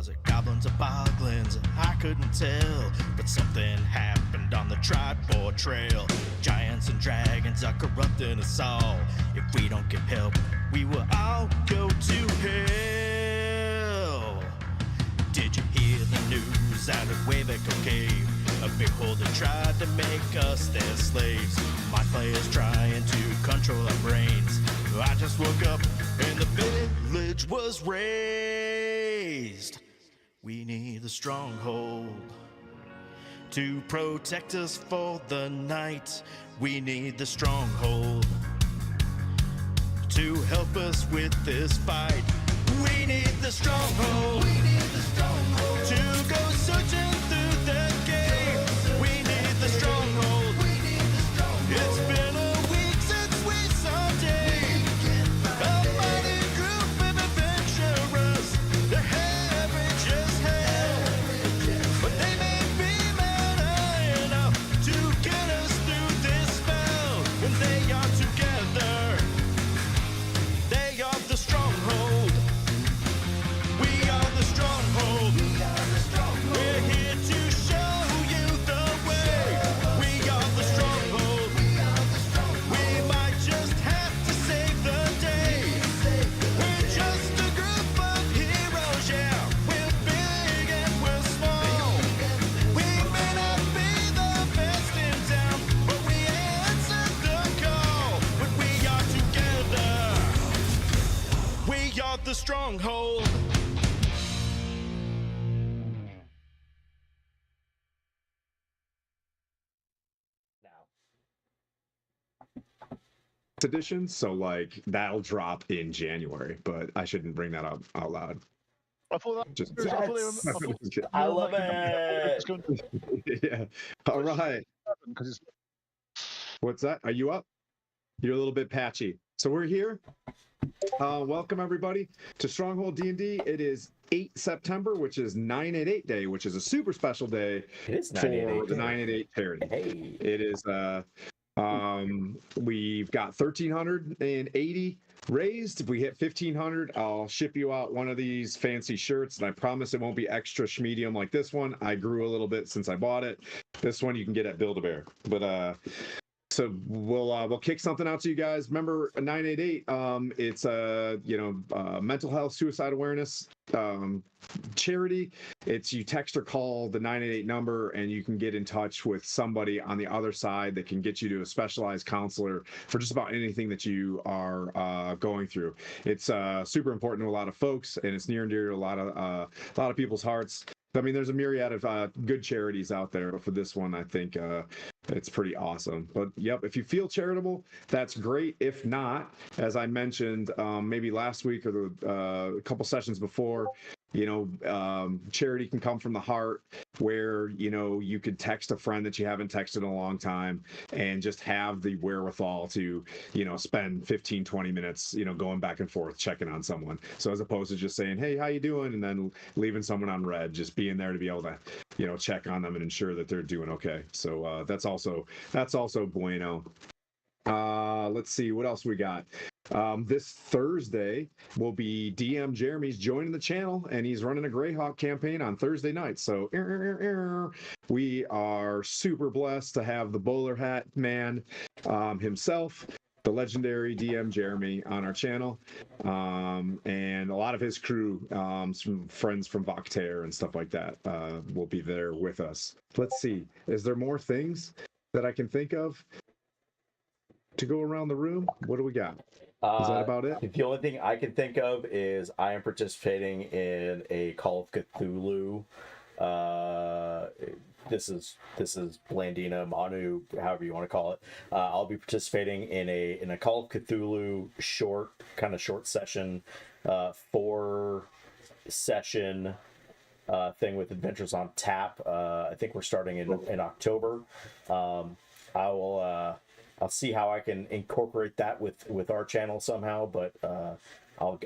Was it goblins or boglins? I couldn't tell. But something happened on the Tribord Trail. Giants and dragons are corrupting us all. If we don't get help, we will all go to hell. Did you hear the news out of Waveco Cave? A big holder tried to make us their slaves. My players trying to control our brains. I just woke up and the village was razed. We need the stronghold to protect us for the night. We need the stronghold to help us with this fight. We need the stronghold. We need the stronghold to go searching through the game. We need the stronghold. We need the stronghold. It's been a week since we saw Dave. A mighty group of adventurers. They're average as hell, but they may be mad enough to get us through this spell. When they are together, they are the stronghold. We are the stronghold. We're here to show you the way. We are the stronghold. We might just have to save the day. We're just a group of heroes, yeah. We're big and we're small. We may not be the best in town, but we answered the call. But we are together. We are the stronghold. Edition, so like that'll drop in January, but I shouldn't bring that up out loud. I thought that. Just I love it. yeah. All right. What's that? Are you up? You're a little bit patchy. So we're here. Welcome everybody to Stronghold D&D. It is 8 September, which is 988 Day, which is a super special day for the 988 charity. Hey. It is we've got 1,380 raised. If we hit 1,500, I'll ship you out one of these fancy shirts, and I promise it won't be extra schmedium like this one. I grew a little bit since I bought it. This one you can get at Build-A-Bear. But so we'll kick something out to you guys. Remember 988, it's a mental health, suicide awareness charity. It's you text or call the 988 number and you can get in touch with somebody on the other side that can get you to a specialized counselor for just about anything that you are going through. It's super important to a lot of folks, and it's near and dear to a lot of people's hearts. I mean, there's a myriad of good charities out there, but for this one, I think it's pretty awesome. But yep, if you feel charitable, that's great. If not, as I mentioned, maybe last week or a couple sessions before, charity can come from the heart, where you could text a friend that you haven't texted in a long time and just have the wherewithal to spend 15-20 minutes going back and forth checking on someone. So as opposed to just saying, hey, how you doing, and then leaving someone on red, just being there to be able to check on them and ensure that they're doing okay. So that's also bueno. Let's see what else we got. This Thursday will be DM Jeremy's joining the channel, and he's running a Greyhawk campaign on Thursday night. So we are super blessed to have the bowler hat man himself, the legendary DM Jeremy, on our channel, and a lot of his crew, some friends from Voctair and stuff like that, will be there with us. Let's see, is there more things that I can think of to go around the room? What do we got? Is that about it? The only thing I can think of is I am participating in a Call of Cthulhu. This is Blandina, Manu, however you want to call it. I'll be participating in a Call of Cthulhu short session, 4-session thing with Adventures on Tap. I think we're starting in October. I'll see how I can incorporate that with our channel somehow, but I'll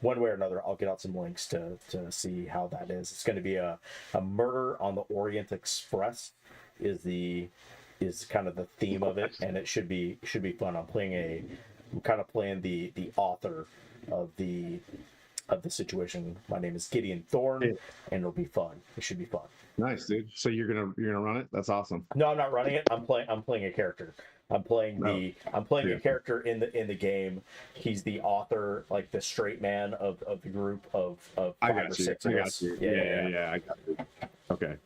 one way or another, I'll get out some links to see how that is. It's going to be a Murder on the Orient Express is kind of the theme of it, and it should be fun. I'm playing the author of the of the situation. My name is Gideon Thorne, and it'll be fun. It should be fun. Nice, dude. So you're gonna run it? That's awesome. No, I'm not running it. I'm playing a character. I'm playing a character in the game. He's the author, like the straight man of the group of 5 or 6 of us. Yeah. I got you. Okay.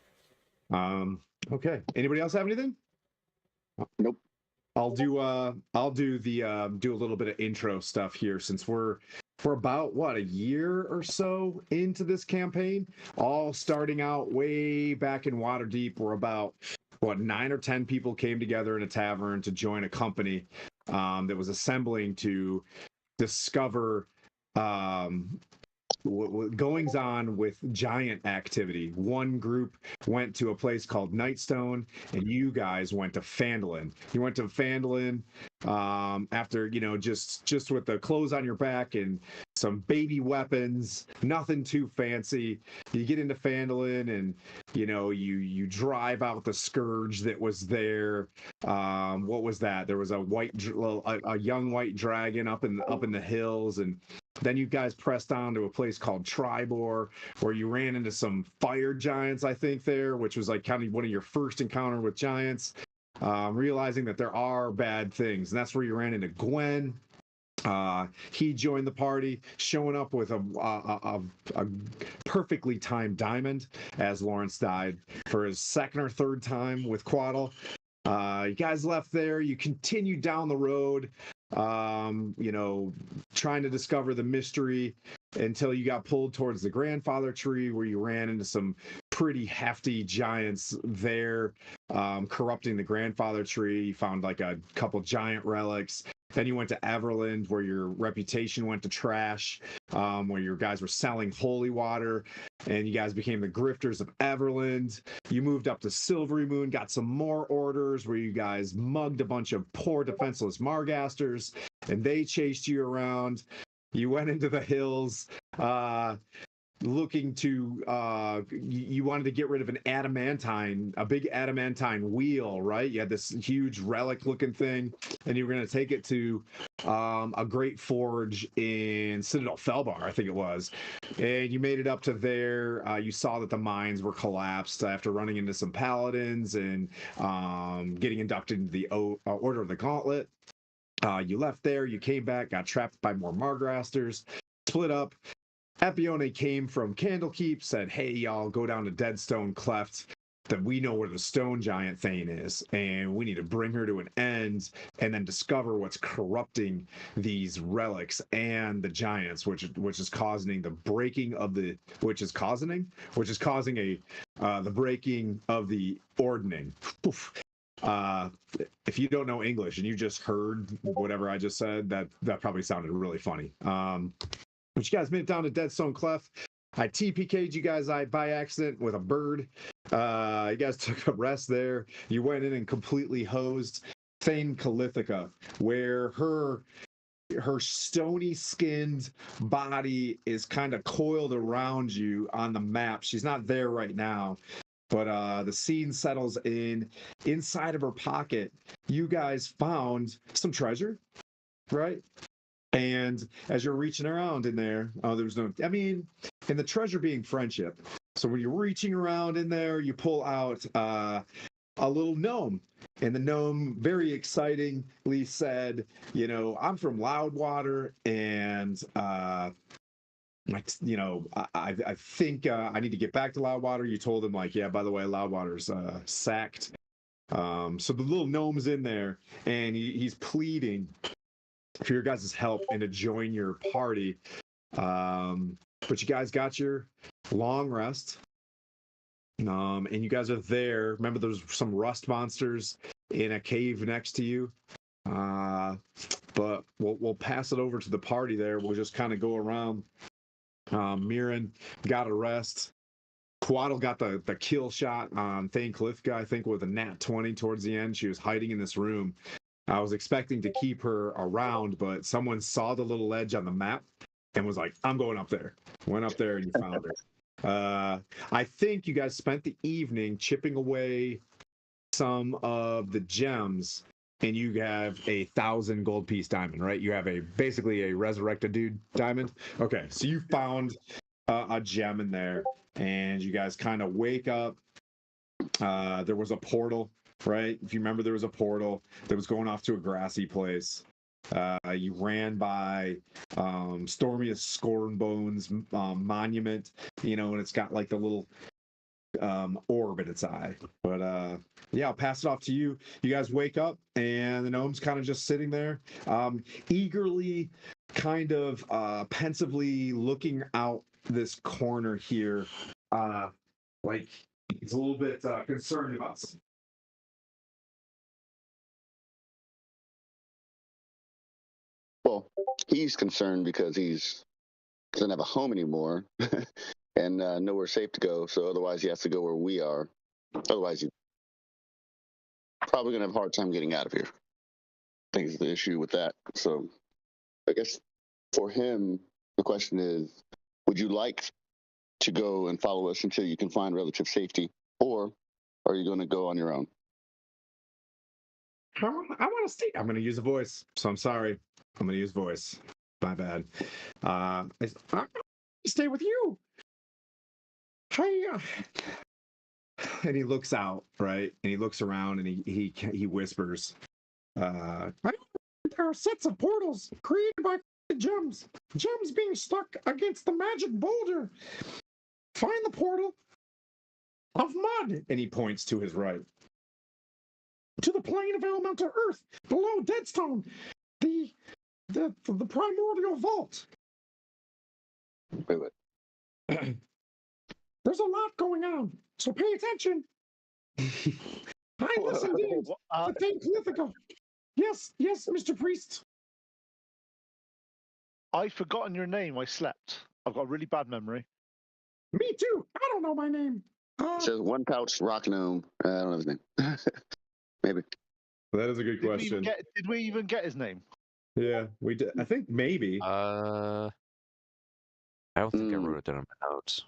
Okay. Anybody else have anything? Nope. I'll do do a little bit of intro stuff here since we're about a year or so into this campaign, all starting out way back in Waterdeep. We're about 9 or 10 people came together in a tavern to join a company that was assembling to discover goings on with giant activity. One group went to a place called Nightstone, and you guys went to Phandalin. You went to Phandalin after, just with the clothes on your back and some baby weapons, nothing too fancy. You get into Phandalin, and you drive out the scourge that was there. What was that? There was a young white dragon up in the hills, and then you guys pressed on to a place called Tribor, where you ran into some fire giants, I think, there, which was like kind of one of your first encounter with giants, realizing that there are bad things. And that's where you ran into Gwen. He joined the party, showing up with a perfectly timed diamond, as Lawrence died for his second or third time with Quaddle. You guys left there. You continued down the road, trying to discover the mystery until you got pulled towards the grandfather tree, where you ran into some pretty hefty giants there, corrupting the grandfather tree. You found like a couple giant relics. Then you went to Everland, where your reputation went to trash, where your guys were selling holy water, and you guys became the grifters of Everland. You moved up to Silvery Moon, got some more orders, where you guys mugged a bunch of poor defenseless Margasters, and they chased you around. You went into the hills, looking to you wanted to get rid of a big adamantine wheel, right? You had this huge relic looking thing, and you were going to take it to a great forge in Citadel Felbar, I think it was. And you made it up to there. You saw that the mines were collapsed after running into some paladins and getting inducted into the Order of the Gauntlet. You left there, you came back, got trapped by more Margrasters, split up. Epione came from Candlekeep, said, "Hey, y'all, go down to Deadstone Cleft, that we know where the stone giant Thane is, and we need to bring her to an end and then discover what's corrupting these relics and the giants, which is causing the breaking of the the breaking of the ordning." Oof. If you don't know English and you just heard whatever I just said, that probably sounded really funny. But you guys made it down to Deadstone Cleft. I TPK'd you guys by accident with a bird. You guys took a rest there. You went in and completely hosed Thane Calithica, where her stony skinned body is kind of coiled around you on the map. She's not there right now, but the scene settles in. Inside of her pocket, you guys found some treasure, right? And as you're reaching around in there, and the treasure being friendship. So when you're reaching around in there, you pull out a little gnome. And the gnome very excitingly said, "I'm from Loudwater, and I think I need to get back to Loudwater." You told him, yeah, by the way, Loudwater's sacked. So the little gnome's in there, and he's pleading for your guys' help and to join your party. But you guys got your long rest. And you guys are there. Remember, there's some rust monsters in a cave next to you. But we'll pass it over to the party there. We'll just kind of go around. Mirren got a rest. Quaddle got the kill shot on Thane Calithica, I think, with a nat 20 towards the end. She was hiding in this room. I was expecting to keep her around, but someone saw the little ledge on the map and was like, "I'm going up there." Went up there and you found her. I think you guys spent the evening chipping away some of the gems and you have 1,000 gold piece diamond, right? You have basically a resurrected dude diamond. Okay, so you found a gem in there, and you guys kind of wake up. There was a portal, right? If you remember, there was a portal that was going off to a grassy place. You ran by Stormiest Scornbone's monument, and it's got like the little orb in its eye. But yeah, I'll pass it off to you. You guys wake up, and the gnome's kind of just sitting there, eagerly, kind of pensively looking out this corner here, like he's a little bit concerned about something. Well, he's concerned because he's doesn't have a home anymore and nowhere safe to go. So otherwise, he has to go where we are. Otherwise, he's probably going to have a hard time getting out of here. I think is the issue with that. So I guess for him, the question is, would you like to go and follow us until you can find relative safety, or are you going to go on your own? I want to stay. I'm going to use a voice, so I'm sorry. I'm going to use voice. My bad. I'm going to stay with you. And he looks out, right? And he looks around, and he whispers, there are sets of portals created by gems being stuck against the magic boulder. Find the portal of mud, and he points to his right, to the plane of elemental earth below Deadstone, the primordial vault. Wait. There's a lot going on, so pay attention. I listen to Thane Political. Yes, Mr. Priest. I've forgotten your name. I slept. I've got a really bad memory. Me too. I don't know my name. It says one pouch rock gnome. I don't know his name. Maybe. That is a good question. Did we even get his name? Yeah, we did. I think maybe. I don't think I wrote it down in my notes.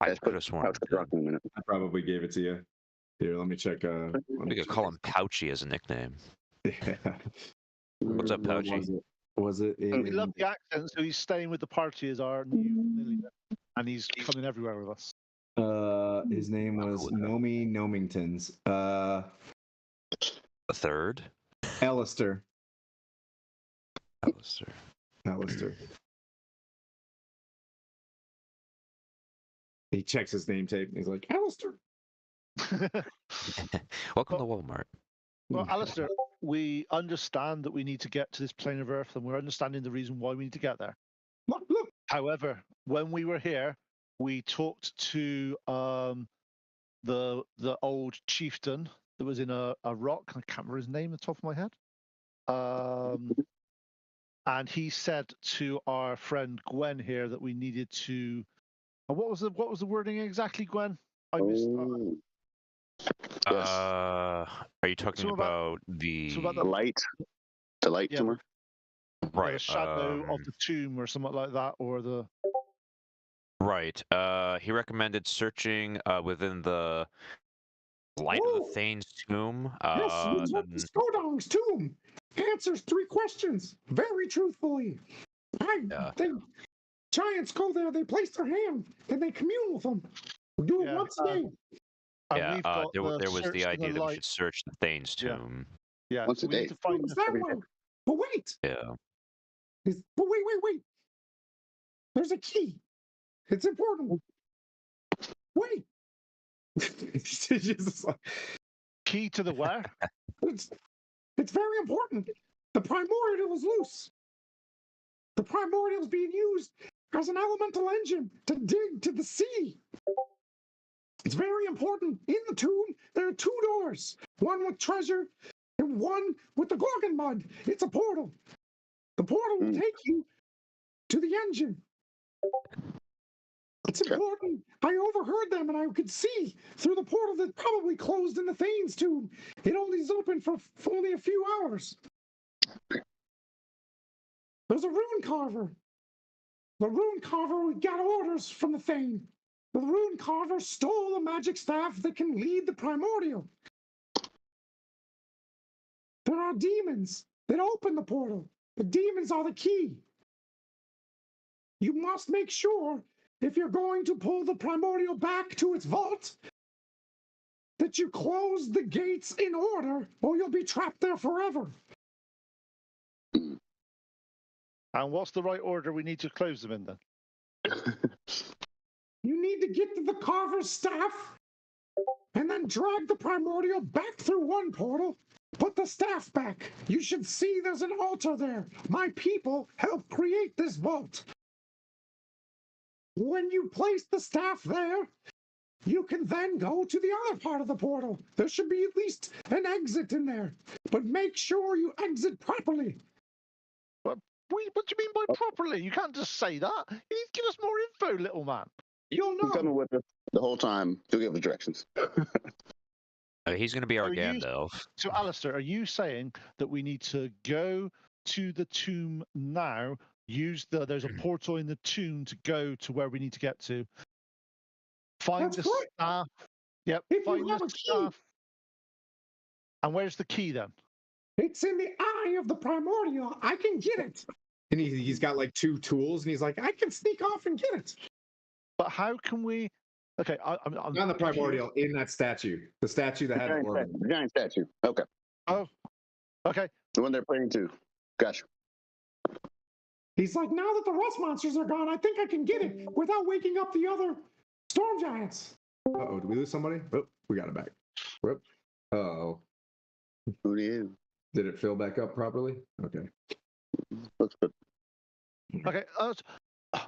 I could have sworn. I probably gave it to you. Here, let me check. We could call him Pouchy as a nickname. Yeah. What's up, Pouchy? Was it in... We love the accent, so he's staying with the party as our new familiar, and he's coming everywhere with us. His name was Nomi Nomingtons. The third? Alistair. Alistair. He checks his name tape and he's like, Alistair. Welcome to Walmart. Well, Alistair, we understand that we need to get to this plane of Earth, and we're understanding the reason why we need to get there. Look. However, when we were here, we talked to the old chieftain that was in a rock. I can't remember his name at the top of my head. And he said to our friend Gwen here that we needed to. What was the wording exactly, Gwen? I missed. Are you talking about the light tumor? Right. The shadow of the tomb or something like that, or the. Right. He recommended searching within the light of the Thane's tomb. Yes, Showdown's tomb answers 3 questions very truthfully. Giants go there, they place their hand, then they commune with them. We do it once a day. Yeah, there was the idea that we should search the Thane's tomb. Yeah, once a day. To find that way. But wait. Yeah. But wait. There's a key. It's important. Wait. It's just like... Key to the where? It's very important. The primordial is loose. The primordial is being used as an elemental engine to dig to the sea. It's very important. In the tomb, there are 2 doors. One with treasure and one with the Gorgon mud. It's a portal. The portal will take you to the engine. It's important. I overheard them and I could see through the portal that probably closed in the Thane's tomb. It only is open for only a few hours. There's a rune carver. The rune carver got orders from the Thane. The rune carver stole a magic staff that can lead the primordial. There are demons that open the portal. The demons are the key. You must make sure, if you're going to pull the primordial back to its vault, that you close the gates in order, or you'll be trapped there forever. And what's the right order we need to close them in then? You need to get to the carver's staff, and then drag the primordial back through one portal. Put the staff back. You should see there's an altar there. My people helped create this vault. When you place the staff there, you can then go to the other part of the portal. There should be at least an exit in there, but make sure you exit properly. What do you mean by properly? You can't just say that. You need to give us more info, little man. You'll He's coming know. with us the whole time. He'll give us directions. He's going to be our Are you- Gandalf. So, Alistair, are you saying that we need to go to the tomb now? There's a portal in the tomb to go to where we need to get to. Find That's the correct. staff. Yep. If you Find have the a key. staff. And where's the key then? It's in the eye of the primordial. I can get it. And he's got like 2 tools, and he's like, I can sneak off and get it. But how can we? Okay, I'm Not in the primordial, in that statue. The statue that had the orb. The giant statue. Okay. Oh, okay. The one they're praying to. Gotcha. He's like, now that the rust monsters are gone, I think I can get it without waking up the other storm giants. Uh-oh, did we lose somebody? Oh, we got it back. Whoop. Uh-oh. Who do you? Did it fill back up properly? Okay. Looks good. Okay.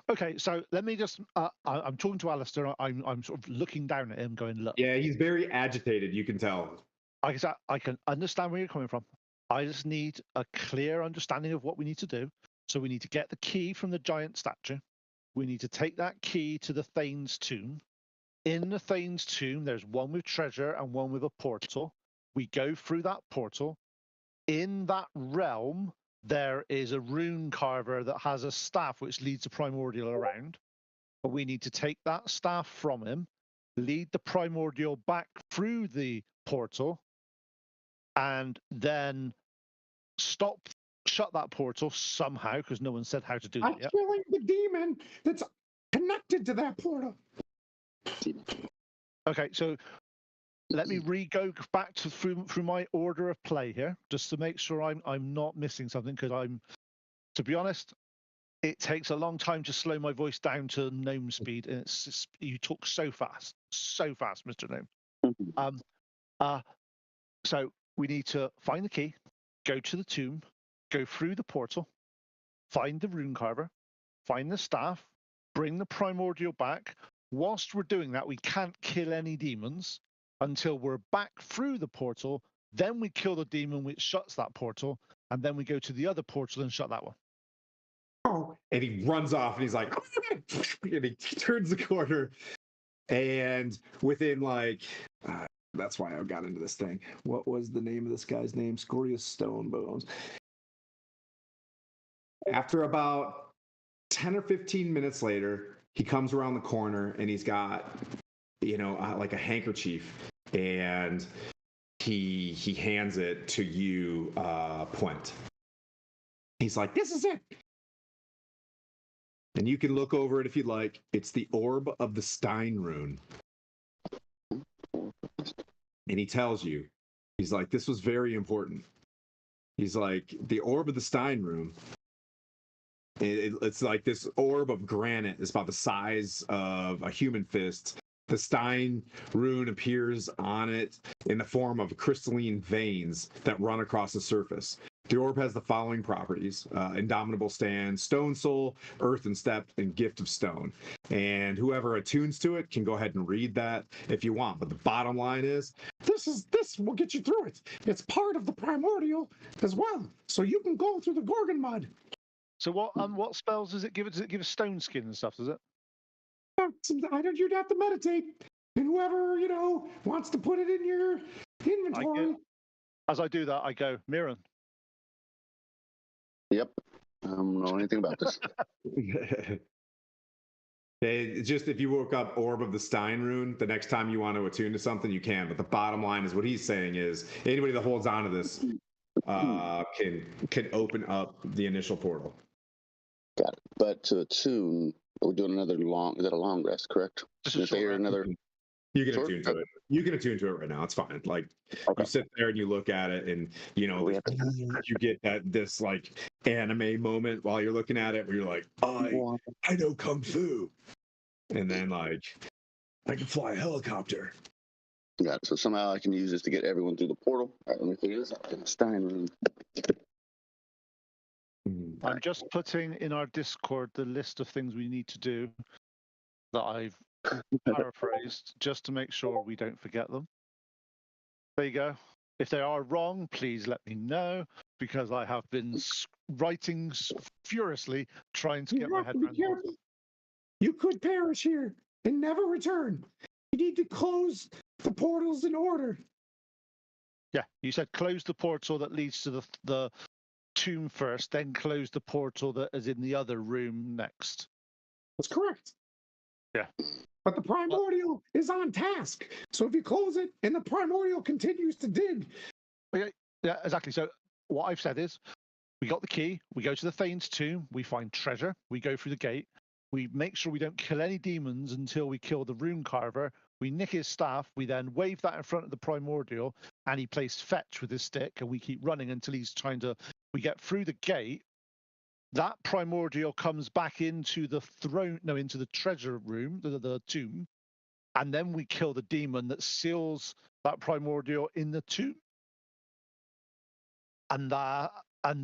Okay. So let me just. I'm talking to Alistair. I'm sort of looking down at him, going, look. Yeah, he's very agitated, you can tell. I can understand where you're coming from. I just need a clear understanding of what we need to do. So we need to get the key from the giant statue. We need to take that key to the Thane's tomb. In the Thane's tomb, there's one with treasure and one with a portal. We go through that portal. In that realm, there is a rune carver that has a staff which leads the primordial around. But we need to take that staff from him, lead the primordial back through the portal, and then shut that portal somehow, because no one said how to do I'm that yet. killing the demon that's connected to that portal. Okay, so let me go back to through my order of play here, just to make sure I'm not missing something, because to be honest, it takes a long time to slow my voice down to gnome speed, and you talk so fast, Mr. Gnome. So we need to find the key, go to the tomb, go through the portal, find the rune carver, find the staff, bring the primordial back. Whilst we're doing that, we can't kill any demons until we're back through the portal. Then we kill the demon which shuts that portal, and then we go to the other portal and shut that one. Oh, and he runs off, and he's like, and he turns the corner, and within like, that's why I got into this thing. What was the name of this guy's name? Scorious Stonebones. After about 10 or 15 minutes later, he comes around the corner, and he's got, like a handkerchief, and he hands it to you, Puent. He's like, this is it. And you can look over it if you'd like. It's the Orb of the Stein rune. And he tells you, he's like, this was very important. He's like, the Orb of the Stein rune, it's like this orb of granite. It's about the size of a human fist. The Stein rune appears on it in the form of crystalline veins that run across the surface. The orb has the following properties: Indomitable Stand, Stone Soul, Earth and Step, and Gift of Stone. And whoever attunes to it can go ahead and read that if you want. But the bottom line is, this will get you through it. It's part of the primordial as well, so you can go through the Gorgon mud. So what spells does it give? Does it give a stone skin and stuff? Does it? You'd have to meditate, and whoever wants to put it in your inventory. As I do that, I go, Mirren. Yep. I don't know anything about this. Just if you woke up Orb of the Stein rune, the next time you want to attune to something, you can. But the bottom line is what he's saying is anybody that holds on to this can open up the initial portal. Got it. But to attune, we're doing another long. Is that a long rest? Correct. Just a Is there short rest. another? You can Short? attune to it. You can attune to it right now. It's fine. Like Okay. you sit there and you look at it, and you know We have to- you get this like anime moment while you're looking at it, where you're like, I know kung fu, and then like I can fly a helicopter. Got it. So somehow I can use this to get everyone through the portal. All right, let me figure this out in the Stein room. I'm just putting in our Discord the list of things we need to do that I've paraphrased just to make sure we don't forget them. There you go. If they are wrong, please let me know, because I have been writing furiously trying to You get my have head to be around the careful. You could perish here and never return. You need to close the portals in order. Yeah, you said close the portal that leads to the tomb first, then close the portal that is in the other room next. That's correct. Yeah. But the primordial is on task. So if you close it and the primordial continues to dig. Yeah, exactly. So what I've said is, we got the key, we go to the Thane's tomb, we find treasure, we go through the gate, we make sure we don't kill any demons until we kill the rune carver, we nick his staff, we then wave that in front of the primordial, and he plays fetch with his stick, and we keep running until we get through the gate. That primordial comes back into the into the treasure room, the tomb, and then we kill the demon that seals that primordial in the tomb. And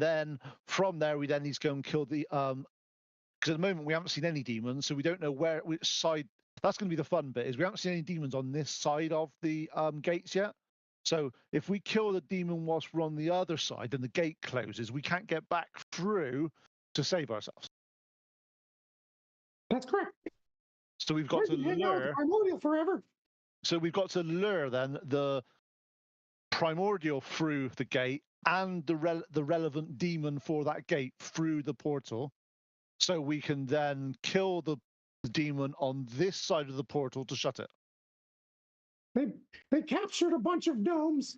then from there, we then need to go and kill the because at the moment we haven't seen any demons, so we don't know which side. That's going to be the fun bit, is we haven't seen any demons on this side of the gates yet. So if we kill the demon whilst we're on the other side, then the gate closes. We can't get back through to save ourselves. That's correct. So we've got to Hang out with the lure. primordial forever. So we've got to lure then the primordial through the gate and the relevant demon for that gate through the portal, so we can then kill the demon on this side of the portal to shut it. They captured a bunch of gnomes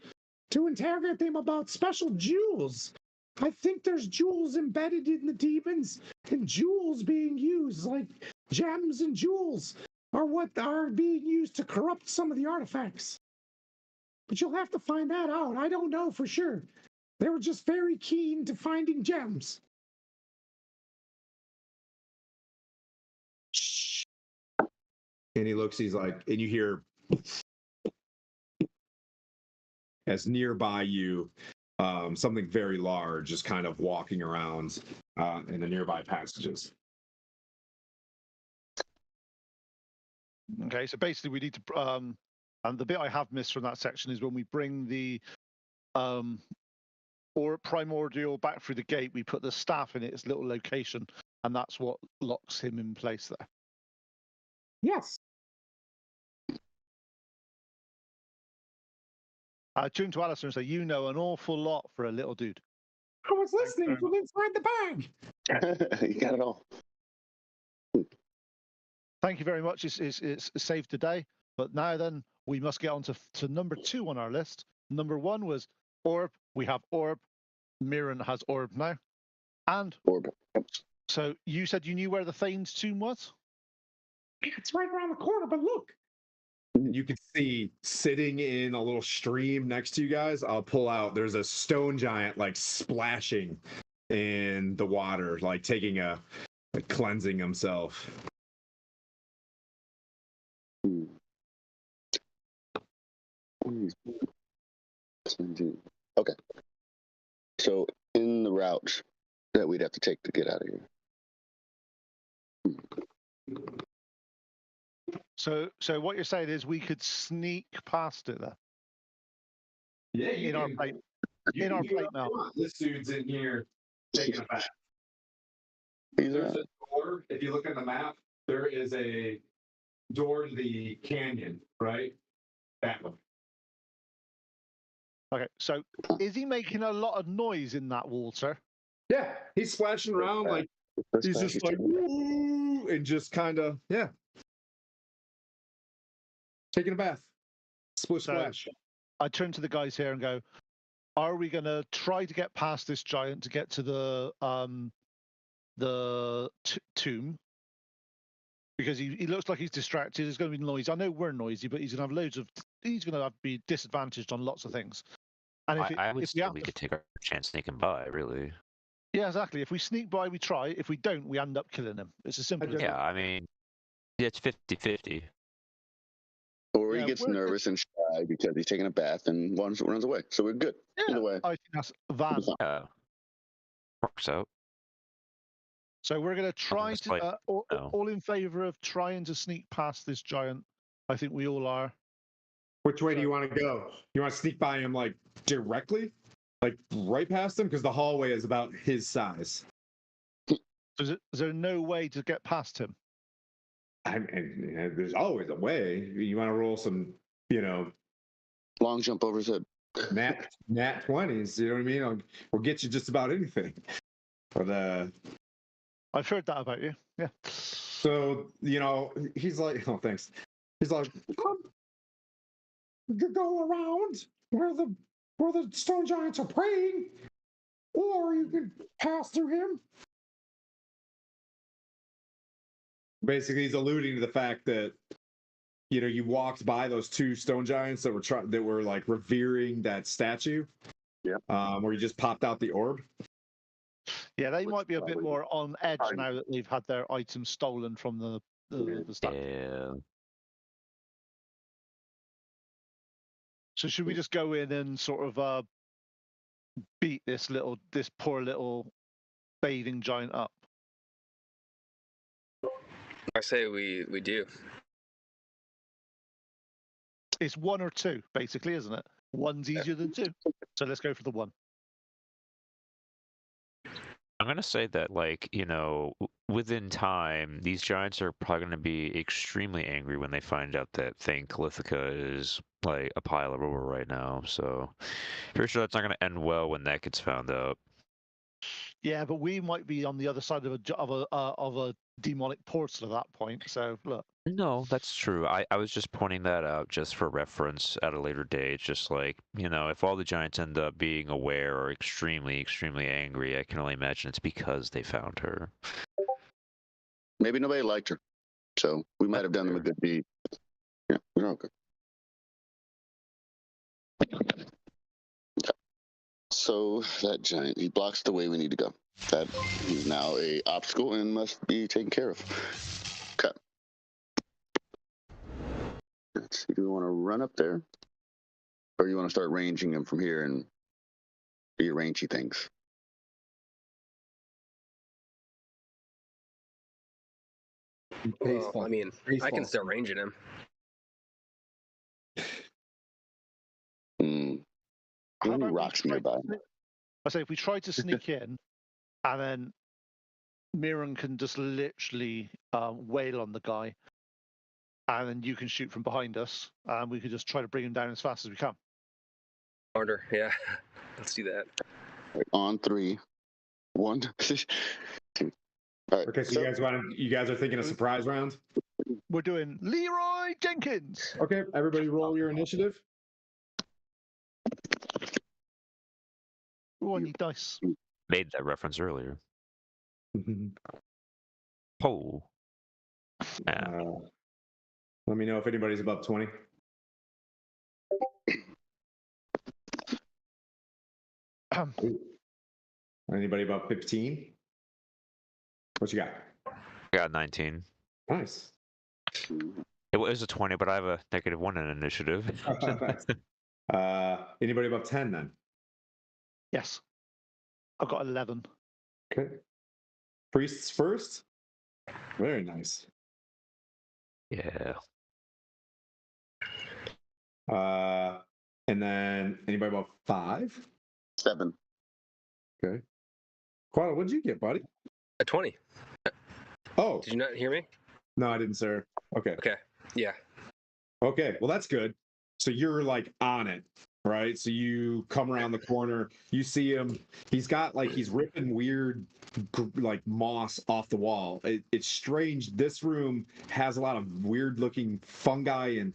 to interrogate them about special jewels. I think there's jewels embedded in the demons, and jewels being used, like gems and jewels, are what are being used to corrupt some of the artifacts. But you'll have to find that out. I don't know for sure. They were just very keen to finding gems. Shh. And he looks. He's like, and you hear as nearby you, something very large is kind of walking around in the nearby passages. Okay, so basically we need to and the bit I have missed from that section is when we bring the or primordial back through the gate, we put the staff in its little location, and that's what locks him in place there. Yes. I tune to Alistair and say, you know an awful lot for a little dude. I was listening from inside the bag. You got it all. Thank you very much. It's saved today. But now then, we must get on to number 2 on our list. Number 1 was orb. We have orb. Mirren has orb now. And Orb. so you said you knew where the Thane's tomb was? It's right around the corner, but look. You can see sitting in a little stream next to you guys. I'll pull out. There's a stone giant like splashing in the water, like taking like cleansing himself. Okay. So in the route that we'd have to take to get out of here. So what you're saying is we could sneak past it there. Yeah, in our plate. In our plate now. This dude's in here taking a bath. He's There's a door. If you look at the map, there is a door to the canyon, right? That one. Okay, so is he making a lot of noise in that water? Yeah, he's splashing around like he's just like woo, and just kind of taking a bath. Splish splash. I turn to the guys here and go, are we going to try to get past this giant to get to the tomb? Because he looks like he's distracted. There's going to be noise. I know we're noisy, but he's going to have loads of. He's going to be disadvantaged on lots of things. And I would if say we could take our chance sneaking by, really. yeah, exactly. If we sneak by, we try. If we don't, we end up killing him. It's as simple as Yeah, that. I mean, it's 50-50. Or Yeah, he gets we're good. nervous and shy because he's taking a bath and runs away. So we're good. Yeah, Either way. I think that's van. Yeah, works out. So we're going to try It's to like, no. all in favor of trying to sneak past this giant. I think we all are. Which way do you want to go? You want to sneak by him like directly, like right past him, because the hallway is about his size. Is there no way to get past him? There's always a way. You want to roll some, Long jump over his head. nat 20s. You know what I mean? We'll get you just about anything. But I've heard that about you. Yeah. so he's like, oh, thanks. He's like, You could go around where the stone giants are praying, or you could pass through him. basically he's alluding to the fact that you walked by those two stone giants that were like revering that statue. Yeah. Where you just popped out the orb. Yeah, they Which might be a bit probably- more on edge probably- now that they've had their items stolen from the statue. Yeah. So should we just go in and sort of beat this poor little bathing giant up? I say we do. It's one or two, basically, isn't it? One's easier than two. So let's go for the one. I'm gonna say that, within time, these giants are probably gonna be extremely angry when they find out that Thane Calithica is like a pile of rubble right now. So, pretty sure that's not gonna end well when that gets found out. Yeah, but we might be on the other side of a demonic portal at that point. So look. No, that's true. I was just pointing that out just for reference at a later date. Just if all the giants end up being aware or extremely, extremely angry, I can only imagine it's because they found her. Maybe nobody liked her. So we might have done them a good deed. Yeah, we're okay. So that giant, he blocks the way we need to go. That is now a obstacle and must be taken care of. Okay. Let's see, do we want to run up there? Or you want to start ranging him from here and do your rangy things? Well, I mean, I can start ranging him. How How many about we rocks try nearby? I say if we try to sneak in, and then Mirren can just literally wail on the guy, and then you can shoot from behind us, and we could just try to bring him down as fast as we can. Order, yeah. Let's do that. Right, on 3, 1, 2. All right. Okay, so you guys are thinking a surprise round? We're doing Leroy Jenkins. Okay, everybody roll your initiative. Ooh, I need dice. Made that reference earlier. Oh. Yeah. Let me know if anybody's above 20. Anybody above 15? What you got? I got 19. Nice. It was a 20, but I have a -1 in initiative. Anybody above 10 then? Yes. I've got 11. Okay. Priests first? Very nice. Yeah. And then anybody above 5? 7. Okay. Quada, what'd you get, buddy? A 20. Oh, Did you not hear me? no, I didn't, sir. Okay. Okay. Yeah. Okay, well, that's good. So you're like on it, right? So you come around the corner, you see him. He's ripping weird, like moss off the wall. It's strange. This room has a lot of weird looking fungi and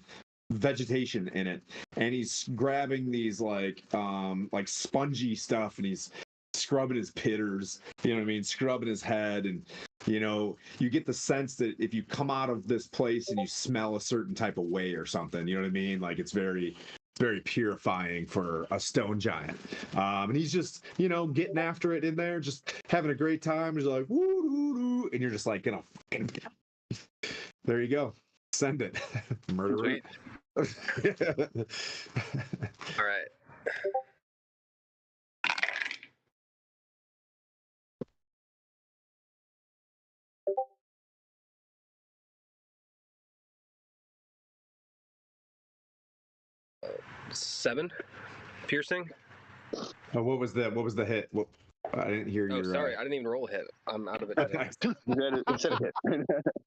vegetation in it, and he's grabbing these like spongy stuff, and he's scrubbing his pitters, you know what I mean, scrubbing his head. And you get the sense that if you come out of this place and you smell a certain type of way or something, you know what I mean, like it's very purifying for a stone giant. And he's just getting after it in there, just having a great time. He's like woo, woo, woo, and you're just like gonna fucking there you go, send it. Murderer. Sweet. All right. Seven piercing. What was the hit? I didn't hear Oh, your. sorry, I didn't even roll a hit. I'm out of it today. It said a hit.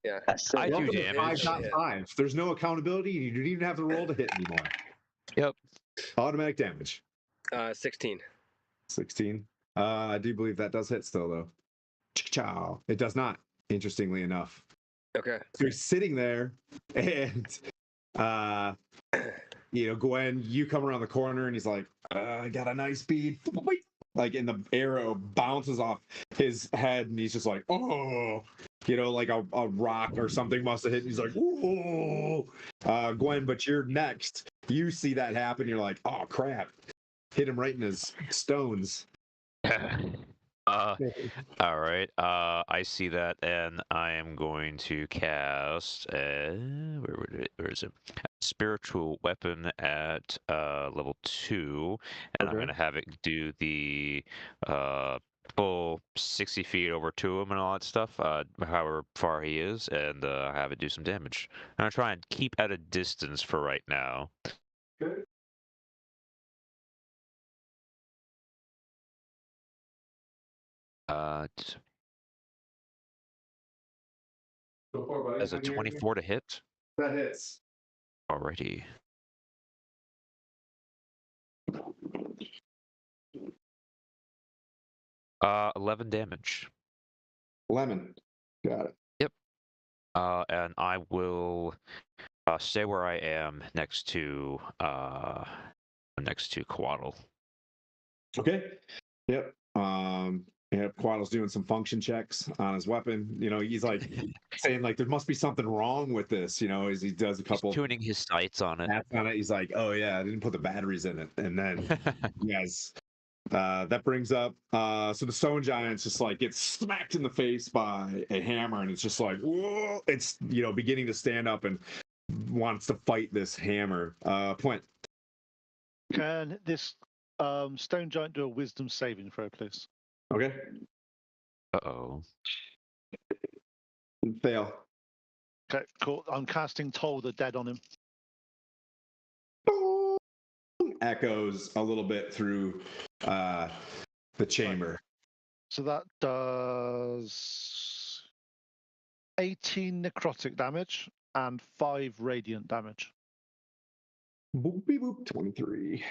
Yeah. I do Welcome to damage. 5.5. There's no accountability. You don't even have to roll to hit anymore. Yep. Automatic damage. 16. 16. I do believe that does hit still, though. Ciao. It does not, interestingly enough. Okay. So you're sitting there, and Gwen, you come around the corner, and he's like, I got a nice bead. Like, and the arrow bounces off his head, and he's just like, oh, like a rock or something must have hit. And he's like, oh, Gwen, but you're next. You see that happen. You're like, oh crap, hit him right in his stones. All right. I see that, and I am going to cast. Where is it? Spiritual weapon at level 2, and I'm Okay. gonna have it do the full 60 feet over to him and all that stuff. However far he is, and have it do some damage. I'm gonna try and keep at a distance for right now. Good. Go for it, buddy. As a 24 to hit. That hits. Alrighty. Uh, 11 damage. Lemon. Got it. Yep. And I will stay where I am next to Quaddle. Okay. Yep. Quaddle's doing some function checks on his weapon. He's like saying like there must be something wrong with this. As he does a couple He's tuning his sights on it. taps on it. He's like, oh yeah, I didn't put the batteries in it. And then yes, that brings up so the stone giant's just like gets smacked in the face by a hammer, and it's just like whoa, it's beginning to stand up and wants to fight this hammer. Point. Can this stone giant do a wisdom saving throw, please? Okay. Uh-oh. Fail. Okay, cool. I'm casting Toll the Dead on him. Echoes a little bit through the chamber. So that does 18 necrotic damage and 5 radiant damage. Boop, beep, boop, 23.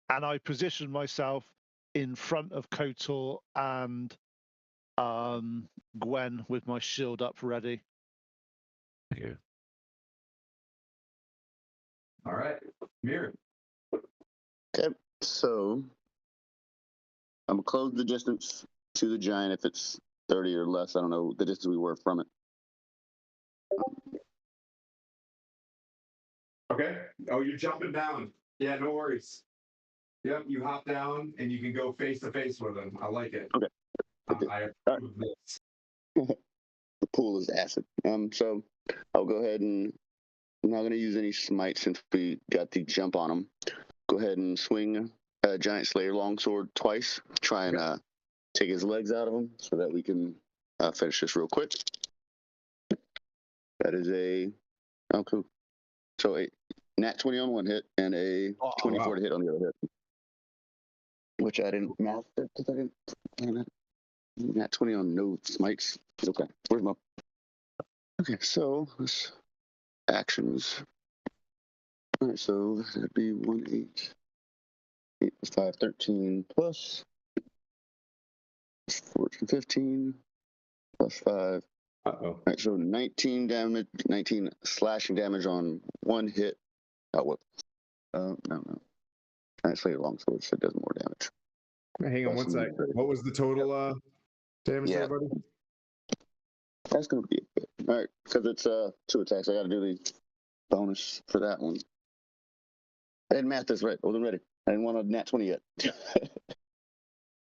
And I position myself in front of Kotor and Gwen with my shield up ready. Thank you. All right. Mirror. Okay, so I'm gonna close the distance to the giant if it's 30 or less. I don't know the distance we were from it. Okay. Oh, you're jumping down. Yeah, no worries. Yep, you hop down and you can go face to face with him. I like it. Okay. I approve this. The pool is acid. So I'll go ahead and I'm not gonna use any smite since we got the jump on him. Go ahead and swing a giant slayer longsword twice. Try and take his legs out of him so that we can finish this real quick. That is cool. So a nat 20 on one hit and a 24 to hit on the other hit. Which I didn't math it because I didn't nat 20 on no smites. Okay, where's my... Okay, so this actions. All right, so that'd be 1, 8. 8 plus 5, 13 plus 14, 15 plus 5, Uh-oh. All right, so 19 damage, 19 slashing damage on one hit. Oh, what? No. Actually, a longsword, so it does more damage. Hang on one sec. What was the total damage Yeah. there, buddy? That's going to be it. All right, because it's 2 attacks. I got to do the bonus for that one. I didn't math this right. I wasn't ready. I didn't want a nat 20 yet.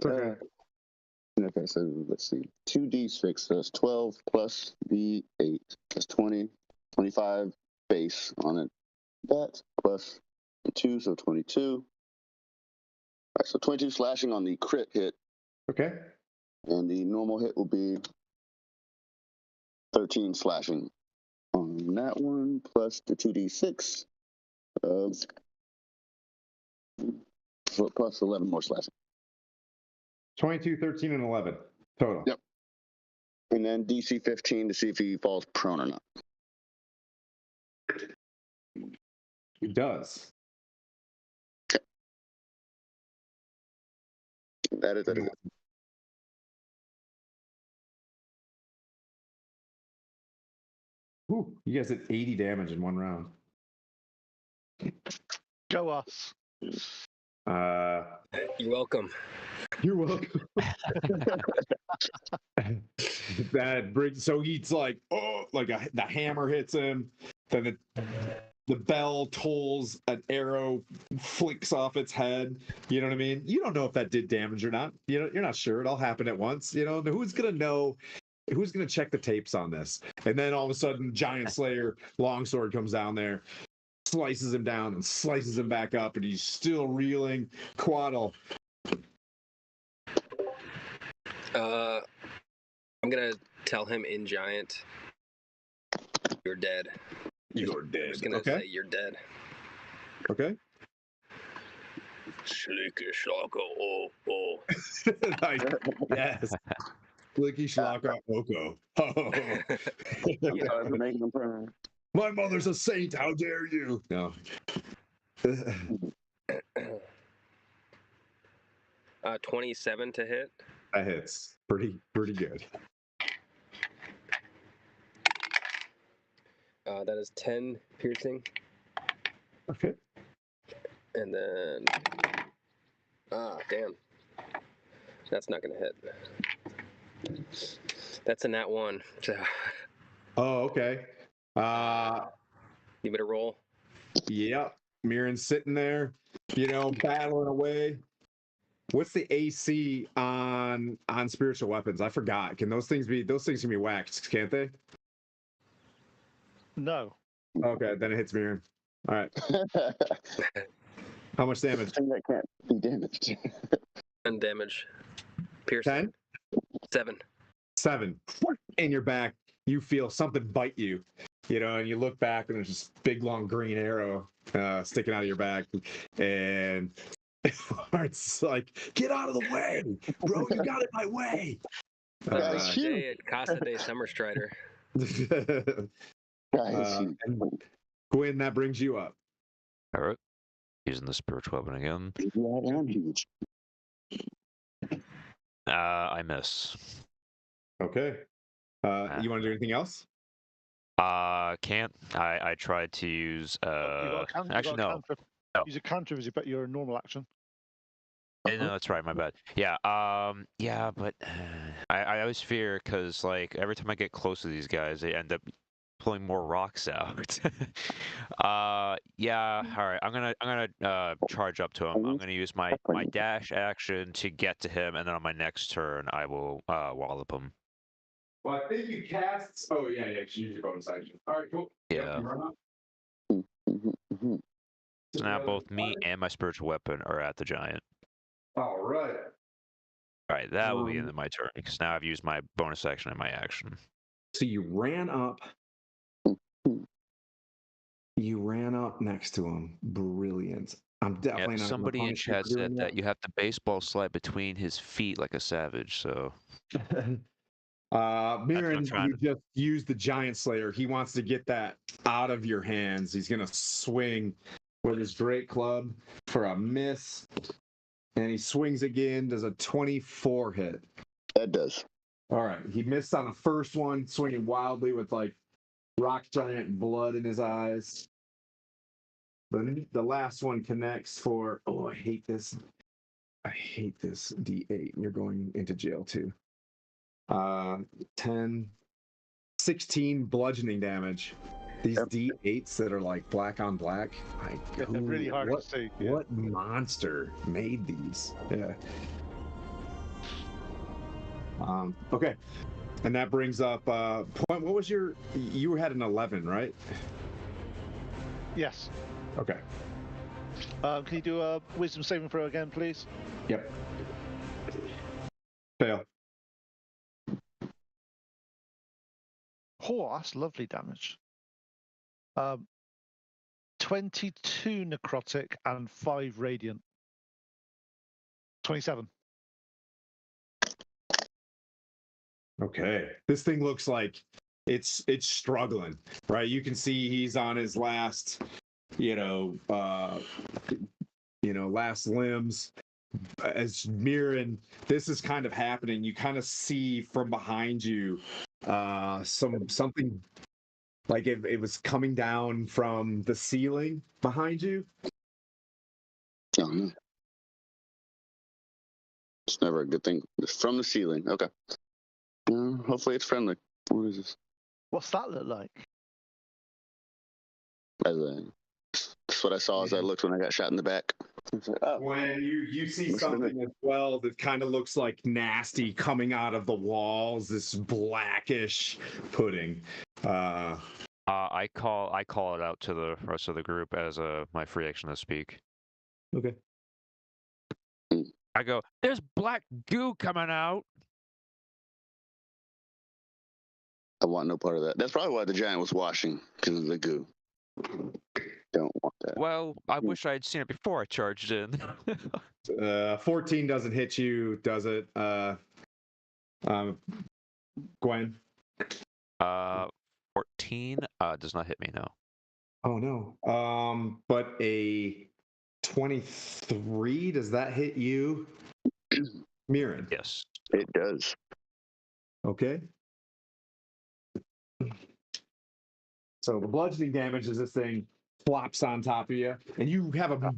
Okay. Okay, so let's see. 2d6, so that's 12 plus the 8. That's 20. 25 base on it. That plus 2, so 22. All right, so 22 slashing on the crit hit, Okay. and the normal hit will be 13 slashing on that one, plus the 2d6 of plus 11 more slashing. 22, 13, and 11 total. Yep. And then DC 15 to see if he falls prone or not. He does. That is it. Ooh, you guys did 80 damage in one round. Go us. You're welcome. You're welcome. That brings, so he's like, oh, like the hammer hits him, then the bell tolls, an arrow flicks off its head. You know what I mean? You don't know if that did damage or not. You know, you're not sure. It all happened at once. You know, who's gonna know? Who's gonna check the tapes on this? And then all of a sudden, Giant Slayer longsword comes down there, slices him down and slices him back up, and he's still reeling. Quaddle. I'm gonna tell him in giant, you're dead. You're I'm dead. just gonna Okay. say you're dead. Okay. Slicky Shlaka, oh. Nice. Yes. Blicky Shlaka Oko. Oh. You're making him prone. My mother's a saint. How dare you? No. 27 to hit. That hits. Pretty good. That is 10 piercing. Okay. And then, damn. That's not gonna hit. That's a nat 1. So, Oh, okay. you better roll. Yep. Mirren's sitting there, battling away. What's the AC on spiritual weapons? I forgot. Can those things can be whacked, can't they? No. Okay, then it hits Mirren. All right. How much damage? Thing that can't be damaged. 10 damage. Piercing. 10? 7. 7. In your back, you feel something bite you, and you look back and there's this big long green arrow sticking out of your back, and it's like, get out of the way, bro! You got in my way. Casa de Summer Strider. And Gwyn, that brings you up. All right. Using the spiritual weapon again. I'm huge. I miss. Okay. You want to do anything else? Can't. I tried to use actually no. Use a counter as your normal action. No, that's right. My bad. Yeah. Yeah, but I always fear because like every time I get close to these guys, they end up pulling more rocks out. Yeah. All right. I'm gonna charge up to him. I'm gonna use my dash action to get to him, and then on my next turn, I will wallop him. Well, I think you cast. Oh yeah. You use your bonus action. All right, cool. Yeah. So now both me and my spiritual weapon are at the giant. All right. All right, that will be into my turn because now I've used my bonus action and my action. So you ran up. You ran up next to him. Brilliant. I'm definitely not. Somebody in chat said that you have to baseball slide between his feet like a savage. So. Mirren, you just used the Giant Slayer. He wants to get that out of your hands. He's gonna swing with his great club for a miss, and he swings again. Does a 24 hit? That does. All right, he missed on the first one, swinging wildly with like rock giant blood in his eyes. The last one connects for, oh, I hate this. I hate this D8. You're going into jail too. 10, 16 bludgeoning damage. These Yep. D8s that are like black on black. They're really hard to see. Yeah. What monster made these? Yeah. Okay. And that brings up point. What was you had an 11, right? Yes. Okay. Can you do a wisdom saving throw again, please? Yep. Fail. Oh, that's lovely damage. 22 necrotic and 5 radiant. 27. Okay. This thing looks like it's struggling, right? You can see he's on his last, last limbs. As Mirren, this is kind of happening. You kind of see from behind you something like it was coming down from the ceiling behind you. Oh, no. It's never a good thing. It's from the ceiling. Okay. Hopefully it's friendly. What is this? What's that look like? That's what I saw as I looked when I got shot in the back. Like, oh. When you see Looks like something as well that kind of looks like nasty coming out of the walls, this blackish pudding. I call it out to the rest of the group as my free action to speak. Okay. I go, there's black goo coming out. I want no part of that. That's probably why the giant was washing, because of the goo. Don't want that. Well, I wish I had seen it before I charged in. 14 doesn't hit you, does it? Gwen? 14 does not hit me, no. Oh no. But a 23, does that hit you? Mirren? Yes. It does. Okay. So the bludgeoning damage is this thing flops on top of you, and you have a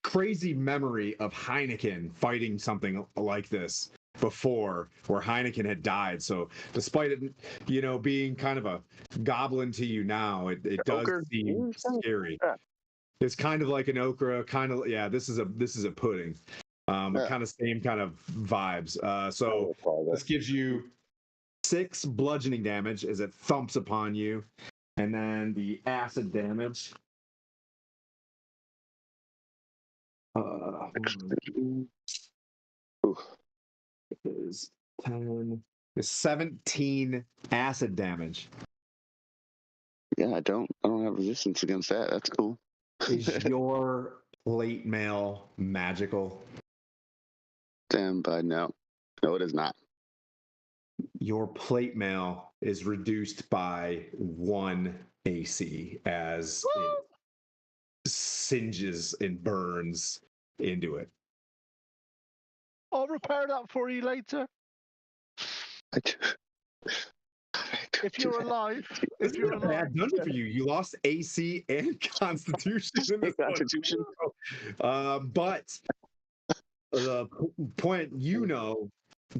crazy memory of Heineken fighting something like this before, where Heineken had died. So despite it, being kind of a goblin to you now, it does Ochre? seem scary. Yeah. It's kind of like an okra, kind of, yeah. This is a pudding, but kind of same kind of vibes. So this gives you 6 bludgeoning damage as it thumps upon you. And then the acid damage. Is 10. Is 17 acid damage. Yeah, I don't have resistance against that. That's cool. Is your plate mail magical? Damn, by now. No, it is not. Your plate mail is reduced by 1 AC as it singes and burns into it. I'll repair that for you later. If you're alive. This is a bad dungeon for you. You lost AC and Constitution in this Constitution. But the point,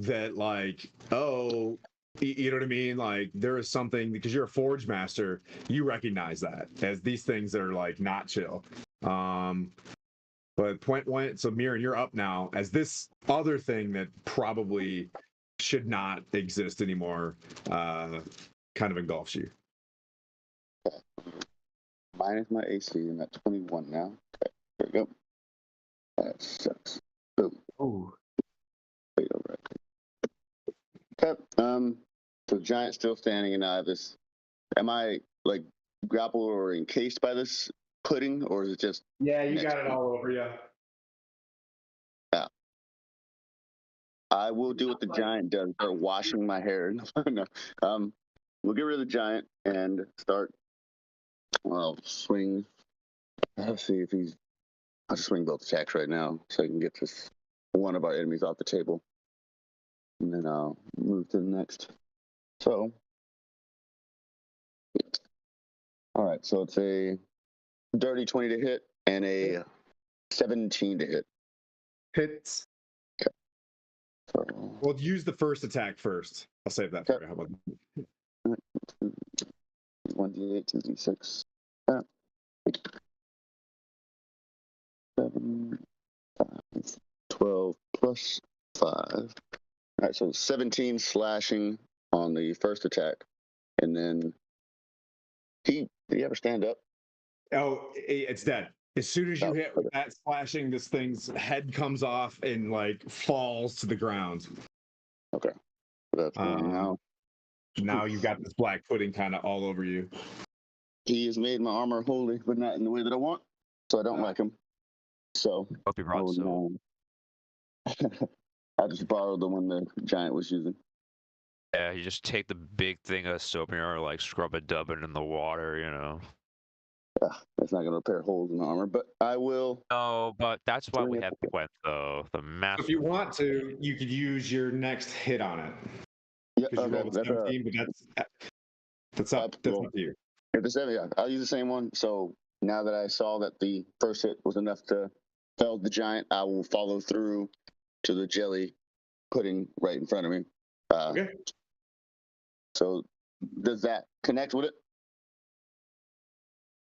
that like, oh, you know what I mean? Like there is something, because you're a forge master, you recognize that as these things that are like not chill. But point one, so Mirren, you're up now as this other thing that probably should not exist anymore kind of engulfs you. Minus my AC. I'm at 21 now. Okay, there we go. That sucks. Boom. Oh. Wait over it. Okay. So giant still standing, and I have this. Am I like grappled or encased by this pudding, or is it just? Yeah, you got it all over you. Yeah. I will do what the giant does. Start washing my hair. No. We'll get rid of the giant and start. Well, swing. Let's see if he's. I'll just swing both attacks right now so I can get this one of our enemies off the table. and then I'll move to the next. So, all right. So it's a dirty 20 to hit and a 17 to hit. Hits. So, Well, use the first attack first. I'll save that for you. How about 1d8, 2d6. 7, 5, 12 plus 5. All right, so 17 slashing on the first attack. And then did he ever stand up? Oh, it's dead. As soon as you Oh, hit with that slashing, this thing's head comes off and like falls to the ground. Okay. So that's one now. Now you've got this black pudding kind of all over you. He has made my armor holy, but not in the way that I want. So I don't like him. So Hope you brought soap. no. I just borrowed the one the giant was using. Yeah, you just take the big thing of soap in your armor, like scrub it, dub it in the water, you know. That's not going to repair holes in the armor, but I will. No, but that's why we bring it have back. Gwent, though. The master. If you want to, you could use your next hit on it. Yeah, Because you okay. rolled a 17, but that's up to you. If it's 7, yeah, I'll use the same one. So now that I saw that the first hit was enough to fell the giant, I will follow through to the jelly pudding right in front of me. Okay. So does that connect with it?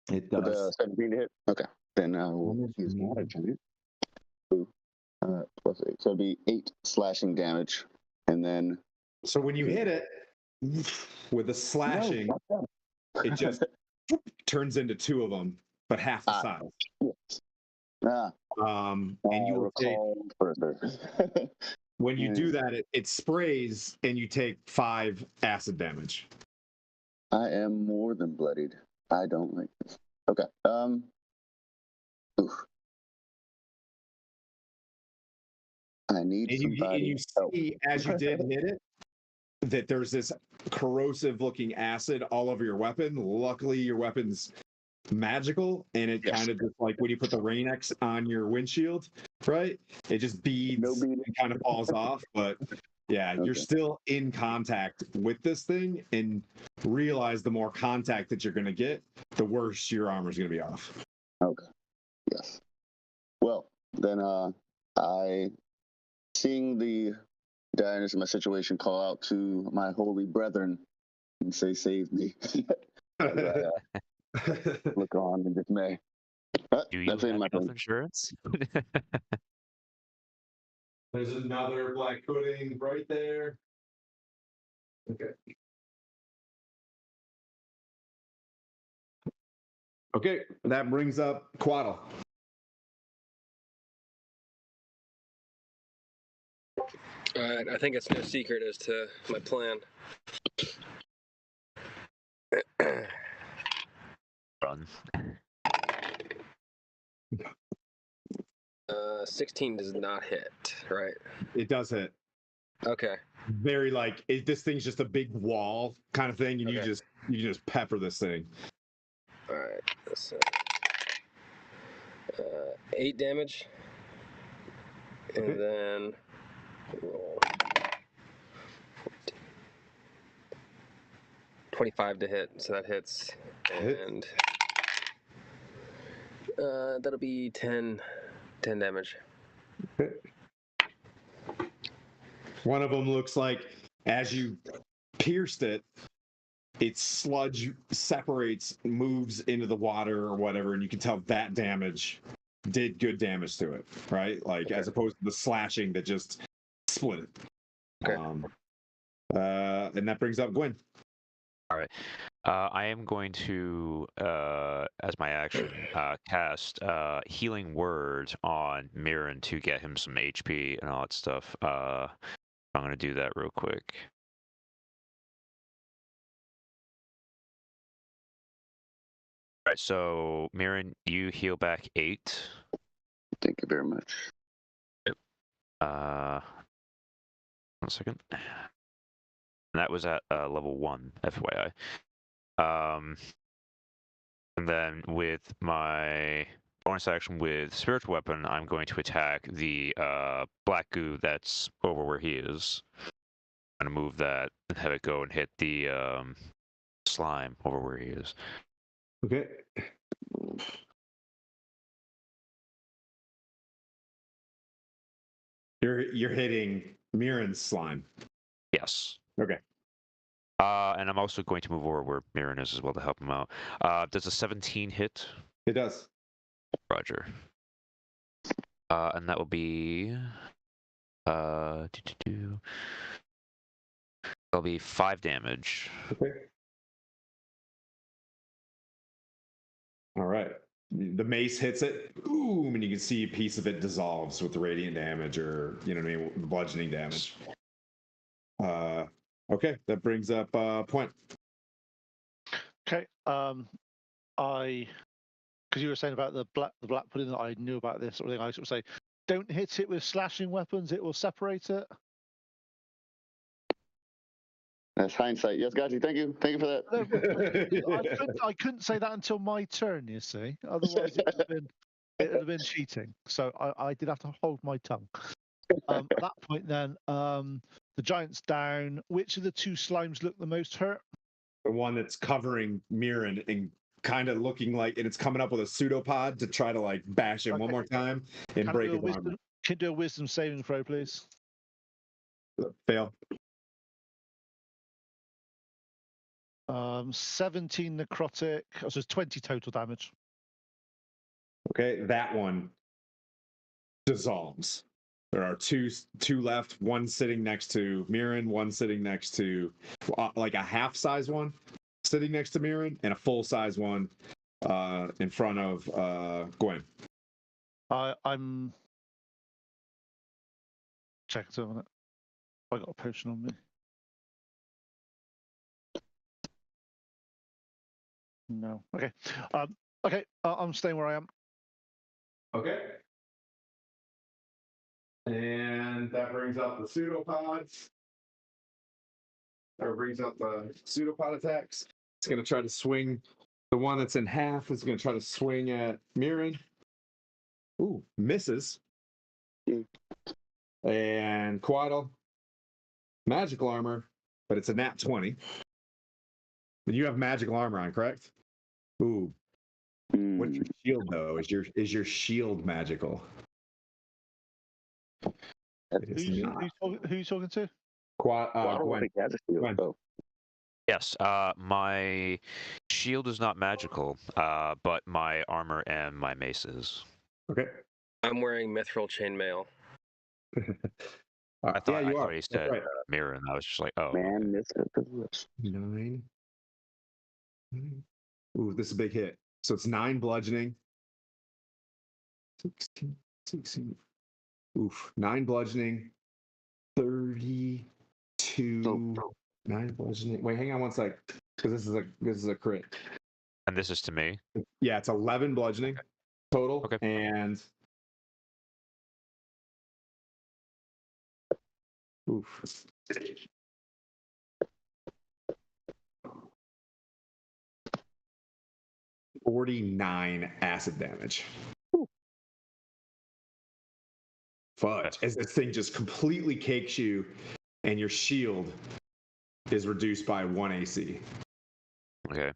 It With the does. 17 to hit? Okay. Then I will use another giant. Plus 8. So it'll be 8 slashing damage. And then. So when you hit it with the slashing, it just turns into 2 of them, but half the size. Yes. And you will take, further. when you do that, it sprays and you take 5 acid damage. I am more than bloodied. I don't like this. Okay. Oof. I need And somebody. you see, as you did hit it, that there's this corrosive looking acid all over your weapon. Luckily, your weapon's magical, and it kind of just like when you put the Rain X on your windshield, right? It just beads and kind of falls off. But yeah, you're still in contact with this thing, and realize the more contact that you're going to get, the worse your armor's going to be off. Okay. Yes. Well, then I, seeing the direness of my situation, call out to my holy brethren and say, "Save me!" Look on in dismay. Do you have health insurance? There's another black pudding right there. Okay. Okay, that brings up Quaddle. All right, I think it's no secret as to my plan. Run. 16 does not hit, right? It does hit. Okay. Very like this thing's just a big wall kind of thing, and you just pepper this thing. All right. So, 8 damage, and then roll 25 to hit, so that hits, and that'll be 10 damage. Okay. One of them looks like as you pierced it, its sludge separates, moves into the water or whatever, and you can tell that damage did good damage to it, right? Like as opposed to the slashing that just split it. Okay. And that brings up Gwen. All right. I am going to, as my action, cast Healing Word on Mirren to get him some HP and all that stuff. I'm going to do that real quick. All right, so Mirren, you heal back 8. Thank you very much. Yep. 1 second. And that was at level 1, FYI. And then with my bonus action with spiritual weapon, I'm going to attack the black goo that's over where he is. I'm gonna move that and have it go and hit the slime over where he is. Okay. You're hitting Mirren's slime. Yes. Okay. And I'm also going to move over where Mirren is as well to help him out. Does a 17 hit? It does. Roger. And that will be that'll be 5 damage. Okay. All right. The mace hits it, boom, and you can see a piece of it dissolves with the radiant damage, or you know what I mean, the bludgeoning damage. Okay, that brings up Point. Okay. Because you were saying about the black pudding that I knew about this sort of thing, I sort of say, don't hit it with slashing weapons; it will separate it. That's hindsight. Yes, Gaji, thank you for that. I couldn't say that until my turn. You see, otherwise it would have been cheating. So I did have to hold my tongue. At that point, then the giant's down. Which of the 2 slimes look the most hurt? The one that's covering Mirren and kind of looking like, and it's coming up with a pseudopod to try to like bash him one more time and break his armor. Can you do a wisdom saving throw, please? Fail. 17 necrotic, so it's 20 total damage. Okay, that one dissolves. There are two left, one sitting next to Mirren, one sitting next to like a half-size one sitting next to Mirren, and a full-size one in front of Gwen. I'm checking a minute. I got a potion on me. No. Okay. Okay. I'm staying where I am. Okay. And that brings up the pseudopods. Or brings up the pseudopod attacks. It's going to try to swing. The one that's in half is going to try to swing at Mirren. Ooh, misses. And Quaddle, magical armor, but it's a nat 20. And you have magical armor on, correct? Ooh. What's your shield though? Is your shield magical? It is not. Who are you talking to? Well, I don't Gwen. think he has a shield. Gwen. Oh. Yes, my shield is not magical, but my armor and my mace is. Okay. I'm wearing mithril chainmail. I thought you are. he That's said right. mirror, and I was just like, oh. Man, okay. this 9. Ooh, this is a big hit. So it's 9 bludgeoning. 16. Oof. 9 bludgeoning. 32. 9 bludgeoning. Wait, hang on one sec. Because this is a crit. And this is to me. Yeah, it's 11 bludgeoning total. Okay. And oof. 49 acid damage. Fudge. As this thing just completely cakes you, and your shield is reduced by 1 AC. Okay.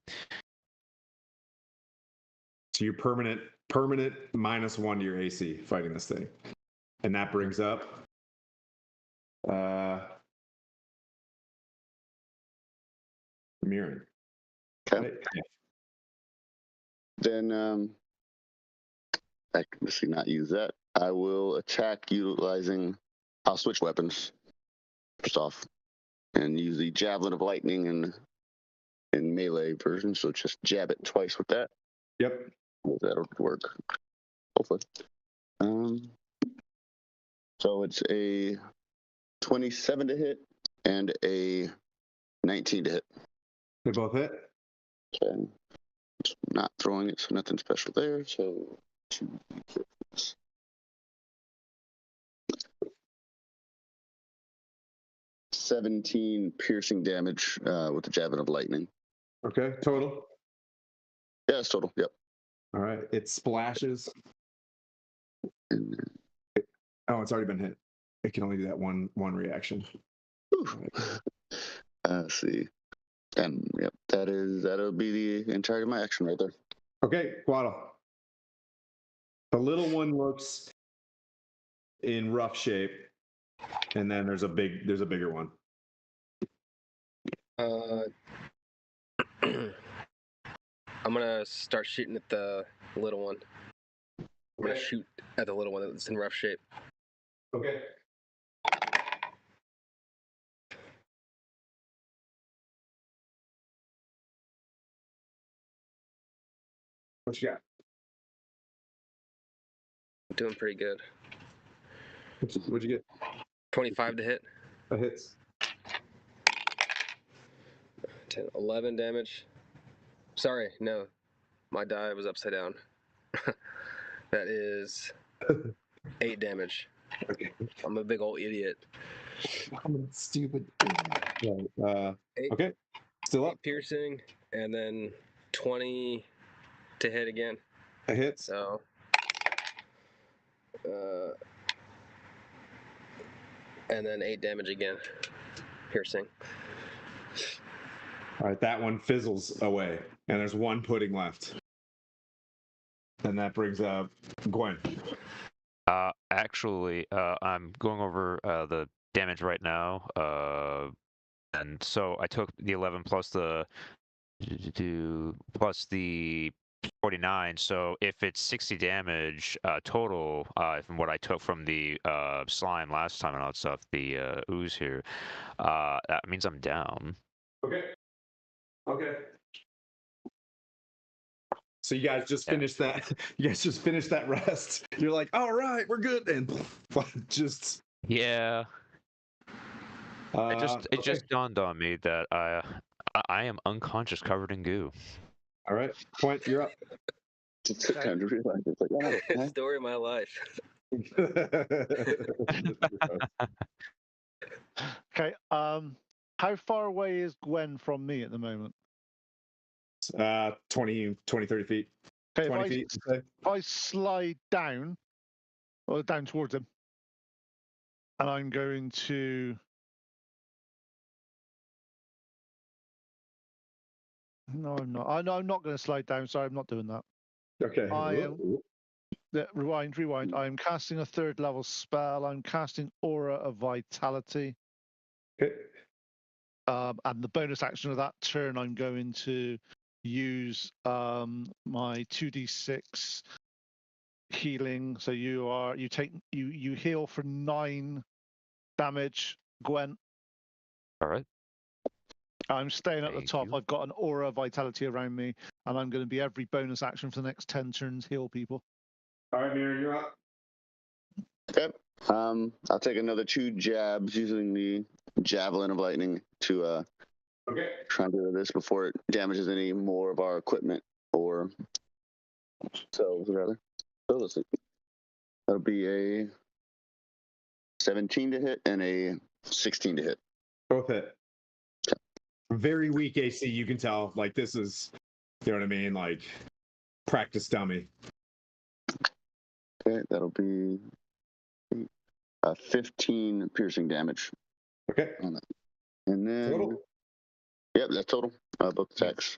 So you're permanent -1 to your AC fighting this thing. And that brings up Mirren. Okay. Then I can obviously not use that. I will attack utilizing. I'll switch weapons first off, and use the javelin of lightning in melee version. So just jab it twice with that. Yep. That'll work. Hopefully. So it's a 27 to hit and a 19 to hit. They both hit. Okay. Not throwing it, so nothing special there. So 17 piercing damage with the javelin of lightning. Okay. Total. Yeah, it's total. Yep. All right, it splashes. Oh, it's already been hit. It can only do that one reaction. Let's see. And yep, that'll be the entirety of my action right there. Okay, Quaddle. The little one looks in rough shape, and then there's a bigger one. I'm gonna start shooting at the little one. I'm gonna shoot at the little one that's in rough shape. Okay. What you got? Doing pretty good. What'd you get? 25 to hit. That hits. 10, 11 damage. Sorry, no. My die was upside down. That is 8 damage. Okay. I'm a big old idiot. I'm stupid. Right. Eight, Okay. Still up. 8 piercing, and then 20 to hit again. That hits. So, and then 8 damage again. Piercing. All right, that one fizzles away, and there's one pudding left. And that brings up Gwen. Actually, I'm going over the damage right now. And so I took the 11 plus the 49. So if it's 60 damage total, from what I took from the slime last time and all that stuff, the ooze here, that means I'm down. Okay. Okay. So you guys just finished that. You guys just finished that rest. You're like, all right, we're good, and just. Yeah. It okay. just dawned on me that I am unconscious, covered in goo. All right, Point, you're up. Just took time to realize it's like, oh, Story of my life. Okay. How far away is Gwen from me at the moment? 20, 30 feet. Okay, 20 feet. if I slide down, or down towards him, and I'm going to. No, I'm not. I'm not going to slide down. Sorry, I'm not doing that. Okay. Rewind. I am casting a 3rd level spell. I'm casting Aura of Vitality. Okay. And the bonus action of that turn, I'm going to use my 2d6 healing. So you heal for 9 damage, Gwen. All right. I'm staying at the Thank top. you. I've got an aura of vitality around me, and I'm going to be every bonus action for the next 10 turns heal people. All right, Mira, you're up. okay. I'll take another 2 jabs using the javelin of lightning to Okay. try and do this before it damages any more of our equipment or cells, rather. So let's see. That'll be a 17 to hit and a 16 to hit. Both hit. Very weak AC, you can tell. Like, this is, you know what I mean? Like, practice dummy. Okay, that'll be 15 piercing damage. Okay. And then, Total. Yep, that's total. Both attacks.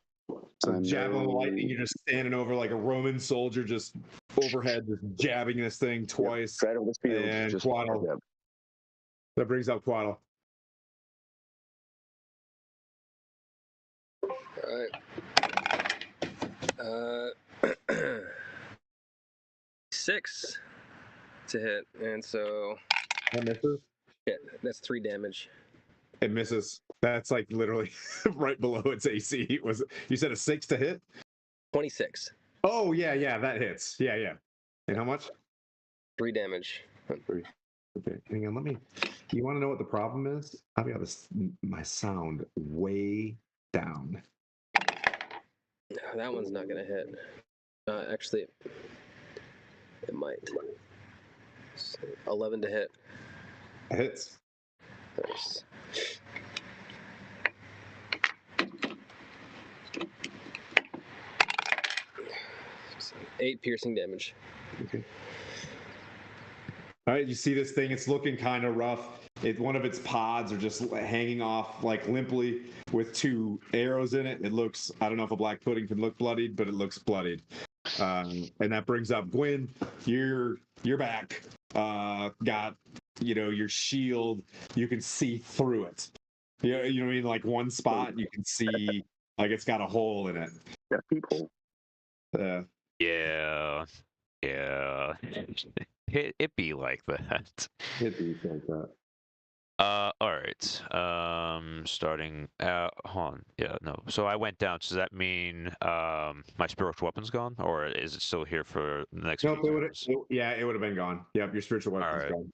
So javelin of lightning, you're just standing over like a Roman soldier, just overhead, just jabbing this thing twice. Yep, right over the field. And just Quaddle. jab. That brings up Quaddle. All right. 6 to hit, and so That misses. yeah, that's 3 damage. It misses. That's like literally right below its AC. You said a 6 to hit? 26. Oh yeah, that hits. Yeah. And how much? 3 damage. 3. Okay, hang on. You want to know what the problem is? I've got my sound way down. No, that one's not gonna hit. Actually, it might. 11 to hit. It hits. Nice. 8 piercing damage. Okay. All right, you see this thing, it's looking kind of rough. One of its pods are just hanging off like limply with 2 arrows in it. It looks, I don't know if a black pudding can look bloodied, but it looks bloodied. And that brings up Gwyn, you're back. Got, your shield, you can see through it. You know what I mean? Like one spot, you can see like it's got a hole in it. Yeah, people. Yeah. It be like that. Hit these like that. All right. Starting. Hold on. Yeah, no. So I went down. So does that mean my spiritual weapon's gone, or is it still here for the next Nope, few it would turns? have been gone. Yep, your spiritual weapon's Alright. gone.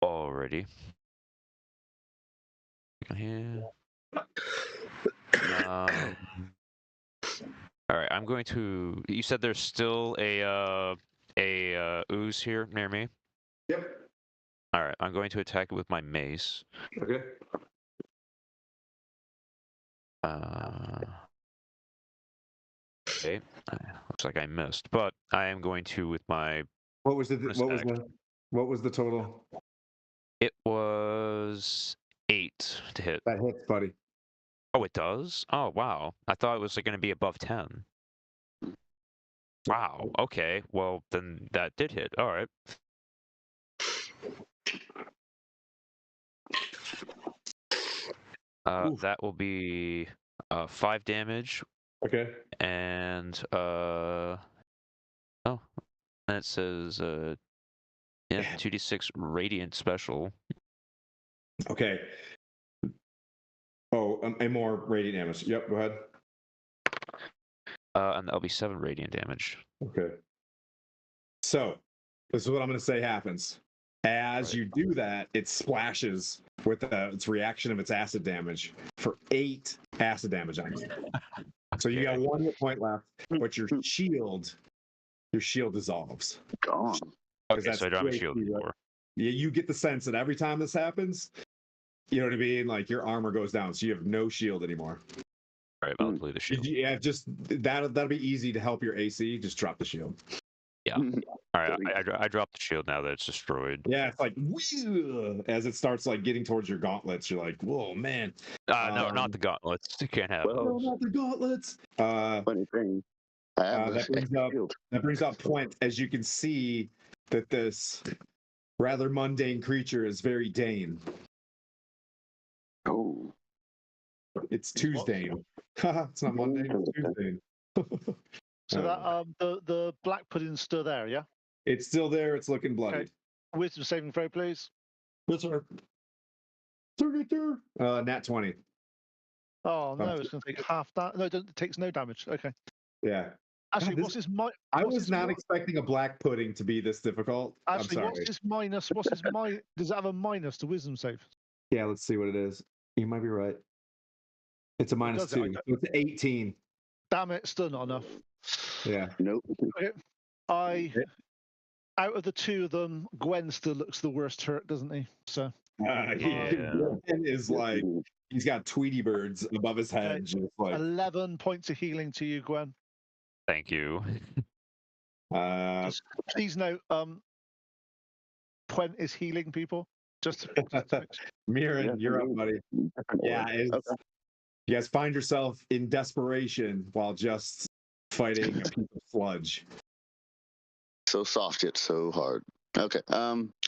Already. Here. All right. I'm going to. You said there's still a ooze here near me. Yep. All right. I'm going to attack it with my mace. Okay. Okay. Looks like I missed, but I am going to with my. What was the total? It was 8 to hit. That hits, buddy. Oh, it does? Oh, wow. I thought it was going to be above 10. Wow. Okay. Well, then that did hit. All right. That will be 5 damage. Okay. And and it says 2d6 radiant special. Okay. Oh, and more radiant damage. Yep, go ahead. And that'll be 7 radiant damage. Okay. So, this is what I'm going to say happens. As you do that, it splashes with its reaction of its acid damage for 8 acid damage on you. So you got 1 hit point left, but your shield dissolves. Gone. Okay, so I don't have a shield anymore. Yeah, you get the sense that every time this happens, you know what I mean? Like your armor goes down, so you have no shield anymore. All right, I'll delete the shield. Yeah, just that'll be easy to help your AC. Just drop the shield. Yeah. All right, I dropped the shield now that it's destroyed. Yeah, it's like as it starts like getting towards your gauntlets, you're like, whoa, man. No, not the gauntlets. You can't have Well, those. No, not the gauntlets. Funny thing. I have this That brings up point, as you can see that this rather mundane creature is very Dane. Oh. It's Tuesday. It's not Monday, it's Tuesday. So that the black pudding's still there, yeah? It's still there, it's looking bloody. Okay. Wisdom saving throw, please. Yes, sir. 32. Nat 20. Oh no, it's going to take half that. No, it takes no damage. Okay. Yeah. Actually, God, what's his mi- I what's was his not mi- expecting a black pudding to be this difficult. I'm Actually, sorry. what's his minus? What's his minus? Does it have a minus to wisdom save? Yeah, let's see what it is. You might be right. It's a minus does it? 2. It's 18. Damn it, still not enough. Yeah. Nope. Out of the 2 of them, Gwen still looks the worst hurt, doesn't he? So Yeah. Gwen is like, he's got Tweety birds above his head. Okay. Just like, 11 points of healing to you, Gwen. Thank you. Just please note, Pwen is healing people. Just Mirren, you're up, buddy. Yeah, Okay. you guys find yourself in desperation while just fighting a piece of sludge. So soft yet so hard. Okay.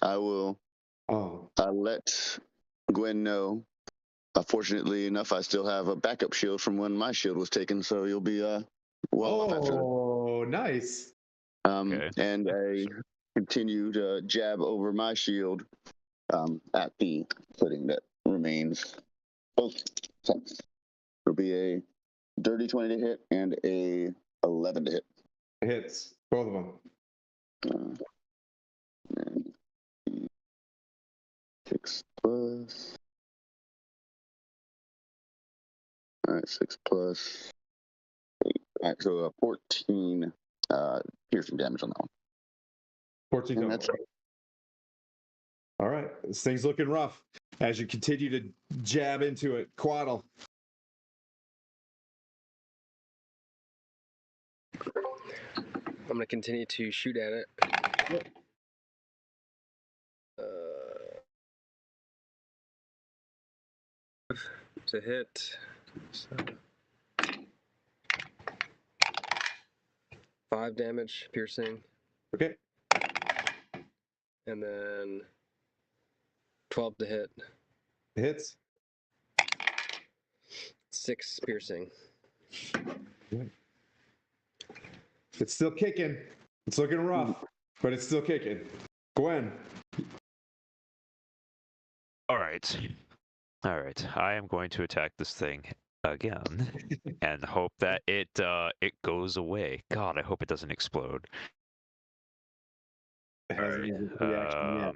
I will let Gwen know. Fortunately enough, I still have a backup shield from when my shield was taken, so you'll be well off after that. Oh, nice. Okay. And I continue to jab over my shield at the pudding that remains. Both times. It'll be a dirty 20 to hit and a 11 to hit. Hits, both of them. And 6 plus. All right, 6 plus 8. All right, so 14 piercing damage on that one. 14 And total. that's it. All right, this thing's looking rough as you continue to jab into it. Quaddle. I'm gonna continue to shoot at it. To hit. So 5 damage, piercing, Okay. and then 12 to hit. Hits. 6 piercing. It's still kicking. It's looking rough, but it's still kicking. Gwen. All right. All right. I am going to attack this thing again and hope that it goes away. God, I hope it doesn't explode. It All hasn't right. used its reaction yet.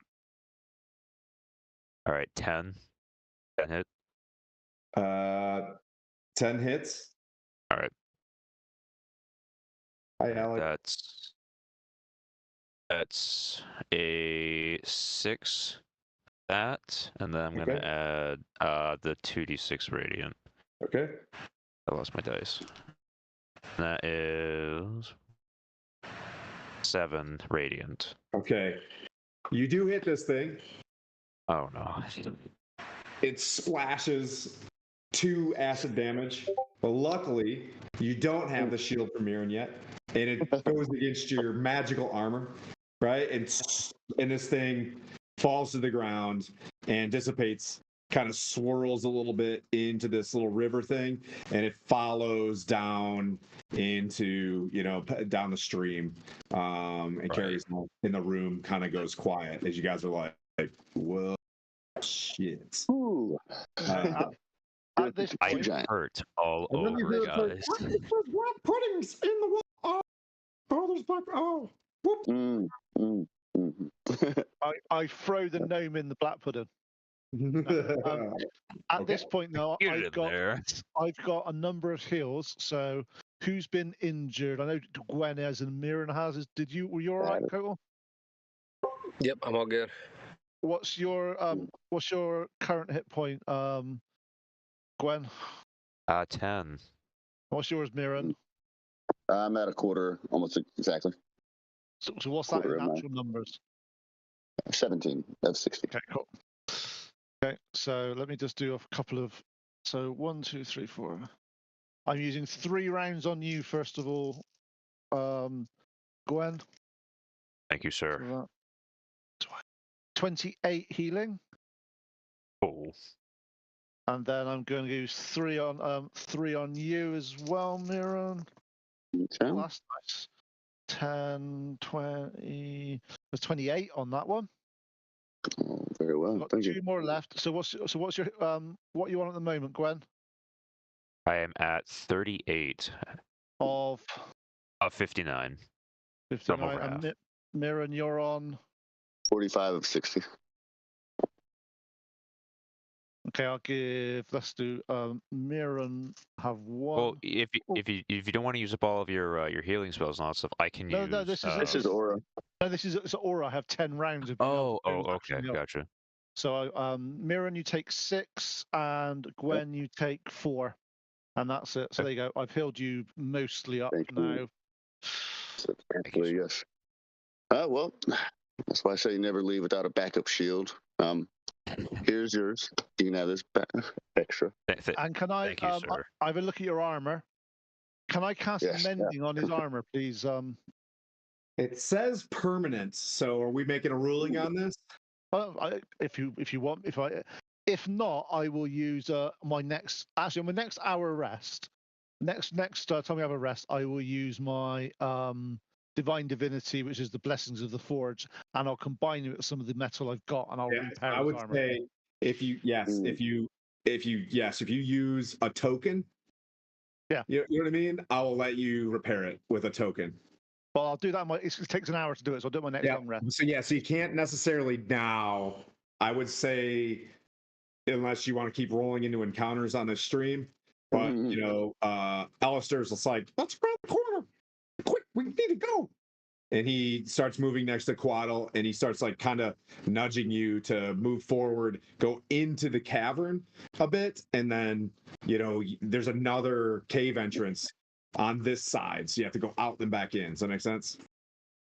All right. 10. 10 hit. 10 hits. All right. Hi, Alec. That's a 6. That, and then I'm gonna add the 2d6 radiant. Okay. I lost my dice. That is 7 radiant. Okay. You do hit this thing. Oh no. It splashes 2 acid damage. But luckily, you don't have the shield from Mirren yet. And it goes against your magical armor, right? And this thing falls to the ground and dissipates, kind of swirls a little bit into this little river thing, and it follows down into, down the stream, and carries on in the room, kind of goes quiet as you guys are like, whoa, shit. Ooh. At this I point, hurt all And then over, you go, guys. There's black puddings in the wall. Oh, there's black. Oh, whoop. Mm, mm, mm. I throw the gnome in the black pudding. At this point now, Get it in there. I've got a number of heals. So who's been injured? I know Gwen has and Mirren has. Were you all right, Kotal? Yep, I'm all good. What's your current hit point, Gwen? 10. What's yours, Mirren? I'm at a quarter, almost exactly. So what's that Quarter in of my- actual numbers? 17 of 60. Okay, cool. Okay, so let me just do a couple of. So 1, 2, 3, 4. I'm using 3 rounds on you first of all, Gwen. Thank you, sir. 28 healing, Oh. and then I'm going to use 3 on you as well, Mirren. Okay. Oh, that's nice. 10, 20. There's 28 on that one. Oh, very well. I've got Thank 2 you. more left. So what's your what you want at the moment, Gwen? I am at 38 Of 59. 59. And Mirren, you're on. 45 of 60. Okay, I'll give. Let's do. Mirren have 1. Well, if you don't want to use up all of your healing spells and all that stuff, I can use. No, this is This is aura. No, this is it's aura. I have 10 rounds of. Okay, gotcha. So, Mirren, you take 6, and Gwen, you take 4, and that's it. So there you go. I've healed you mostly up Thank now. you. Substantially, yes. Well, that's why I say you never leave without a backup shield. Here's yours. You can have this extra. And can I? Thank you, sir. I have a look at your armor. Can I cast mending on his armor, please? It says permanent, so are we making a ruling on this? If you want, if not, I will use my next hour rest. Next time we have a rest, I will use my divine divinity, which is the blessings of the forge, and I'll combine it with some of the metal I've got, and I'll repair I his would armor. say if you use a token, you know what I mean. I will let you repair it with a token. Well, I'll do that. It takes an hour to do it, so I'll do it my next long rest. So you can't necessarily now. I would say, unless you want to keep rolling into encounters on this stream, but Alistair's just like, let's grab the corner, quick, we need to go. And he starts moving next to Quaddle, and he starts like kind of nudging you to move forward, go into the cavern a bit, and then there's another cave entrance on this side, so you have to go out and back in. Does that make sense?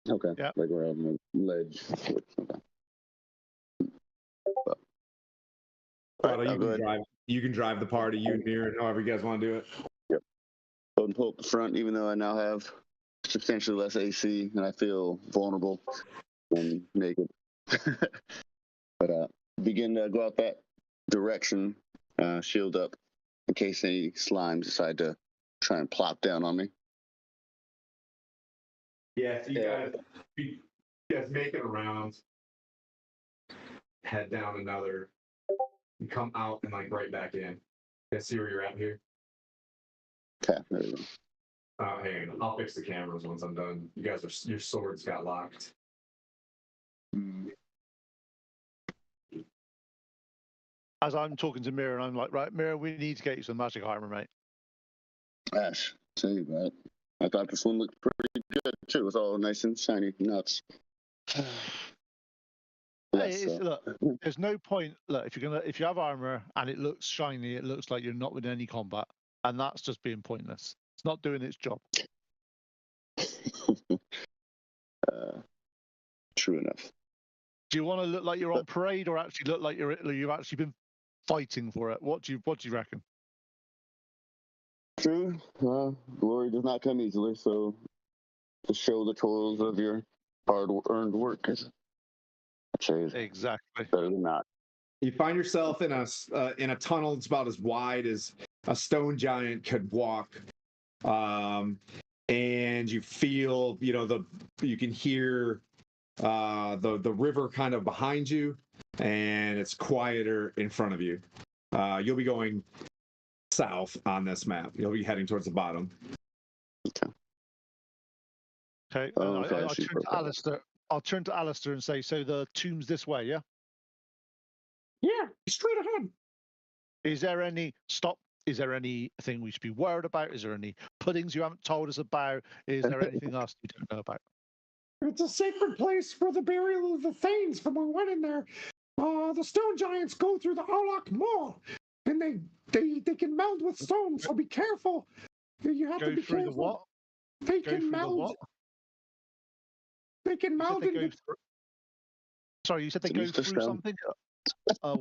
Okay. Yep. Like we're on the ledge. Okay. But I'll go ahead. you can drive the party, you and Mirren, however you guys want to do it. Yep. Go and pull up the front, even though I now have substantially less AC and I feel vulnerable and naked. But begin to go out that direction, shield up, in case any slimes decide to try and plop down on me. Yeah, so you guys make it around, head down another, you come out and like right back in. You see where you're at here? Okay, there we go. Hang on, I'll fix the cameras once I'm done. You guys are, your swords got locked. As I'm talking to Mira, and I'm like, right, Mira, we need to get you some magic armor, mate. Ash, tell you that. I thought this one looked pretty good too. It was all nice and shiny nuts. Hey, look, there's no point. Look, if you have armor and it looks shiny, it looks like you're not in any combat, and that's just being pointless. It's not doing its job. True enough. Do you want to look like you're on parade, or actually look like you've actually been fighting for it? What do you reckon? True. Glory does not come easily, so to show the toils of your hard-earned work is Exactly. better than not. You find yourself in a tunnel that's about as wide as a stone giant could walk, and you feel, you can hear the river kind of behind you, and it's quieter in front of you. You'll be going south on this map. You'll be heading towards the bottom. Okay. Oh, okay, I'll turn to Alistair. I'll turn to Alistair and say, so the tomb's this way, yeah? Yeah, straight ahead. Is there anything we should be worried about? Is there any puddings you haven't told us about? Is there anything else you don't know about? It's a sacred place for the burial of the Thanes from when we went in there. The stone giants go through the Arlok Maw, and they can meld with stone, so be careful. You have to be through careful. the what? They Go can through meld. the what? They can You said meld they into. go through. Sorry, you said they It's go just a through stone. something.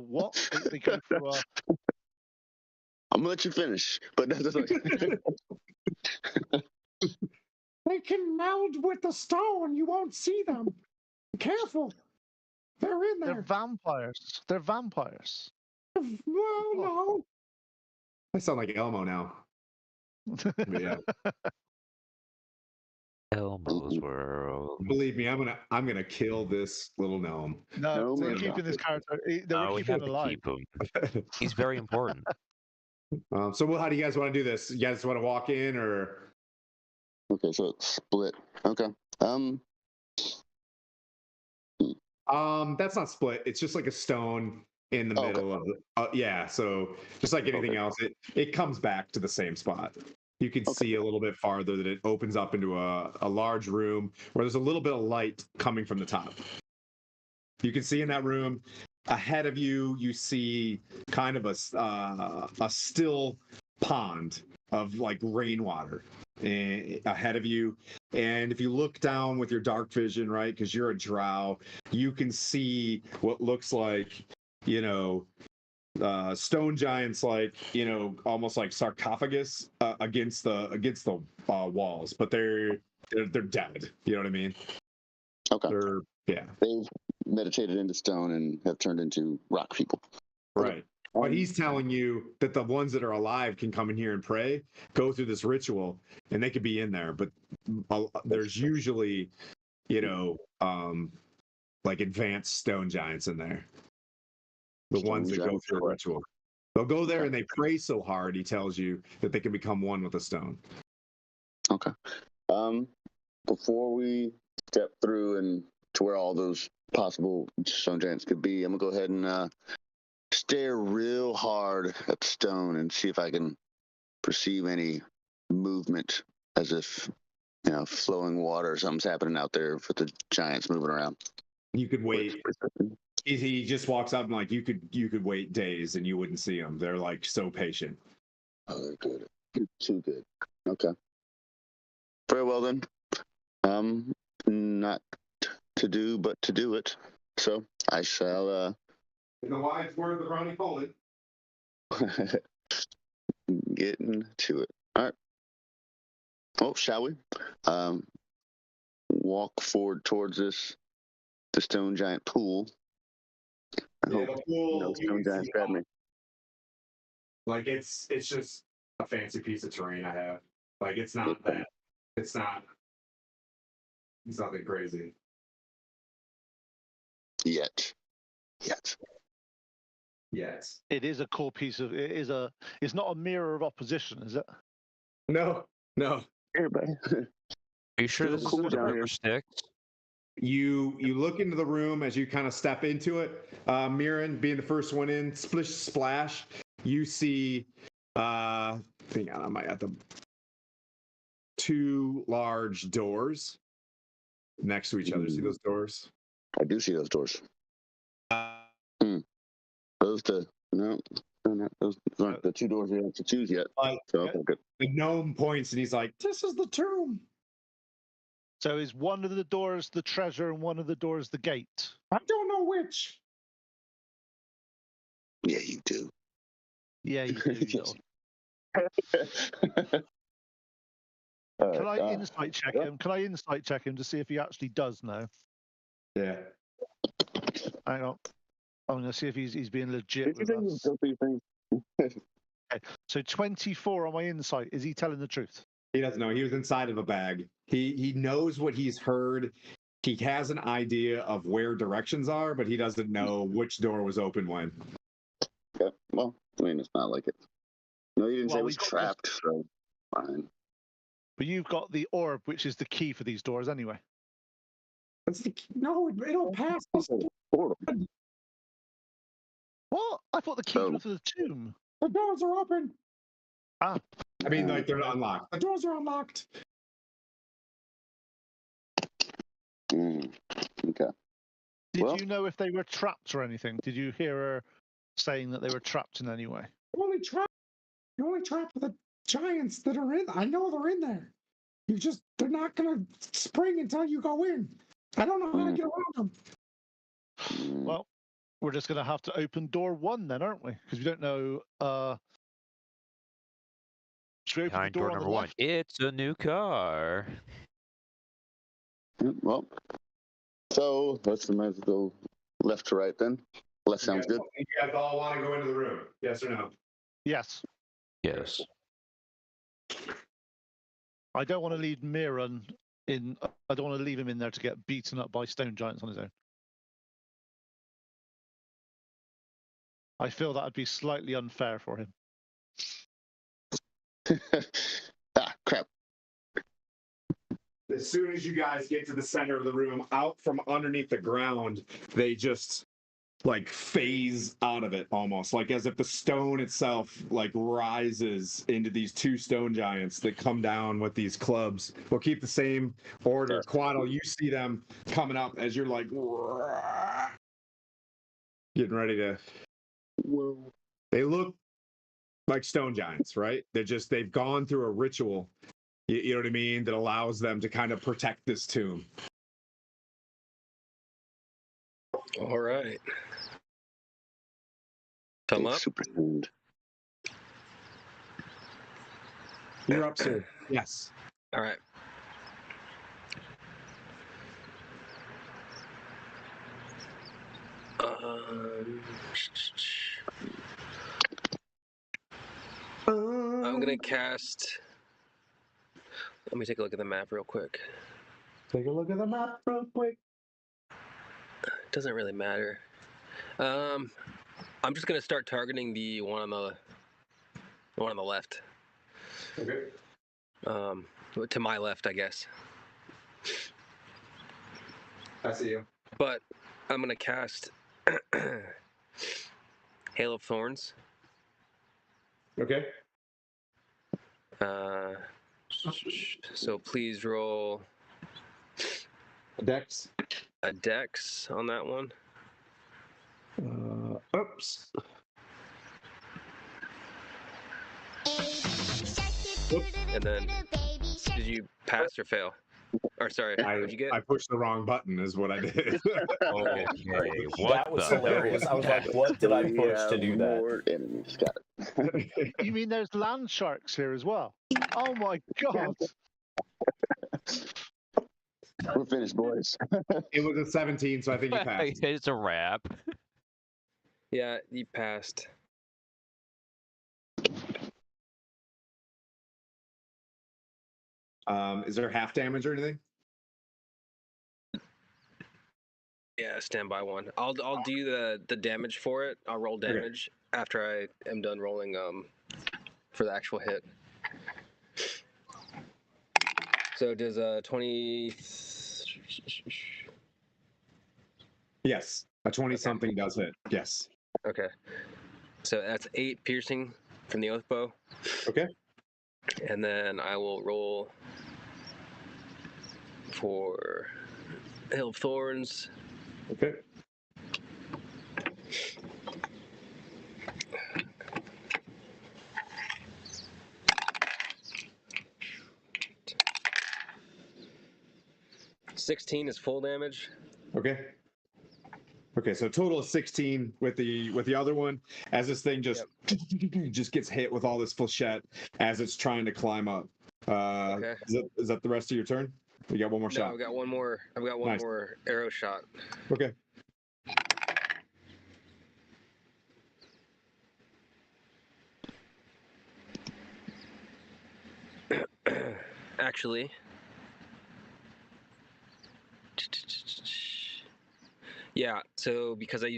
What? They go through. I'm gonna let you finish, but that's like They can meld with the stone. You won't see them. Be careful. They're in They're there. vampires. They're vampires. Well, no. I sound like Elmo now. But yeah, Elmo's World. believe me, I'm gonna kill this little gnome. No, No, we're man. keeping this character. We're We keeping have him to alive. keep him. He's very important. So, how do you guys want to do this? You guys want to walk in, or okay, so it's split. Okay. that's not split. It's just like a stone in the middle of the. Yeah, so just like anything else, it comes back to the same spot. You can see a little bit farther that it opens up into a large room where there's a little bit of light coming from the top. You can see in that room ahead of you, you see kind of a still pond of like rainwater ahead of you. And if you look down with your dark vision, right, because you're a drow, you can see what looks like, stone giants, like, almost like sarcophagus against the walls, but they're dead. You know what I mean? Okay. Yeah. They've meditated into stone and have turned into rock people. Right. But he's telling you that the ones that are alive can come in here and pray, go through this ritual, and they could be in there. But there's usually, like advanced stone giants in there. The ones that go through a ritual. They'll go there and they pray so hard, he tells you, that they can become one with the stone. Okay. Before we step through and to where all those possible stone giants could be, I'm gonna go ahead and stare real hard at the stone and see if I can perceive any movement, as if flowing water or something's happening out there with the giants moving around. You could wait. He just walks up and like you could wait days and you wouldn't see them. They're like so patient. Oh, they're good. Too good. Okay. Very well then. Not to do, but to do it. So I shall In the wise word of Ronnie Poland. get into it. All right. Oh, shall we? Walk forward towards the stone giant pool. I hope The pool, no you stone can giants see grab me. like it's just a fancy piece of terrain I have. Like it's not that. It's not. It's nothing crazy. Yet. Yes. It is a core piece of. It's not a mirror of opposition, is it? No. Everybody. Are you sure Still this cool isn't a down river here. Styx? You look into the room as you kind of step into it. Mirren being the first one in, splish splash. You see, hang on, I might have to. Two large doors next to each other. See those doors? I do see those doors. Uh, Those those aren't the two doors we have to choose yet. So okay, good. the gnome points and he's like, "This is the tomb." So is one of the doors the treasure and one of the doors the gate? I don't know which. Yeah, you do. Yeah, you do. Yes. Can I insight check him? Can I insight check him to see if he actually does know? Yeah. Hang on. I'm going to see if he's being legit Did you with think you us. go through things? Okay. So 24 on my insight. Is he telling the truth? He doesn't know. He was inside of a bag. He knows what he's heard. He has an idea of where directions are, but he doesn't know which door was open when. Okay. Well, I mean, it's not like it. No, you didn't say it was we've got trapped, so fine. But you've got the orb, which is the key for these doors anyway. It's the, no, it'll pass this. Portal. What? I thought the keys Oh. were for the tomb. The doors are open. Ah, I mean, like they're not unlocked. The doors are unlocked. Okay. did you know if they were trapped or anything? Did you hear her saying that they were trapped in any way? You only trap the giants that are in. I know they're in there. They're not gonna spring until you go in. I don't know how to get around them. Well, we're just going to have to open door one then, aren't we? Because we don't know. Should we open Behind the door door on the number one, left? it's a new car. Well, so let's go left to right then. Left sounds good. You guys all want to go into the room? Yes or no? Yes. Yes. I don't want to leave Miran in. I don't want to leave him in there to get beaten up by stone giants on his own. I feel that would be slightly unfair for him. Crap. As soon as you guys get to the center of the room, out from underneath the ground, they just like phase out of it almost, like as if the stone itself like rises into these two stone giants that come down with these clubs. We'll keep the same order. Quaddle, you see them coming up as you're like getting ready to. Whoa. They look like stone giants, right? They've gone through a ritual. You know what I mean? That allows them to kind of protect this tomb. All right. Come up. Super tuned. You're up, sir. Yes. All right. I'm gonna cast. Let me take a look at the map real quick. Take a look at the map real quick. It doesn't really matter. I'm just gonna start targeting the one on the left. Okay. To my left, I guess. I see you. But I'm gonna cast Hail of Thorns. Okay. So please roll Dex. a dex on that one. Oops. And then Did you pass or fail? Or sorry, what'd you get? I pushed the wrong button, is what I did. Okay, what That was the hilarious. I was like, heck? what did I We push to have do that? more enemies. Got it. You mean there's land sharks here as well? Oh my god! We're finished, boys. It was a 17, so I think you passed. It's a wrap. Yeah, you passed. Is there half damage or anything? Yeah, stand by one. I'll do the damage for it. I'll roll damage after I am done rolling for the actual hit. So does 20? Yes, a 20-something does hit. Yes. Okay. So that's 8 piercing from the oath bow. Okay. And then I will roll for Hill of Thorns. Okay. $16 is full damage. Okay. Okay, so total of 16 with the other one, as this thing just gets hit with all this flechette as it's trying to climb up. Okay. Is that the rest of your turn? You got one more No, shot. I've got one more. I've got one Nice. more arrow shot. Okay. Actually, yeah. So because I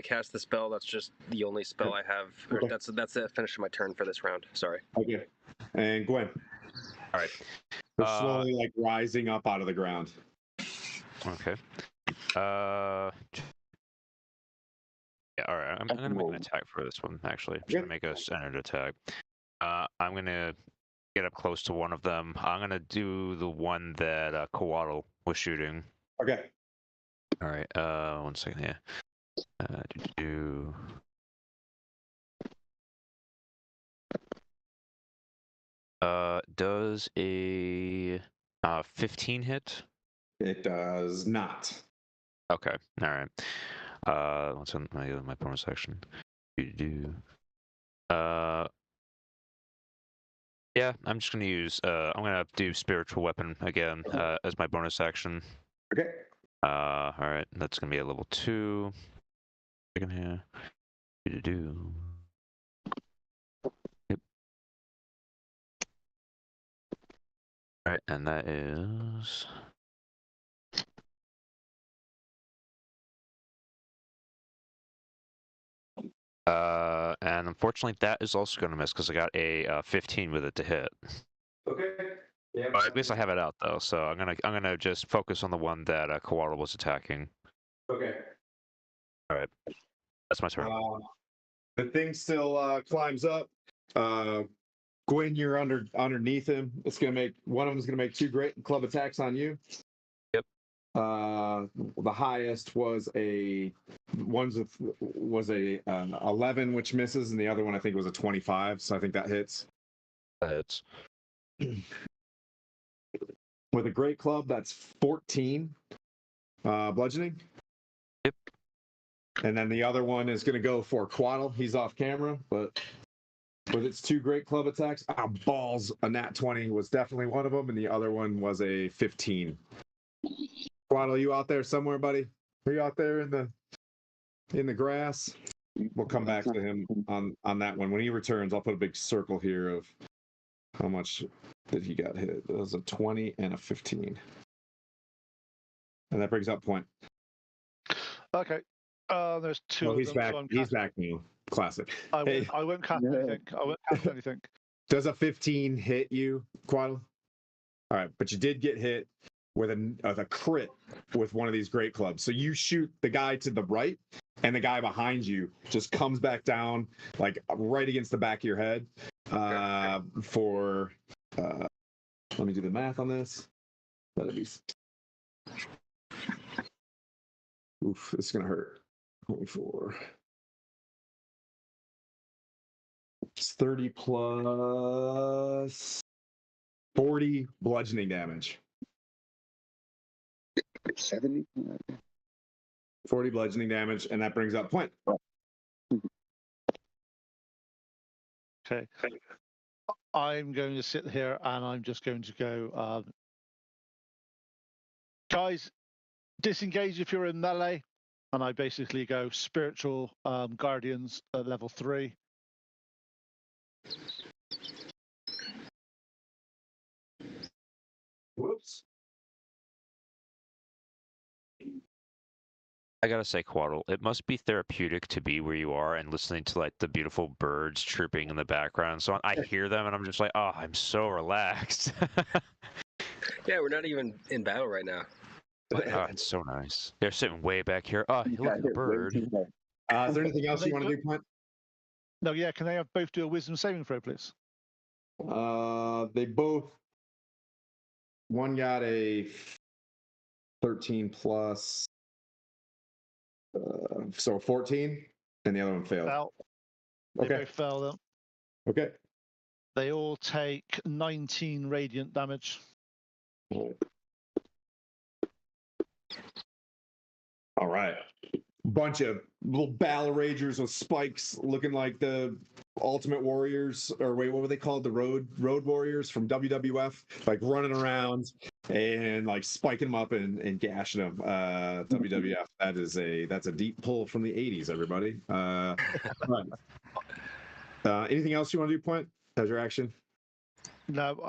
cast the spell, that's just the only spell I have. Or Okay. that's the finish of my turn for this round. Sorry. Okay. And Gwen. All right. They're slowly like rising up out of the ground. Okay. Yeah, all right. I'm gonna make an attack for this one. Actually, I'm just gonna make a standard attack. I'm gonna get up close to one of them. I'm gonna do the one that Coatl was shooting. Okay. All right. 1 second here. Does a 15 hit? It does not. Okay. All right. What's in my bonus action? Yeah, I'm just gonna use. I'm gonna do spiritual weapon again as my bonus action. Okay. All right, that's gonna be a level 2. Second here. Yep. All right, and that is. And unfortunately, that is also going to miss because I got a 15 with it to hit. Okay. Yeah. But at least I have it out though, so I'm gonna just focus on the one that Koala was attacking. Okay. All right, that's my turn. The thing still climbs up. Gwen, you're underneath him. It's gonna make one of them's gonna make 2 great club attacks on you. Yep. The highest was a 11, which misses, and the other one I think was a 25. So I think that hits. That hits. With a great club, that's 14 bludgeoning. Yep. And then the other one is going to go for Quaddle. He's off camera, but with its 2 great club attacks, balls, a nat 20 was definitely one of them, and the other one was a 15. Quaddle, you out there somewhere, buddy? Are you out there in the grass? We'll come back to him on that one. When he returns, I'll put a big circle here of how much that he got hit. It was a 20 and a 15. And that brings up point. Okay. There's 2 Oh, of he's them. back. So I'm He's back now. Classic. Hey, I won't cast anything. I won't cast anything. does a 15 hit you, Quaddle? All right, but you did get hit with a crit with one of these great clubs. So you shoot the guy to the right, and the guy behind you just comes back down, like right against the back of your head. Let me do the math on this. That'd be. Oof, this is gonna hurt. 24. It's 30 plus 40 bludgeoning damage. 70. 40 bludgeoning damage, and that brings up Point. Okay. I'm going to sit here and I'm just going to go, guys, disengage if you're in melee. And I basically go spiritual guardians at level 3. Whoops. I gotta say, Quaddle, it must be therapeutic to be where you are and listening to like the beautiful birds chirping in the background. So I hear them and I'm just like, oh, I'm so relaxed. Yeah, we're not even in battle right now. Oh, it's so nice. They're sitting way back here. Oh, You look got at the hit way bird. too hard. Is there anything else you want to do, Point? No, yeah, can they both do a wisdom saving throw, please? They both. One got a 13 plus, so 14, and the other one failed. Fell. They Okay. both fell then. Okay. They all take 19 radiant damage. All right. Bunch of little battle ragers with spikes looking like the Ultimate Warriors, or wait, what were they called? The Road Warriors from WWF, like running around and like spiking them up and gashing them. WWF, that's a deep pull from the 80s, everybody. Anything else you want to do, Point, as your action? No,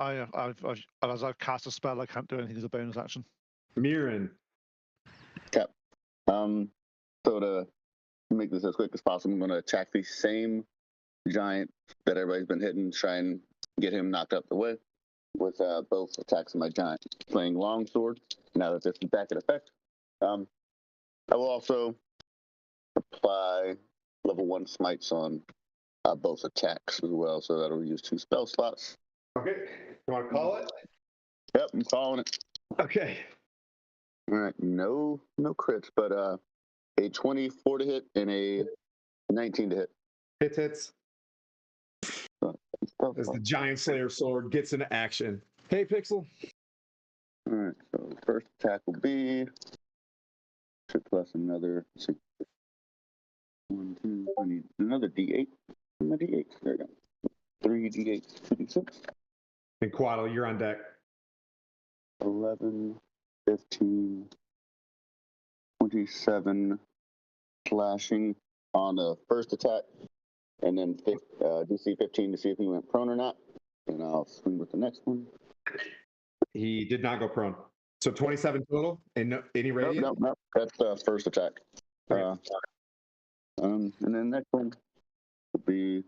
as I've cast a spell, I can't do anything as a bonus action. Mirren. Yep. So to make this as quick as possible, I'm going to attack the same giant that everybody's been hitting, try and get him knocked out the way with both attacks of my giant playing longsword. Now that this is back in effect, I will also apply level 1 smites on both attacks as well, so that'll use 2 spell slots. Okay. You want to call it? Yep, I'm calling it. Okay. All right, no crits, but a 24 to hit and a 19 to hit. Hits. As the Giant Slayer sword gets into action. Hey, Pixel. All right, so the first attack will be plus another 6. 1, 2, I need another D8. My D8. There we go. 3 D8, 2 D6. And Quaddle, you're on deck. 11, 15, 27 slashing on the first attack, and then DC 15 to see if he went prone or not. And I'll swing with the next one. He did not go prone. So 27 total, and no, any radiant? Nope. That's the first attack. Okay. And then next one will be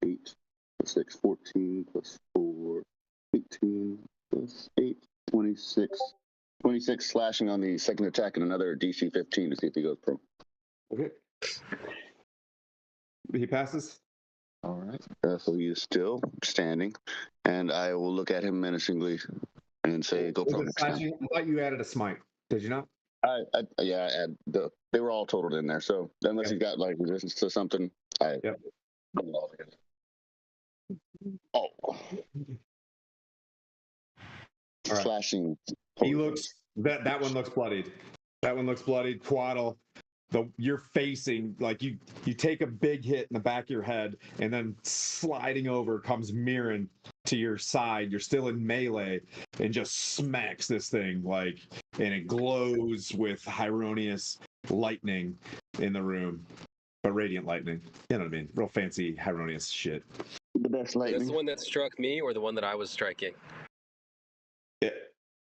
8 plus 6, 14 plus 4, 18 plus 8, 26. 26 slashing on the second attack and another DC 15 to see if he goes prone. Okay. He passes. All right. So he is still standing, and I will look at him menacingly and say, "Go prone next time." I thought you added a smite. Did you not? I add they were all totaled in there. So unless he's got like resistance to something, I Yep. put it all together. Oh, All right. slashing. He looks that one looks bloodied. That one looks bloodied. Quaddle. You're facing, like you take a big hit in the back of your head, and then sliding over comes Mirren to your side. You're still in melee, and just smacks this thing and it glows with Hyronius lightning in the room, but radiant lightning. You know what I mean? Real fancy Hyronius shit. The best lightning. That's the one that struck me, or the one that I was striking?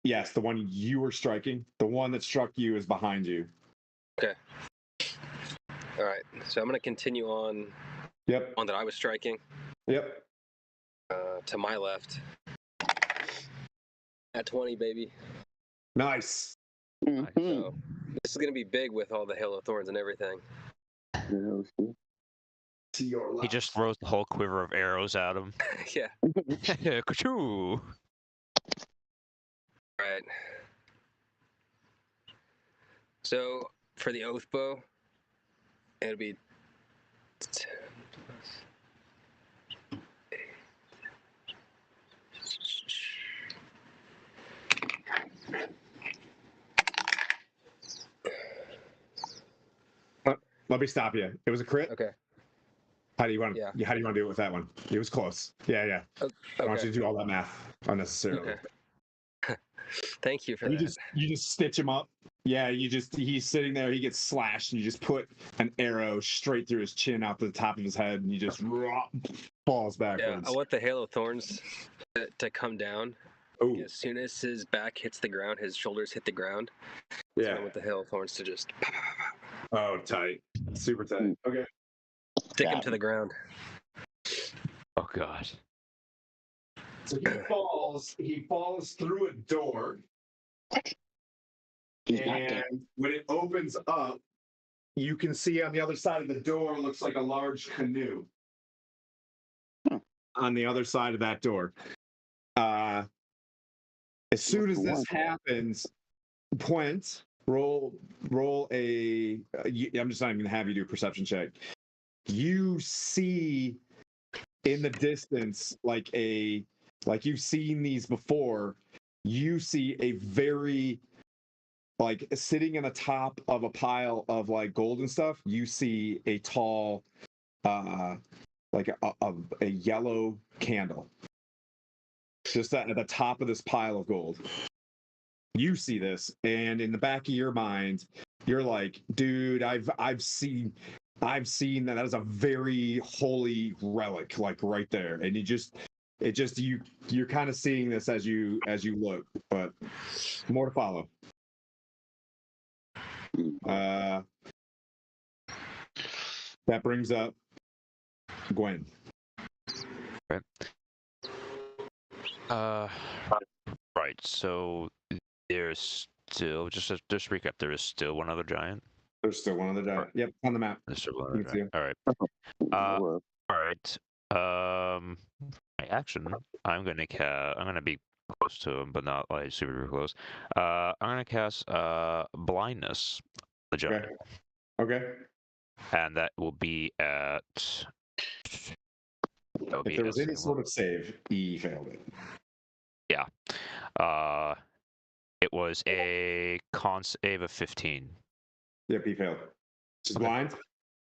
Yes, the one you were striking. The one that struck you is behind you. Okay. All right. So I'm going to continue on. Yep. One that I was striking. Yep. To my left. At 20, baby. Nice. Mm-hmm. So this is going to be big with all the Halo Thorns and everything. He just throws the whole quiver of arrows at him. Yeah. Ka-choo! All right. So for the oath bow, it'll be 10 plus 8. Let me stop you. It was a crit. Okay. How do you want? Yeah. How do you want to do it with that one? It was close. Yeah. I don't want you Okay. to do all that math unnecessarily. Okay. Thank you for You that. just stitch him up. Yeah, he's sitting there. He gets slashed, and you just put an arrow straight through his chin out to the top of his head, and you just falls Yeah, backwards. I want the Hail of Thorns to come down. Oh, As soon as his back hits the ground, his shoulders hit the ground. So I want the Hail of Thorns to just Oh, tight. Super tight. Okay. stick him to the ground. Oh god. So he falls through a door, He's not dead. and when it opens up, you can see on the other side of the door looks like a large canoe. On the other side of that door. As soon as this happens, Point, roll a. I'm just not even gonna have you do a perception check. You see in the distance, like you've seen these before. You see a very like sitting in the top of a pile of like gold and stuff. You see a tall, like a yellow candle, just at the top of this pile of gold. You see this, and in the back of your mind, you're like, dude, I've seen that is a very holy relic, like right there. And you're kind of seeing this as you look, but more to follow. That brings up Gwen. Right. Right. So there's still just recap. There is still one other giant. There's still one other giant. Yep, on the map. There's still one other You can see giant. All right. Well, All right. My action. I'm gonna be close to him, but not like super close. I'm gonna cast blindness on the giant, Okay. and that will be at. If there was any sort of save, he failed it. Yeah. It was a con save of 15. Yep, he failed. Just blind.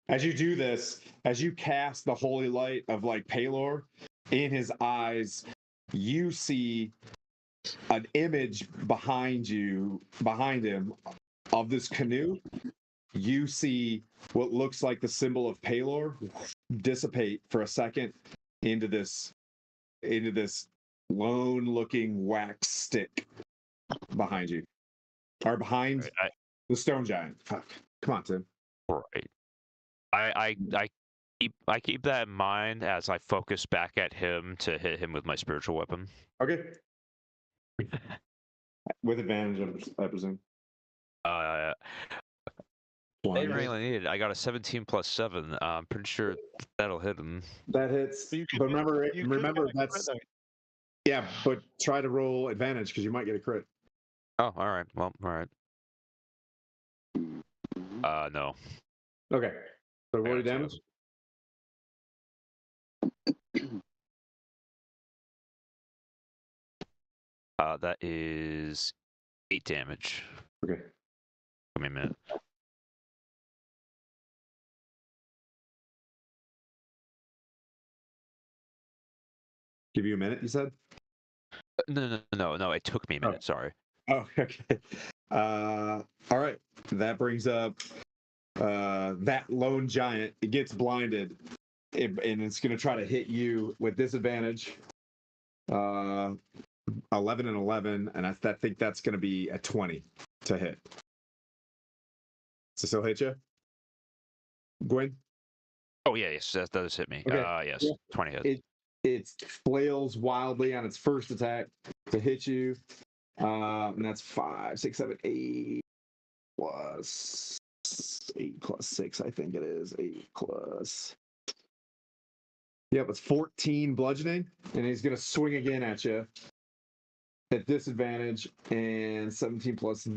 As you do this, as you cast the holy light of like Palor in his eyes, you see an image behind him of this canoe. You see what looks like the symbol of Palor dissipate for a second into this lone looking wax stick behind you. Or behind the stone giant. Fuck. Come on, Tim. Right. I keep that in mind as I focus back at him to hit him with my spiritual weapon. Okay. With advantage, I presume. I didn't really need it. I got a 17 plus 7. I'm pretty sure that'll hit him. That hits. But remember that's yeah. But try to roll advantage because you might get a crit. Oh, all right. Well, all right. No. Okay. So roll your damage. That is 8 damage. Okay. Give me a minute. Give you a minute, you said? No. It took me a minute. Sorry. Oh, okay. All right. That brings up that lone giant. It gets blinded, and it's going to try to hit you with disadvantage. 11 and 11, and I think that's going to be a 20 to hit. So still hit you, Gwen? Oh yeah, yes, that does hit me. Okay. Yes, 20 hits. It flails wildly on its first attack to hit you, and that's 5, 6, 7, 8 plus 8 plus 6. I think it is 8 plus. Yep, it's 14 bludgeoning, and he's gonna swing again at you at disadvantage, and 17 plus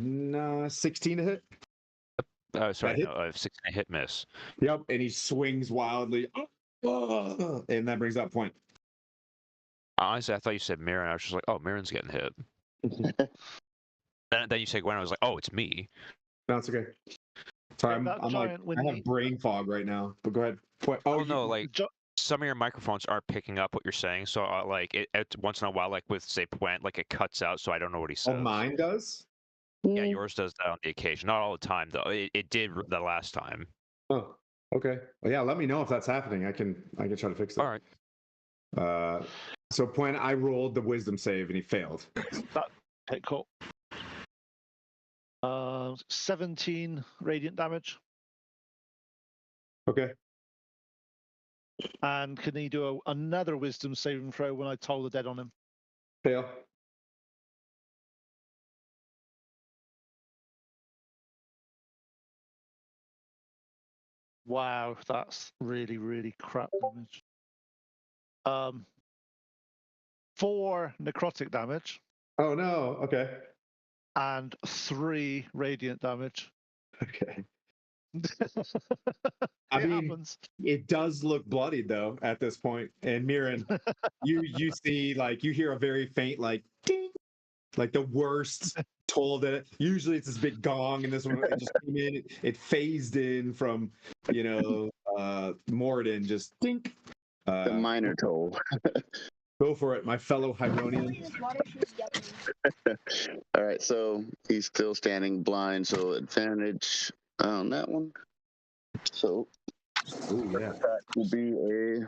16 to hit. Oh, sorry, no, I have 16 hit miss. Yep, and he swings wildly, and that brings up Point. Honestly, I thought you said Mirren. I was just like, oh, Mirren's getting hit. then you said Gwen. I was like, oh, it's me. No, it's okay. Sorry, that I'm like, giant when I have brain fog right now. But go ahead. What? Oh, you, no, like Gi- some of your microphones aren't picking up what you're saying, so like once in a while, like with say Pwent, like it cuts out, so I don't know what he oh, says. mine does. Yeah, yours does that on the occasion, not all the time though. It did the last time. Oh, okay. Well, yeah. Let me know if that's happening. I can try to fix it. All right. So when I rolled the wisdom save and he failed. Okay, cool. 17 radiant damage. Okay. And can he do another wisdom saving throw when I toll the dead on him? Fail. Wow, that's really, really crap damage. 4 necrotic damage Oh no. Okay. and 3 radiant damage. Okay. It I mean, happens. it does look bloodied though at this point. And Mirren, you see like you hear a very faint like ding, like the worst toll that usually it's this big gong, and this one it just came in. It phased in from Moradin, just dink. The minor toll. Go for it, my fellow Hyronian. All right, so he's still standing blind, so advantage on that one. So Ooh, yeah. that will be a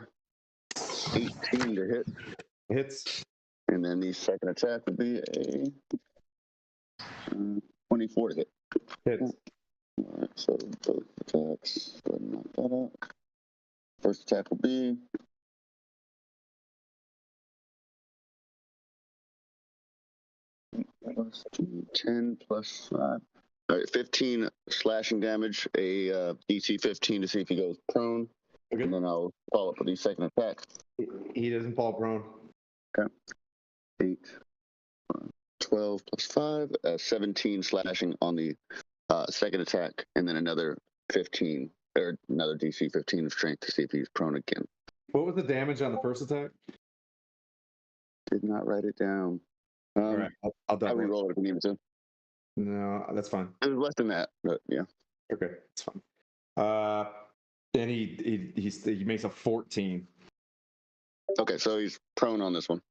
18 to hit, Hits. and then the second attack would be a 24 to hit. Hits. All right, so both attacks. Go ahead and knock that out. First attack will be 10 plus 5. All right, 15 slashing damage, a DC 15 to see if he goes prone. Okay. And then I'll follow up with the second attack. He doesn't fall prone. Okay. 8, 12 plus 5, 17 slashing on the second attack, and then another 15, or another DC 15 of strength to see if he's prone again. What was the damage on the first attack? Did not write it down. All right, I'll I'll double it. re-roll it if you need to. No, that's fine. It was less than that, but yeah. Okay, it's fine. And he makes a 14. Okay, so he's prone on this one.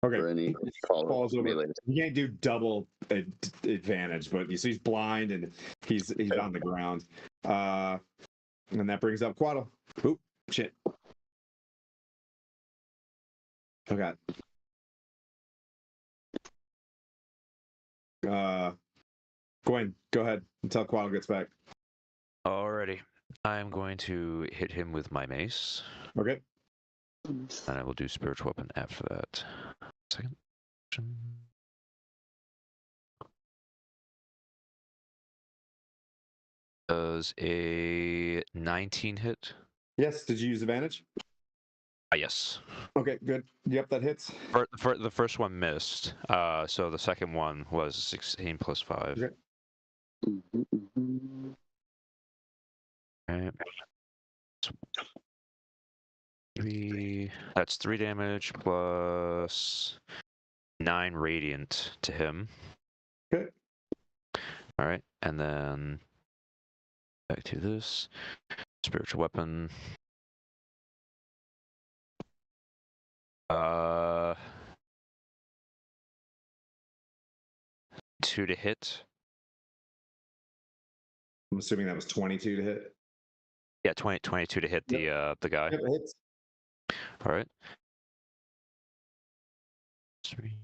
Okay, For any falls over. melee. He can't do double advantage, but he's blind and he's on the ground. And that brings up Quaddle. Oop, shit. Okay. Gwen, go ahead until Quaddle gets back. Alrighty. I'm going to hit him with my mace, Okay. and I will do spiritual weapon after that. Second. Does a 19 hit? Yes. Did you use advantage? Yes. Okay, good. Yep, that hits. For the first one missed. So the second one was 16 plus 5. Okay. Okay. That's 3 damage plus 9 radiant to him. Good. All right, and then back to this spiritual weapon. 2 to hit. I'm assuming that was 22 to hit. Yeah, 22 to hit the guy. Yep, it hits. All right. 3.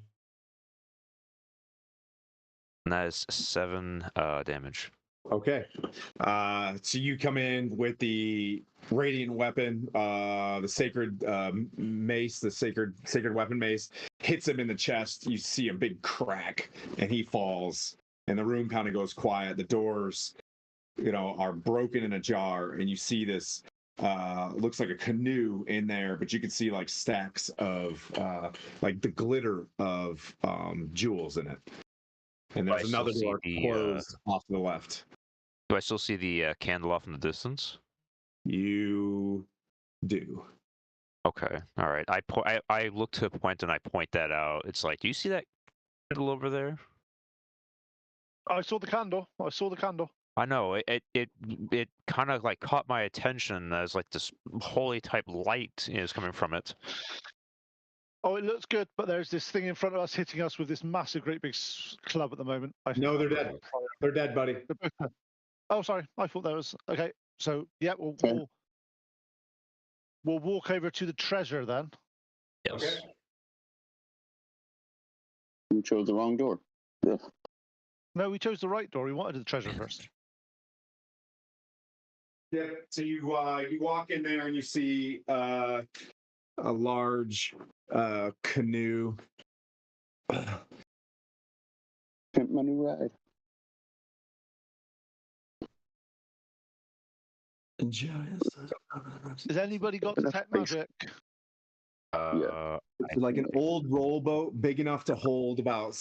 And that is 7 damage. Okay. So you come in with the radiant weapon, the sacred mace, the sacred weapon mace, hits him in the chest. You see a big crack, and he falls. And the room kind of goes quiet. The doors, are broken in a jar, and you see this. Looks like a canoe in there, but you can see like stacks of like the glitter of jewels in it. And there's I still another see door closed off to the left. Do I still see the candle off in the distance? You do. Okay. All right. I look to a point and I point that out. It's like, do you see that candle over there? I saw the candle. I know it kind of like caught my attention as like this holy type light is coming from it. Oh, it looks good, but there's this thing in front of us hitting us with this massive, great big club at the moment. No, they're dead. They're dead, buddy. They're both dead. Oh, sorry. I thought that was okay. So yeah, Okay. we'll walk over to the treasure then. Yes. Okay. You chose the wrong door. Yeah. No, we chose the right door. We wanted the treasure first. Yeah. So you walk in there and you see a large canoe. Pimp my new ride. Has anybody got detect magic? It's like an old rowboat, big enough to hold about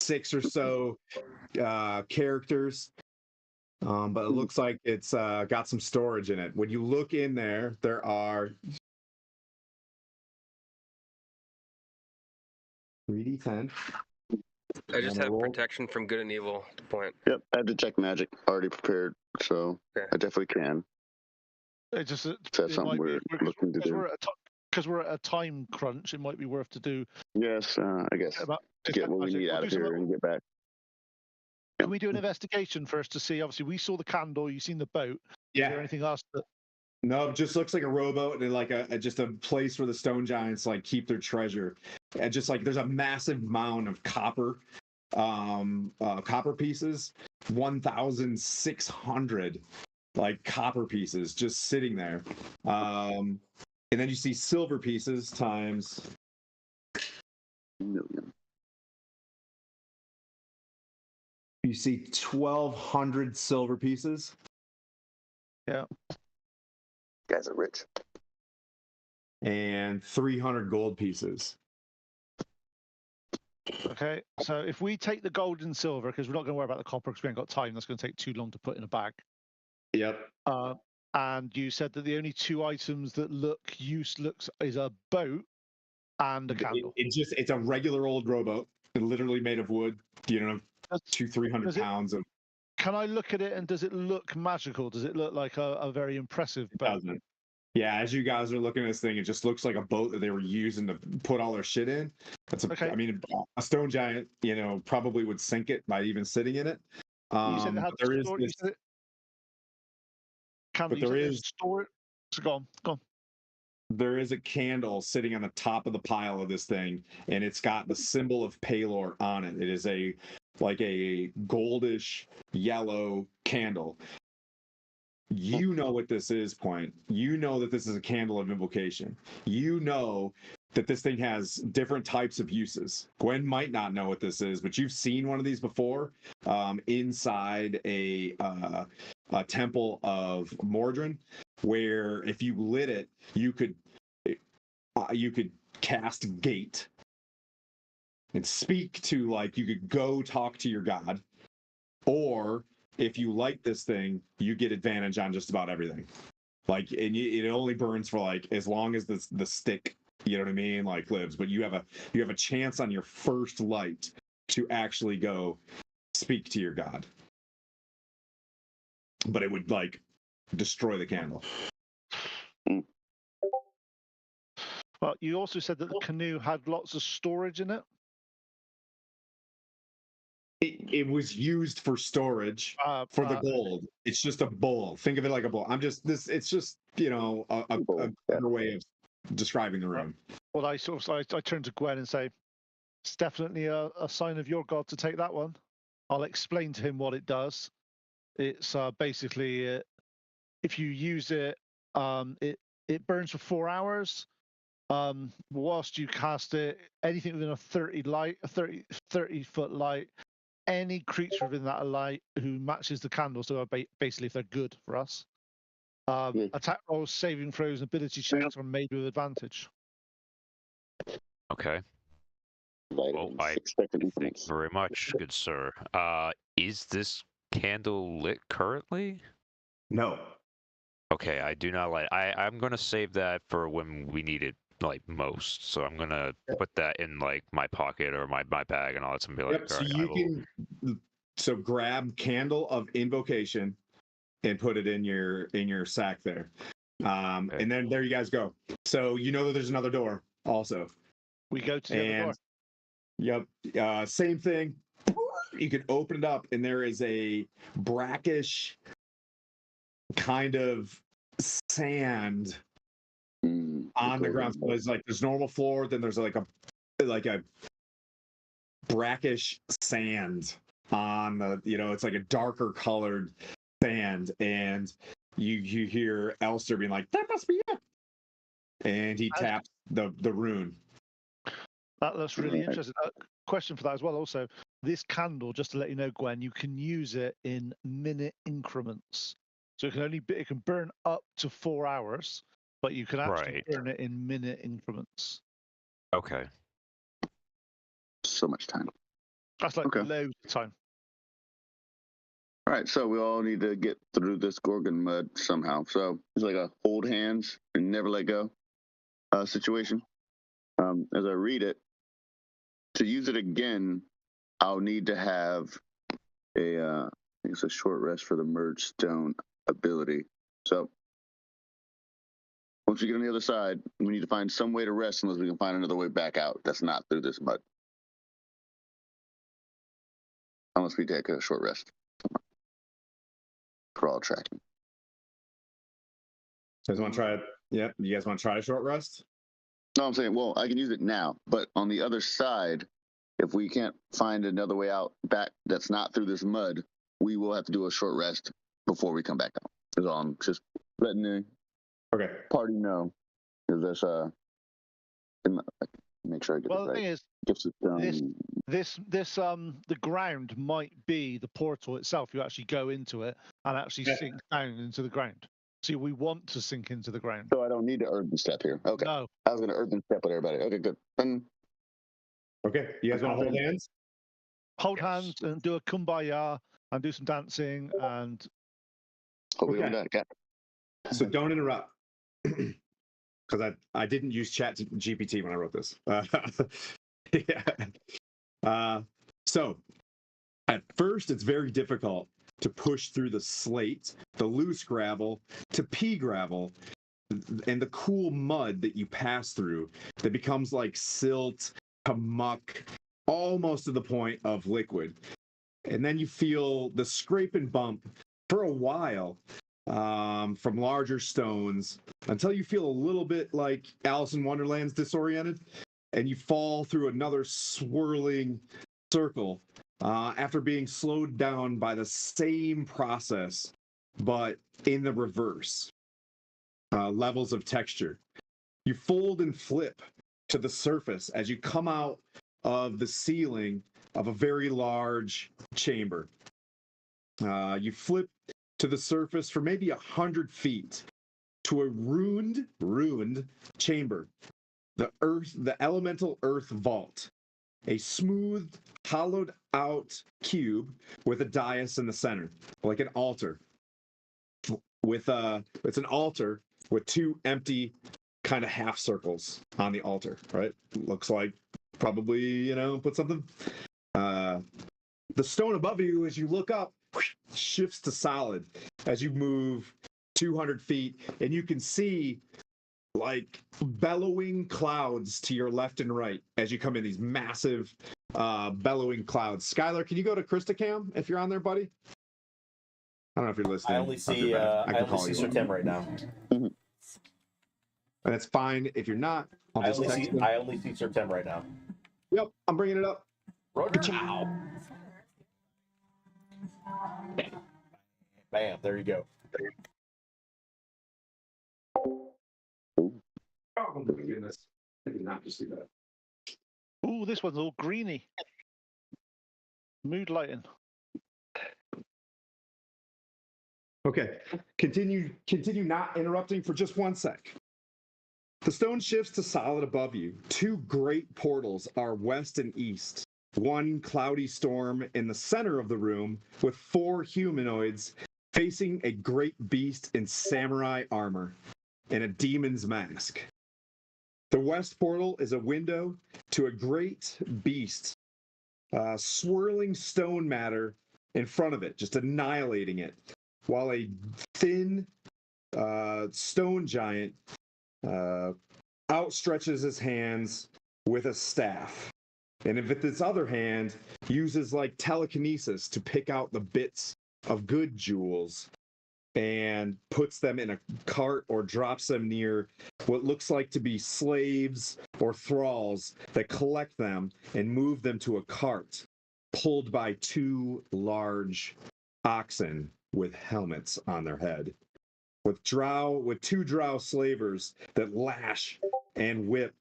6 or so characters. But it looks like it's got some storage in it. When you look in there, there are 3d10. I just have roll. protection from good and evil at the point. Yep, I have detect magic already prepared, so Okay. I definitely can. It just So that's something we're looking to do. Because we're at a time crunch. It might be worth to do. Yes, I guess About to get detect what we magic. need We'll out do of some- here and get back. Can we do an investigation first to see? Obviously, we saw the candle. You've seen the boat. Is there Yeah. anything else that? No, it just looks like a rowboat and like just a place where the stone giants like keep their treasure. And just like there's a massive mound of copper pieces, 1,600 like copper pieces just sitting there. And then you see silver pieces times Million. you see 1,200 silver pieces. Yeah. Guys are rich. And 300 gold pieces. Okay. So if we take the gold and silver, because we're not going to worry about the copper because we ain't got time. That's going to take too long to put in a bag. Yep. And you said that the only two items that look useless is a boat and a candle. It's a regular old rowboat, literally made of wood. You know, 300 pounds of. Can I look at it and does it look magical? Does it look like a very impressive boat? Doesn't. Yeah, as you guys are looking at this thing, it just looks like a boat that they were using to put all their shit in. Okay. I mean, a stone giant, probably would sink it by even sitting in it. You said it had There is storage. this, But there is storage. So go on. There is a candle sitting on the top of the pile of this thing, and it's got the symbol of Palor on it. It is a goldish yellow candle. You know what this is, Point. You know that this is a candle of invocation. You know that this thing has different types of uses. Gwen might not know what this is, but you've seen one of these before inside a temple of Mordrin, where if you lit it, you could cast Gate and speak to, like, you could go talk to your god, or if you light this thing, you get advantage on just about everything. Like, and it only burns for like as long as the stick, you know what I mean, like lives. But you have a chance on your first light to actually go speak to your god. But it would like destroy the candle. Well, you also said that the canoe had lots of storage in it. It was used for storage for the gold. It's just a bowl. Think of it like a bowl. It's just a better way of describing the room. Well, I turn to Gwen and say, it's definitely a sign of your god to take that one. I'll explain to him what it does. It's basically if you use it, it burns for 4 hours. Whilst you cast it, anything within a 30 foot light, any creature within that light who matches the candle, so basically if they're good for us, attack rolls, saving throws, and ability checks are made with advantage. Okay. Well, thank you very much, good sir. Is this candle lit currently? No. Okay, I do not light. I'm gonna save that for when we need it like most. So I'm gonna put that in like my pocket or my bag and all that, and be like, Yep. So all right, you can So grab Candle of Invocation and put it in your sack there. Okay. And then there you guys go. So you know that there's another door also. We go to the other door. Yep. Same thing. You can open it up, and there is a brackish kind of sand on the ground. So there's normal floor, then there's like a brackish sand on the, it's like a darker colored sand, and you hear Elster being like, "That must be it," and he taps the rune. That's really interesting. Question for that as well. Also, this candle, just to let you know, Gwen, you can use it in minute increments. So it can burn up to 4 hours, but you can actually burn it in minute increments. Okay. So much time. That's like loads of time. All right, so we all need to get through this Gorgon mud somehow. So it's like a hold hands and never let go situation. As I read it, to use it again, I'll need to have I think it's a short rest for the merge stone ability. So once we get on the other side, we need to find some way to rest unless we can find another way back out that's not through this mud. Unless we take a short rest. For all tracking. You guys want to try it? Yep. You guys want to try a short rest? No, I'm saying, well, I can use it now, but on the other side, if we can't find another way out back that's not through this mud, we will have to do a short rest before we come back out. That's all. I'm just letting the party know. Because that's make sure I get well, this the right. thing is, the ground might be the portal itself. You actually go into it and actually sink down into the ground. See, we want to sink into the ground. So I don't need to earthen step here. Okay. No. I was going to earthen step with everybody. Okay, good. Okay. You guys want to hold hands? Hold hands and do a kumbaya and do some dancing and. Hope we haven't done it. So don't interrupt. Because I didn't use Chat GPT when I wrote this. So at first, it's very difficult to push through the slate, the loose gravel, to pea gravel, and the cool mud that you pass through that becomes like silt to muck, almost to the point of liquid. And then you feel the scrape and bump for a while from larger stones until you feel a little bit like Alice in Wonderland's disoriented, and you fall through another swirling circle after being slowed down by the same process, but in the reverse. Levels of texture. You fold and flip to the surface as you come out of the ceiling of a very large chamber. You flip to the surface for maybe 100 feet to a ruined chamber. The elemental earth vault. A smooth, hollowed out cube with a dais in the center, like an altar. It's an altar with two empty kind of half circles on the altar, right? Looks like probably, put something. The stone above you, as you look up, shifts to solid as you move 200 feet, and you can see like bellowing clouds to your left and right as you come in, these massive bellowing clouds. Skylar, can you go to Christicam if you're on there, buddy? I don't know if you're listening. I only see Sir Tim right now. And that's fine if you're not. I only see Sir Tim right now. Yep, I'm bringing it up. Roger. Bam, there you go. Oh my goodness. I did not just see that. Ooh, this one's all greeny. Mood lighting. Okay, continue not interrupting for just 1 sec. The stone shifts to solid above you. Two great portals are west and east. One cloudy storm in the center of the room with 4 humanoids facing a great beast in samurai armor and a demon's mask. The west portal is a window to a great beast, swirling stone matter in front of it, just annihilating it, while a thin stone giant outstretches his hands with a staff. And with his other hand, uses like telekinesis to pick out the bits of good jewels and puts them in a cart or drops them near what looks like to be slaves or thralls that collect them and move them to a cart pulled by 2 large oxen with helmets on their head. With 2 drow slavers that lash and whip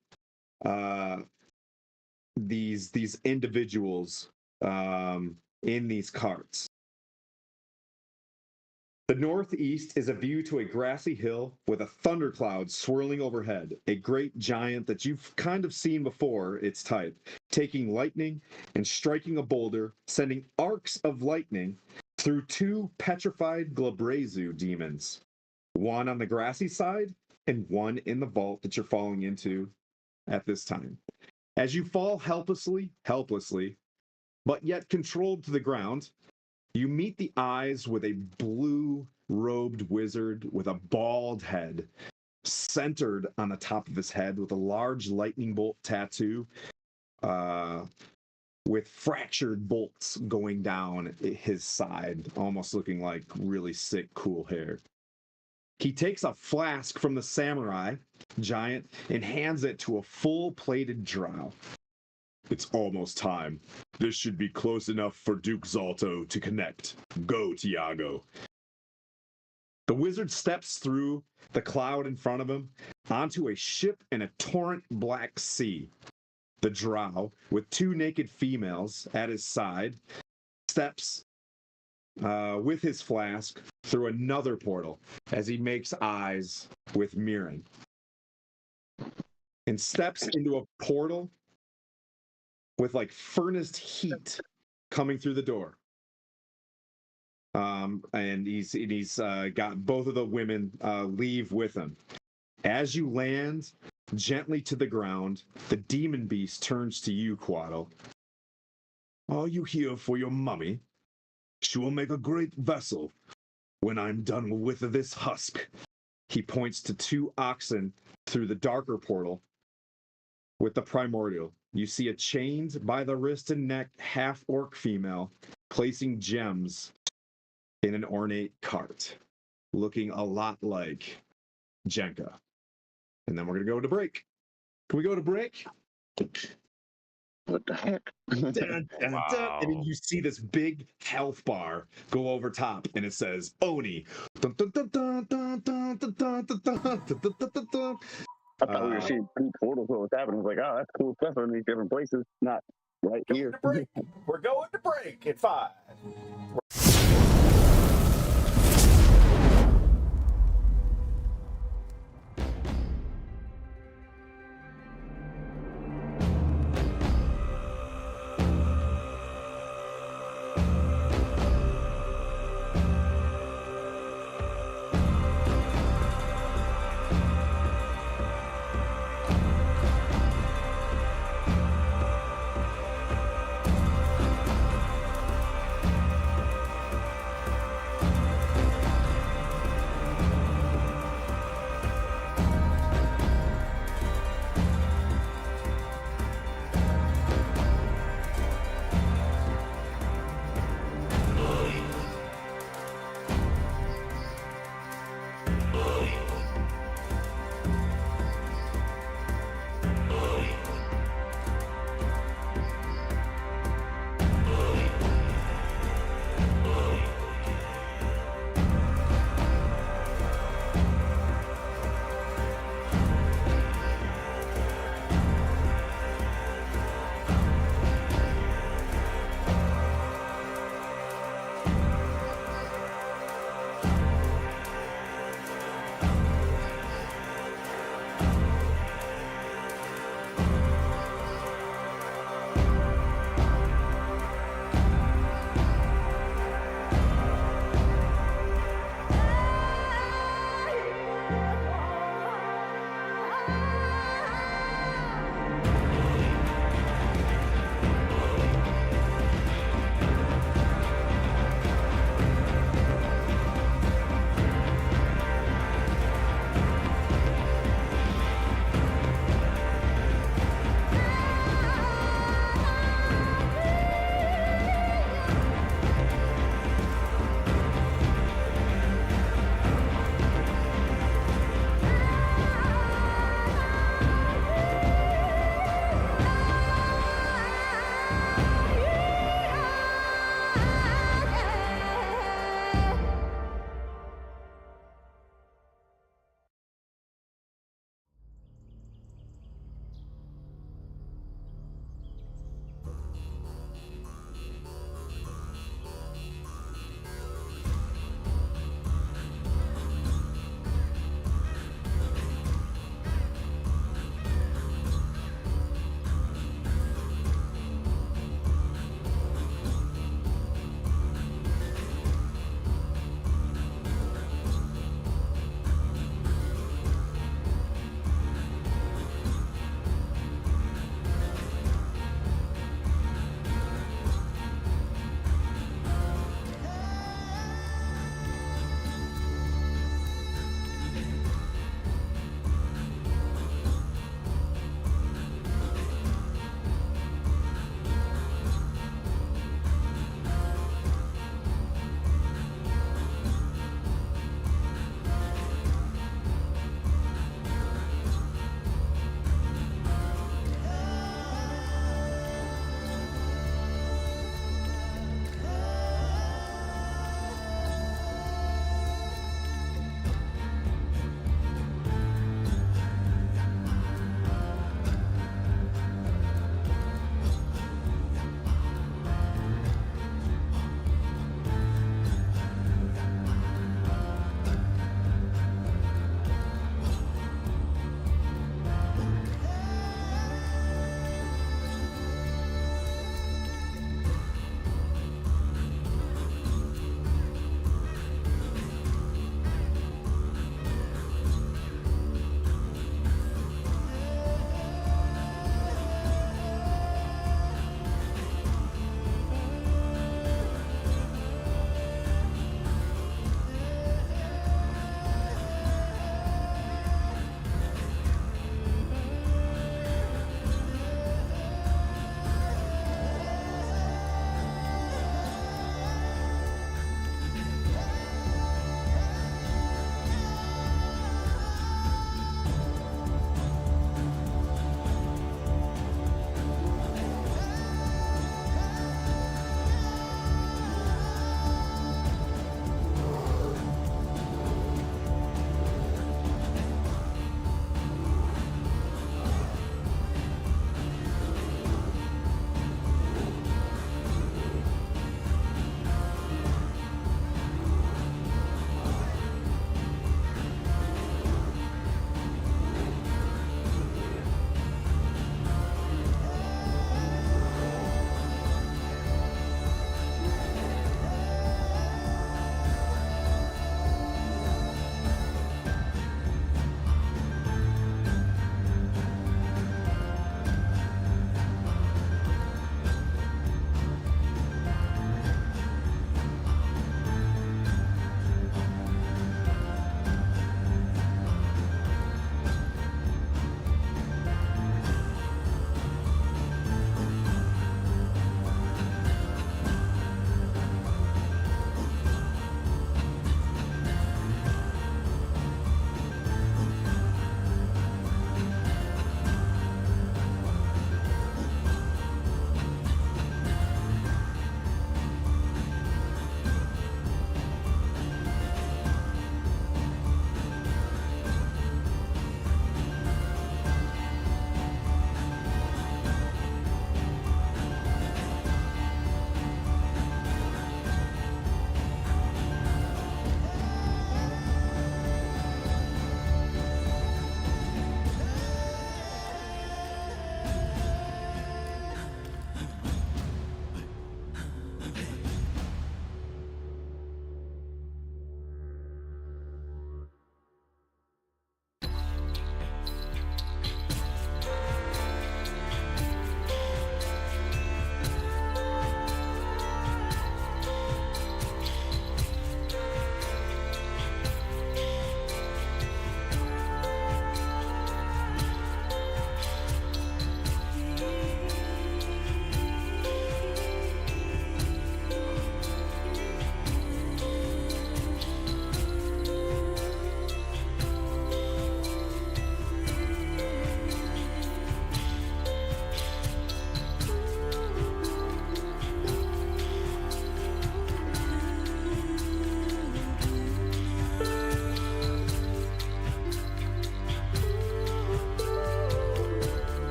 these individuals in these carts. The northeast is a view to a grassy hill with a thundercloud swirling overhead, a great giant that you've kind of seen before its type, taking lightning and striking a boulder, sending arcs of lightning through 2 petrified Glabrezu demons, one on the grassy side and one in the vault that you're falling into at this time. As you fall helplessly, but yet controlled to the ground, you meet the eyes with a blue-robed wizard with a bald head, centered on the top of his head with a large lightning bolt tattoo, with fractured bolts going down his side, almost looking like really sick, cool hair. He takes a flask from the samurai giant and hands it to a full-plated drow. It's almost time. This should be close enough for Duke Zalto to connect. Go, Tiago. The wizard steps through the cloud in front of him onto a ship in a torrent black sea. The drow, with 2 naked females at his side, steps with his flask through another portal as he makes eyes with Mirren. And steps into a portal with like furnace heat coming through the door. And he's got both of the women leave with him. As you land gently to the ground, the demon beast turns to you, Quaddle. Are you here for your mummy? She will make a great vessel when I'm done with this husk. He points to 2 oxen through the darker portal with the primordial. You see a chained by the wrist and neck half-orc female placing gems in an ornate cart, looking a lot like Jenka. And then we're going to go to break. Can we go to break? What the heck? Dun, dun, dun. Wow. And then you see this big health bar go over top, and it says Oni. Dun, dun, dun, dun, dun, dun, dun, dun, dun, dun, dun, dun, dun, dun. I thought we were seeing 2 portals. What was happening? I was like, oh, that's cool stuff in these different places. Not right here. We're going to break in 5.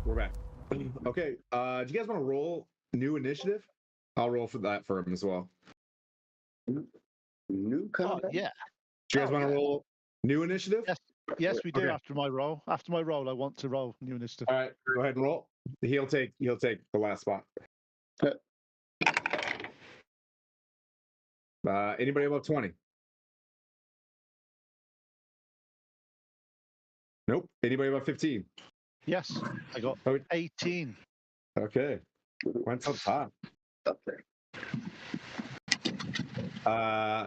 we're back. Okay. Do you guys want to roll new initiative? I'll roll for that for him as well. New coming back? Yeah. Do you guys want to yeah. roll new initiative? Yes, we do. Okay. After my roll, I want to roll new initiative. All right. Go ahead and roll. He'll take the last spot. Anybody above 20? Nope. Anybody above 15? Yes, I got Oh. 18. Okay. Went up top. Up there.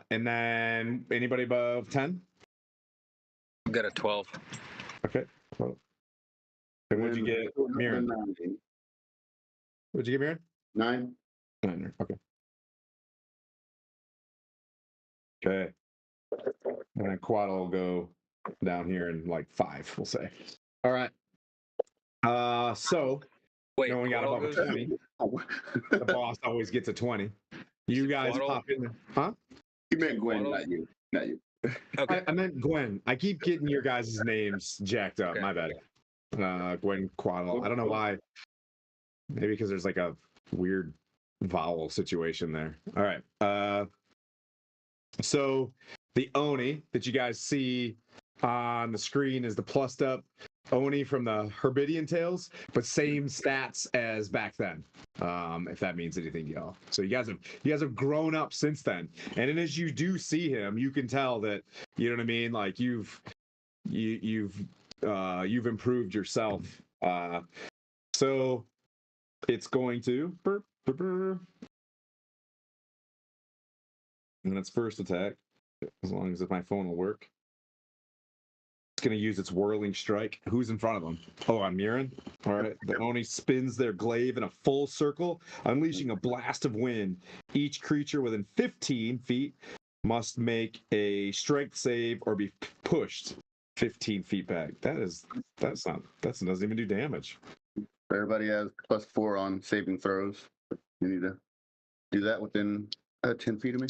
And then anybody above 10? I've got a 12. Okay. Well, and what'd you get, Mirren? 9. What'd you get, Mirren? 9. 9. Okay. Okay. And then Quad will go down here in like 5, we'll say. All right. So Wait, no one got Quaddle above a goes? 20. The boss always gets a 20. You guys Quaddle? pop in there. Huh? You meant Gwen, Quaddle? not you. Not you. Okay. I meant Gwen. I keep getting your guys' names jacked up. Okay. My bad. Gwen Quaddle. I don't know why. Maybe because there's like a weird vowel situation there. All right. So the Oni that you guys see on the screen is the plussed up Oni from the Herbidian Tales, but same stats as back then. If that means anything to y'all. So you guys have grown up since then. And then as you do see him, you can tell that, you know what I mean? Like you've improved yourself. So it's going to and its first attack, as long as my phone will work. It's going to use its whirling strike. Who's in front of them? Oh, I'm Mirren. All right. The Oni spins their glaive in a full circle, unleashing a blast of wind. Each creature within 15 feet must make a strength save or be pushed 15 feet back. That doesn't even do damage. Everybody has +4 on saving throws. You need to do that within 10 feet of me.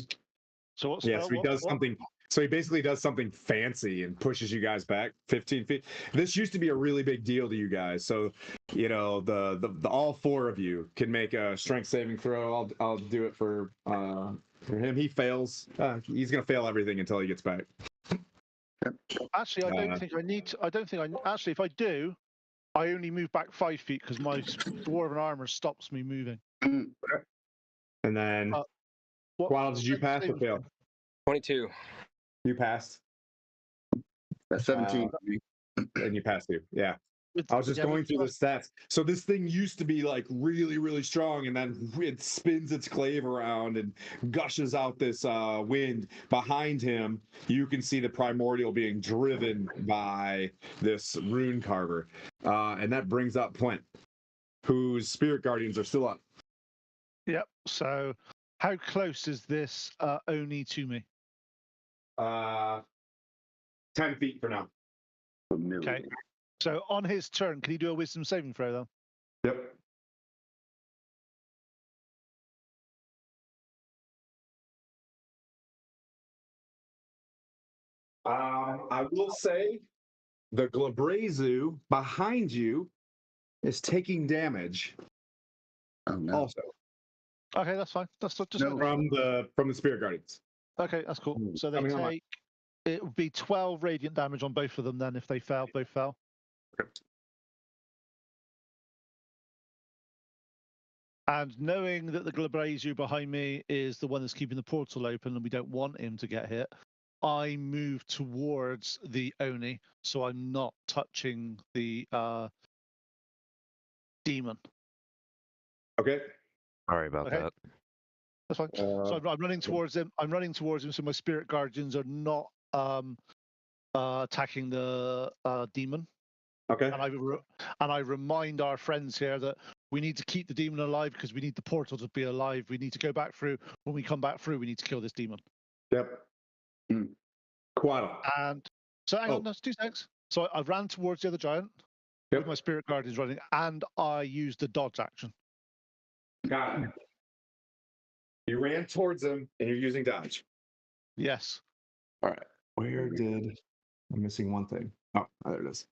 So what's Yeah, so he does something. So he basically does something fancy and pushes you guys back 15 feet. This used to be a really big deal to you guys. So, you know, the all 4 of you can make a strength saving throw. I'll do it for him. He fails. He's gonna fail everything until he gets back. Actually, I don't think I need to. I don't think I. Actually, if I do, I only move back 5 feet because my dwarven armor stops me moving. And then, Quaddle, did you pass or fail? 22. You passed. That's 17 for me. And you passed too. Yeah. With- I was just yeah, going with- through the stats. So this thing used to be like really, really strong, and then it spins its glaive around and gushes out this wind. Behind him, you can see the primordial being driven by this rune carver. And that brings up Plint, whose spirit guardians are still up. Yep. So, how close is this Oni to me? 10 feet for now. Okay. So on his turn, can he do a wisdom saving throw then? Yep. I will say the Glabrezu behind you is taking damage Oh, no. also Okay, that's fine. That's just No. from the spirit guardians. okay. That's cool. So they Coming on. take. It would be 12 radiant damage on both of them then if they fail. Both fell. And knowing that the Glabrezu behind me is the one that's keeping the portal open and we don't want him to get hit, I move towards the Oni, so I'm not touching the demon. Okay. Sorry about Okay. that. That's fine. So I'm running towards him. I'm running towards him, so my spirit guardians are not attacking the demon. Okay. And I remind our friends here that we need to keep the demon alive because we need the portal to be alive. We need to go back through. When we come back through, we need to kill this demon. Yep. Quaddle. And so hang on, that's 2 seconds. So I ran towards the other giant with my spirit guardians running, and I used the dodge action. Got it. You ran towards him and you're using dodge. Yes. All right. Where did I'm missing one thing? Oh, there it is.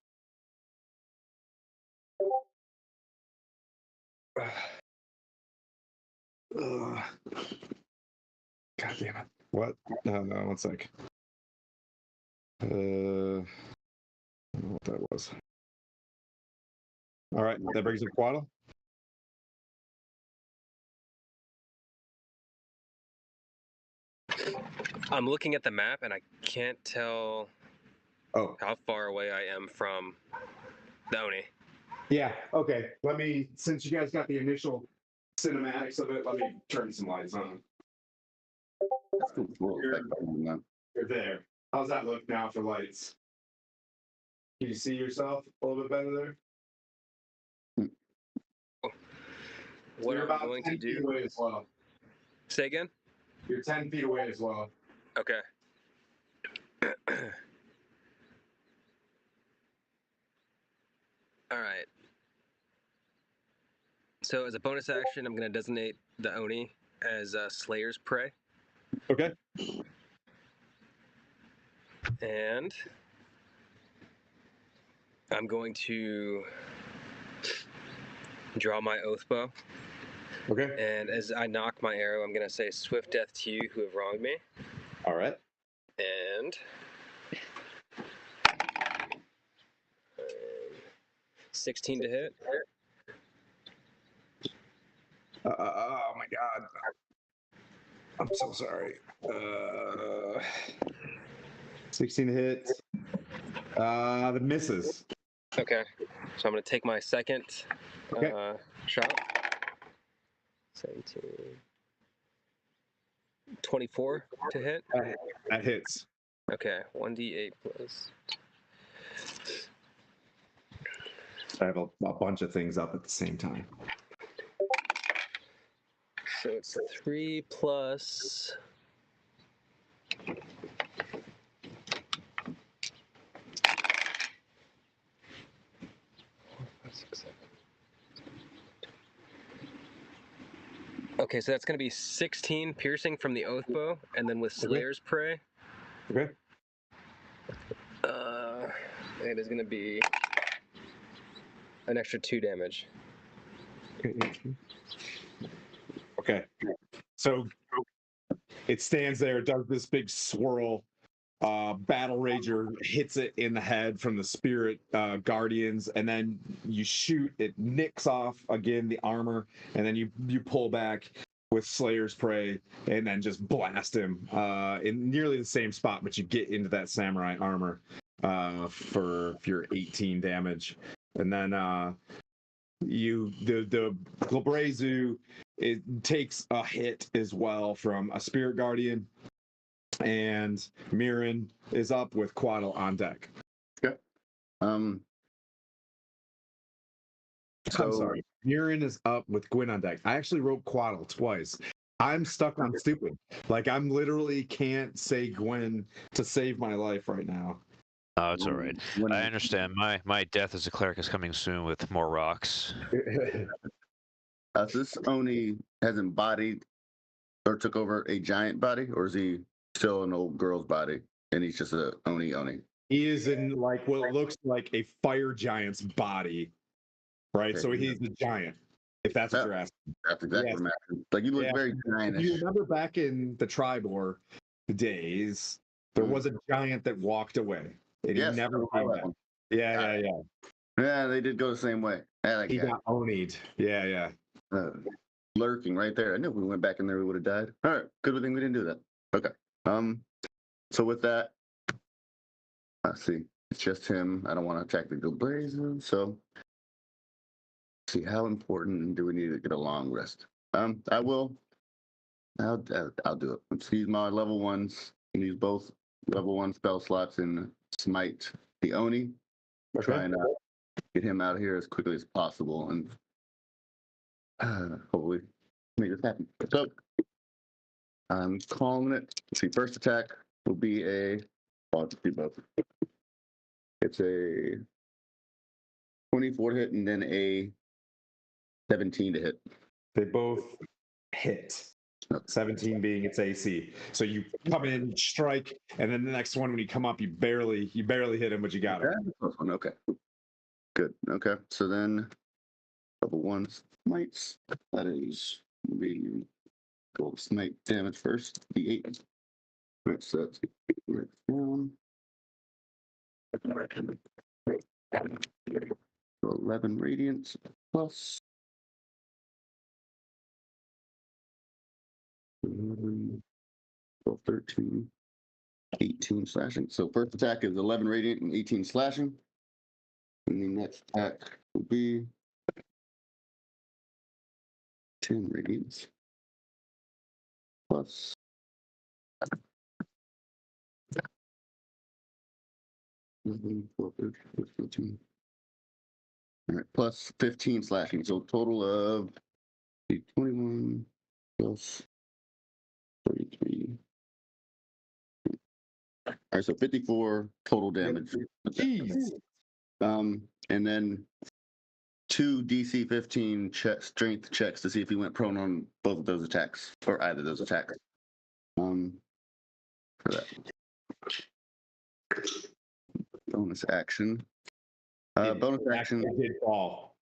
God damn it. What? No, 1 sec. I don't know what that was. All right, that brings up Quaddle. I'm looking at the map and I can't tell how far away I am from the Oni. Yeah, okay. Since you guys got the initial cinematics of it, let me turn some lights on. You're there. How's that look now for lights? Can you see yourself a little bit better there? What You're I'm about going 10 to feet do. away as well. Say again? You're 10 feet away as well. Okay. All right. So as a bonus action, I'm going to designate the Oni as Slayer's Prey. Okay. And I'm going to draw my oath bow. Okay. And as I knock my arrow, I'm going to say, "Swift death to you who have wronged me." All right. And 16 to hit. Oh my God. I'm so sorry. 16 hits. The misses. Okay. So I'm going to take my second shot. 17. 24 to hit. That hits. Okay. 1d8 plus. I have a bunch of things up at the same time. So it's 3 plus. Okay, so that's going to be 16 piercing from the oath bow, and then with Slayer's Prey. Okay. It is going to be an extra 2 damage. Okay. So it stands there, does this big swirl. Battle Rager hits it in the head from the spirit guardians, and then you shoot. It nicks off again the armor, and then you pull back with Slayer's Prey, and then just blast him in nearly the same spot, but you get into that samurai armor for your 18 damage, and then the Glabrezu, it takes a hit as well from a spirit guardian. And Mirren is up with Quaddle on deck. Okay. I'm sorry. Mirren is up with Gwyn on deck. I actually wrote Quaddle twice. I'm stuck on stupid. Like, I'm literally can't say Gwyn to save my life right now. Oh, it's all right. I understand. My death as a cleric is coming soon with more rocks. So this Oni has embodied or took over a giant body, or is he still an old girl's body and he's just a Oni? He is in like what looks like a fire giant's body, right? Okay. So he's a giant, if that's what you're asking. That's exactly what I'm asking. Like, you look very giantish. You remember back in the Tribor days, there was a giant that walked away. And he never came back. Yeah. Yeah, they did go the same way. He got Oni'd. Yeah. Lurking right there. I knew if we went back in there, we would have died. All right, good thing we didn't do that. Okay. So with that, let's see. It's just him. I don't want to attack the Glabrezu. So, let's see, how important do we need to get a long rest? I will. I'll do it. Let's use my level ones. Use both level 1 spell slots and smite the Oni. Try and get him out of here as quickly as possible, and hopefully make this happen. So I'm calling it. Let's see, first attack will be a. I'll do both. It's a 24 to hit, and then a 17 to hit. They both hit. 17 being its AC. So you come in, strike, and then the next one when you come up, you barely hit him, but you got him. Okay. Good. Okay. So then Level 1 smites. That is the gold smite damage first. D8. Right, so that's right down. 11 radiant plus 11, 12, 13, 18 slashing. So first attack is 11 radiant and 18 slashing. And the next attack will be 10 radiant plus 11, 12, 13, 14. All right, plus 15 slashing. So total of 21 plus 33. All right, so 54 total damage. Jeez. And then 2 DC 15 strength checks to see if he went prone on both of those attacks or either of those attacks. For that bonus action. Bonus action. It did fall.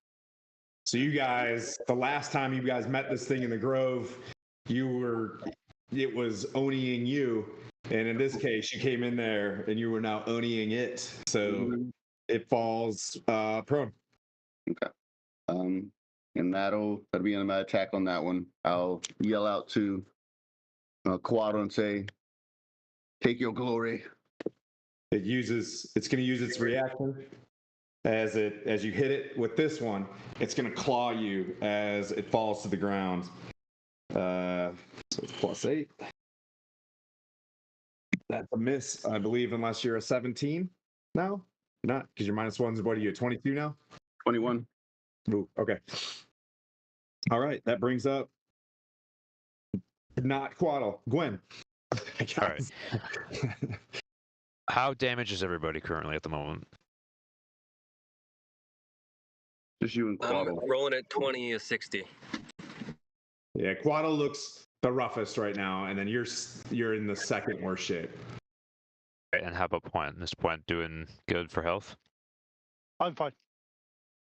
So you guys, the last time you guys met this thing in the Grove, it was Oniing you. And in this case, you came in there and you were now Oniing it. So it falls prone. Okay. And that'll be the end of my attack on that one. I'll yell out to Quaddle and say, "Take your glory." It's going to use its reaction as you hit it with this one. It's going to claw you as it falls to the ground. So it's +8. That's a miss, I believe, unless you're a 17 now. You're not, because your -1's what are you, 22 now? 21. Ooh, okay. All right, that brings up not Quaddle, Gwen. All right. How damaged is everybody currently at the moment? Just you and I'm Quaddle. rolling at 20 is 60. Yeah, Quaddle looks the roughest right now, and then you're in the second worst shape. Right, and how about Point? Is Point doing good for health? I'm fine.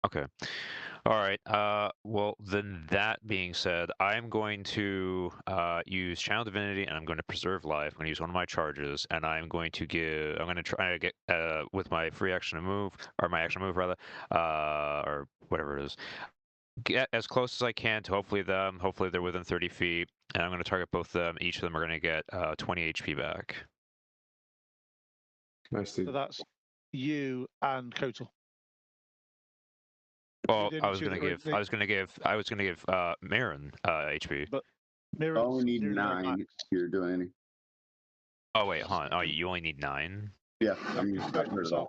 Okay. All right. Well, then that being said, I'm going to use Channel Divinity, and I'm going to preserve life. I'm going to use one of my charges, and I'm going to try to get with my free action move, or my action move rather, or whatever it is, get as close as I can to hopefully them. Hopefully they're within 30 feet, and I'm going to target both of them. Each of them are going to get 20 HP back. Nice, So dude. that's you and Kotal. Well, The I only was two going to that are- give, I was going to give Mirren HP. But I Mirren's only need nearly my 9 max. if you're doing any. Oh wait, hold on. Oh, you only need 9. Yeah, I'm using that rid of that.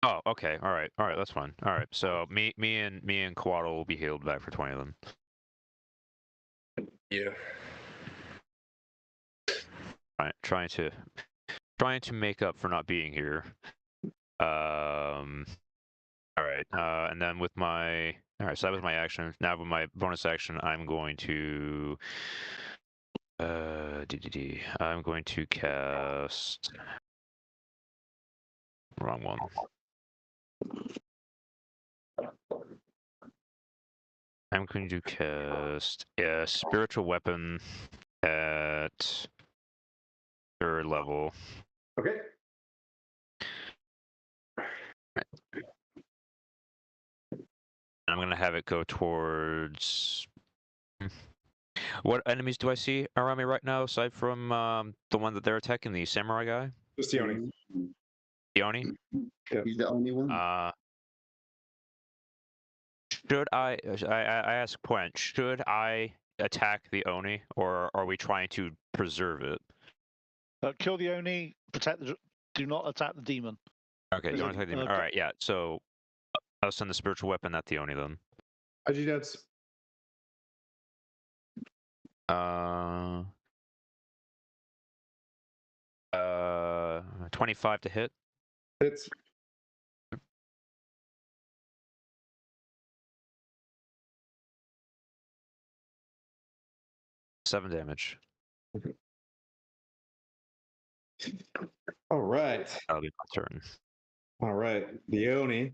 Oh, okay. All right, that's fine. All right, so me and Quaddle will be healed back for 20 of them. Yeah. All right, trying to make up for not being here. All right, and then with my so that was my action. Now with my bonus action, I'm going to I'm going to cast wrong one. I'm going to cast a spiritual weapon at 3rd level. Okay. I'm going to have it go towards... What enemies do I see around me right now, aside from the one that they're attacking, the samurai guy? Just the Oni. The Oni? He's the only one. Should I ask Point, should I attack the Oni, or are we trying to preserve it? Kill the Oni, do not attack the demon. Okay, you want to attack the demon? All right, yeah, so I'll send the spiritual weapon at the Oni then. IG Nets. 25 to hit. It's 7 damage. all right. That'll be my turn. All right. The Oni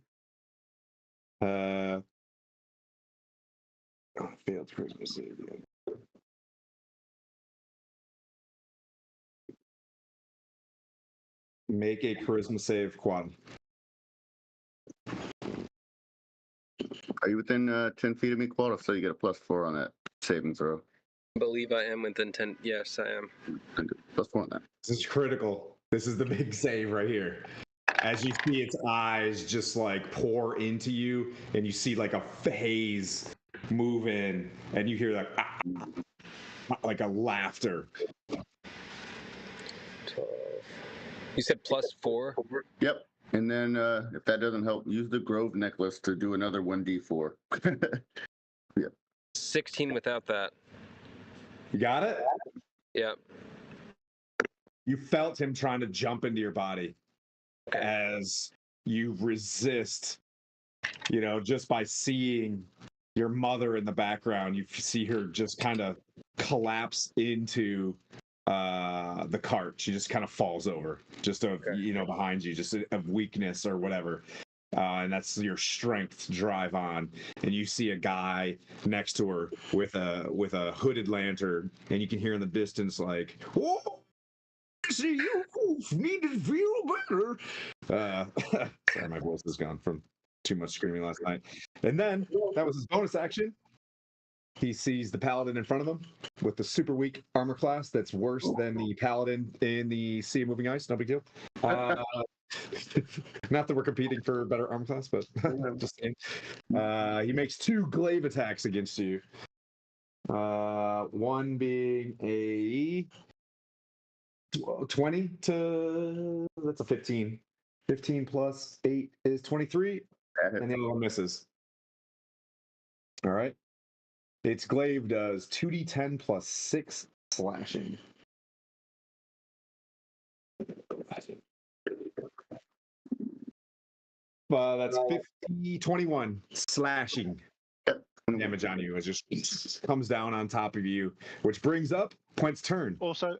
Oh, failed charisma save. Yeah. Make a charisma save, Quad. Are you within 10 feet of me, Quad? So you get a +4 on that saving throw. I believe I am within 10. Yes, I am. +4 on that. This is critical. This is the big save right here. As you see its eyes just like pour into you, and you see like a haze move in, and you hear like a laughter. 12. You said +4? Yep. And then if that doesn't help, use the Grove necklace to do another 1d4. Yep. 16 without that. You got it? Yep. You felt him trying to jump into your body Okay. as you resist, just by seeing your mother in the background. You see her just kind of collapse into the cart. She just kind of falls over, just behind you, just of weakness or whatever. And that's your strength to drive on. And you see a guy next to her with a hooded lantern, and you can hear in the distance like, "Whoa, see you need to feel better." Sorry, my voice is gone from too much screaming last night. And then that was his bonus action. He sees the paladin in front of him with the super weak armor class that's worse than the paladin in the Sea of Moving Ice. No big deal. Not that we're competing for a better armor class, but just saying. He makes 2 glaive attacks against you. One being a 20 to, that's a 15. 15 plus 8 is 23, and the other one misses. All right. Its glaive does 2d10 plus 6 slashing. That's 21 slashing damage on you. It just comes down on top of you, which brings up Quent's turn. Also,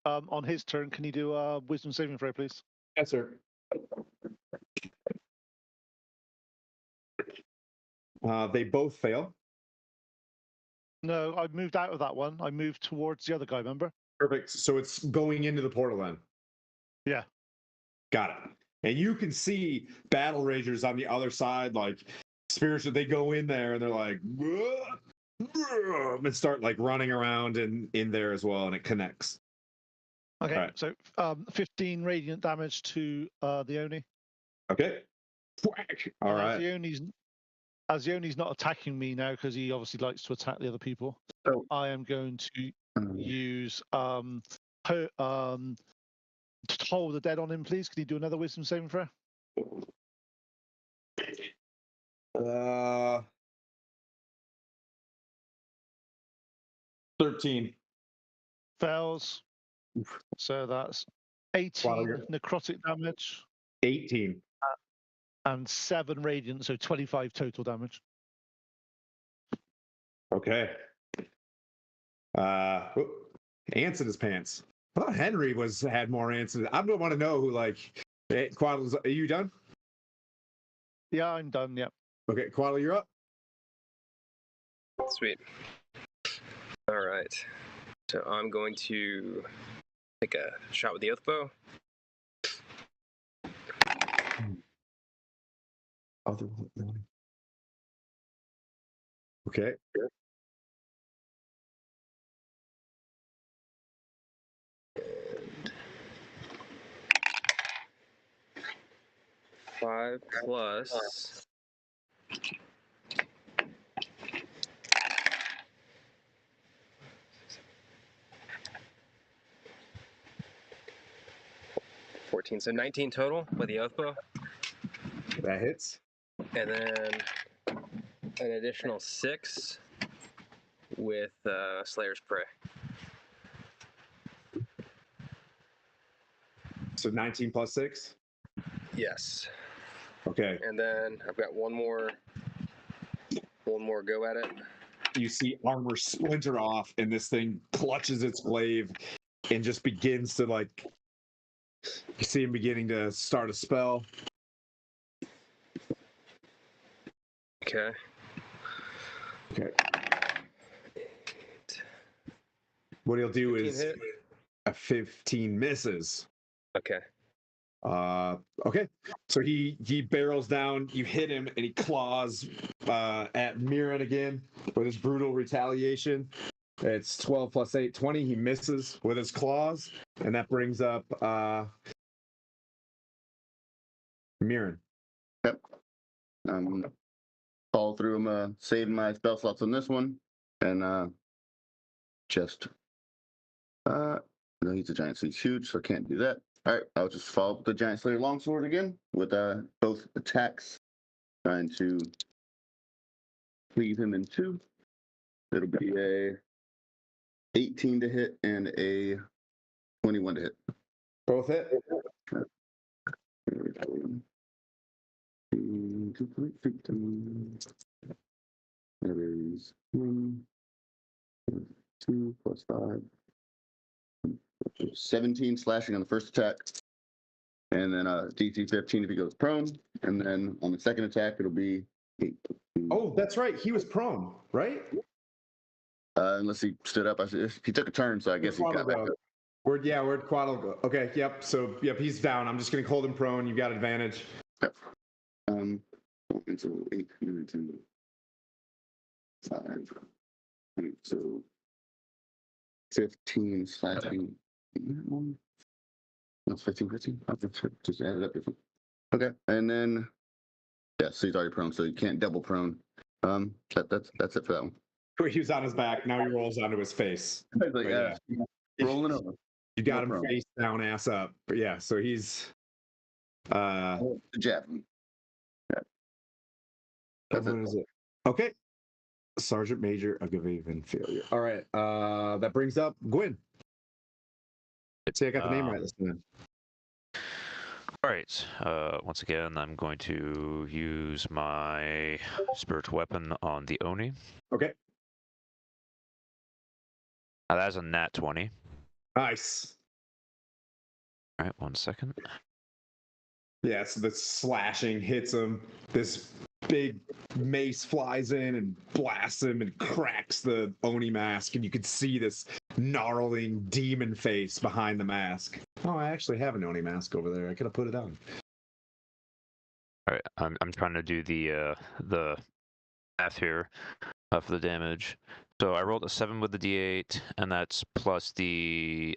on his turn, can you do a wisdom saving throw, please? Yes, sir. They both fail. No, I moved out of that one. I moved towards the other guy, remember? Perfect. So it's going into the portal then. Yeah. Got it. And you can see battle ragers on the other side, like spiritual. They go in there and they're like, and start like running around in there as well, and it connects. Okay. Right. So 15 radiant damage to the Oni. Okay. All and right. As the Oni's not attacking me now because he obviously likes to attack the other people, Oh. I am going to use to hold the dead on him, please. Can you do another wisdom saving throw? 13. Fails. So that's 18 necrotic damage. 18. And 7 radiant, so 25 total damage. Okay. Ants in his pants. I thought Henry had more ants. I don't want to know who Quaddles. Are you done? Yeah, I'm done. Yep. Okay, Quaddle, you're up. Sweet. All right. So I'm going to take a shot with the oath bow. Okay. 5 plus 14, so 19 total with the oath bow. That hits. And then an additional 6 with Slayer's Prey. So 19 plus 6? Yes. Okay. And then I've got one more go at it. You see armor splinter off, and this thing clutches its glaive and just begins to you see him beginning to start a spell. Okay. Okay. What he'll do 15 is hit. a 15 misses. Okay. Okay. So he barrels down. You hit him, and he claws at Mirren again with his brutal retaliation. It's 12 plus 8, 20. He misses with his claws, and that brings up Mirren. Yep. Follow through. I'm saving my spell slots on this one, and just no, he's a giant, so he's huge, so I can't do that. All right, I'll just follow up the giant slayer longsword again with both attacks, trying to cleave him in two. It'll be a 18 to hit and a 21 to hit. Both hit. There is 1, 2 plus 5. 17 slashing on the first attack. And then DC 15 if he goes prone. And then on the second attack, it'll be 8. Oh, that's right. He was prone, right? Unless he stood up. He took a turn, so I guess he got back up. Where'd Quaddle go? Okay, yep. So, yep, he's down. I'm just going to hold him prone. You got advantage. Yep. So 8, 9, 10, 5. So 15 slashing. That's 15, 15. I'll just add it up different. Okay, and then yeah, so he's already prone, so you can't double prone. That's it for that one. He was on his back. Now he rolls onto his face. Like, rolling over. You got No him problem. face down, ass up. But yeah, so he's Jab. Yeah. That's what is it? Okay. Sergeant Major Agavian failure. All right. That brings up Gwyn. See, I got the name right this time. All right. Once again, I'm going to use my spiritual weapon on the Oni. Okay. That's a nat 20. Nice. All right, 1 second. Yeah, so the slashing hits him. This big mace flies in and blasts him and cracks the Oni mask, and you can see this gnarling demon face behind the mask. Oh, I actually have an Oni mask over there. I could have put it on. All right, I'm trying to do the math here for the damage. So I rolled a 7 with the D8, and that's plus the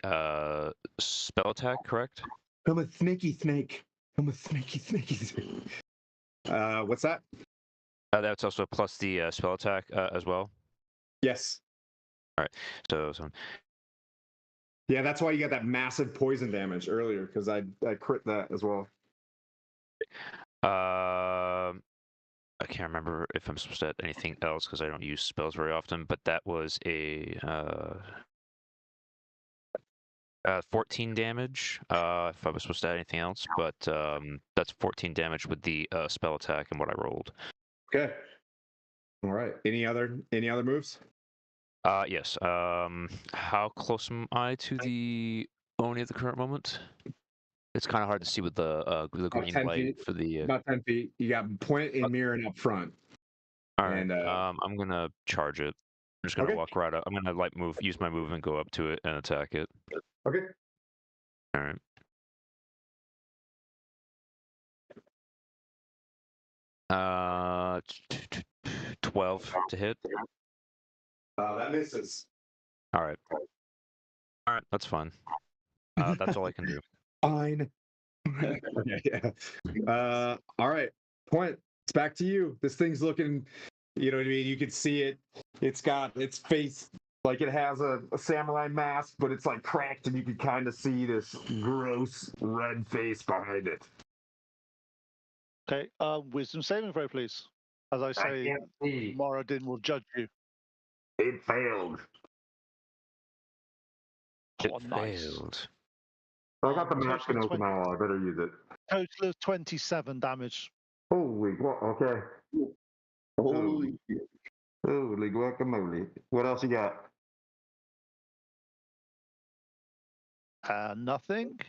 spell attack, correct? I'm a snaky snake. I'm a snaky snake. What's that? That's also plus the spell attack as well. Yes. All right. So Yeah, that's why you got that massive poison damage earlier, because I crit that as well. I can't remember if I'm supposed to add anything else because I don't use spells very often, but that was a 14 damage. If I was supposed to add anything else, but that's 14 damage with the spell attack and what I rolled. Okay. All right. Any other moves? Yes. How close am I to the Oni at the current moment? It's kind of hard to see with the green 10 light feet. for the. About 10 feet. You got Point and Mirren up front. All right. And, I'm gonna charge it. I'm just gonna okay. walk right up. I'm gonna use my move and go up to it and attack it. Okay. All right. Uh, 12 to hit. That misses. All right. All right, that's fine. That's all I can do. Fine. Okay, yeah. All right. Point. It's back to you. This thing's looking, you know what I mean? You can see it. It's got its face like it has a samurai mask, but it's like cracked, and you can kind of see this gross red face behind it. Okay, wisdom saving throw, please. As I say, Moradin will judge you. It failed. Oh, nice. Failed. I got the mask and open now. I better use it. Total of 27 damage. Holy, okay. Holy shit. Holy guacamole. What else you got? Nothing.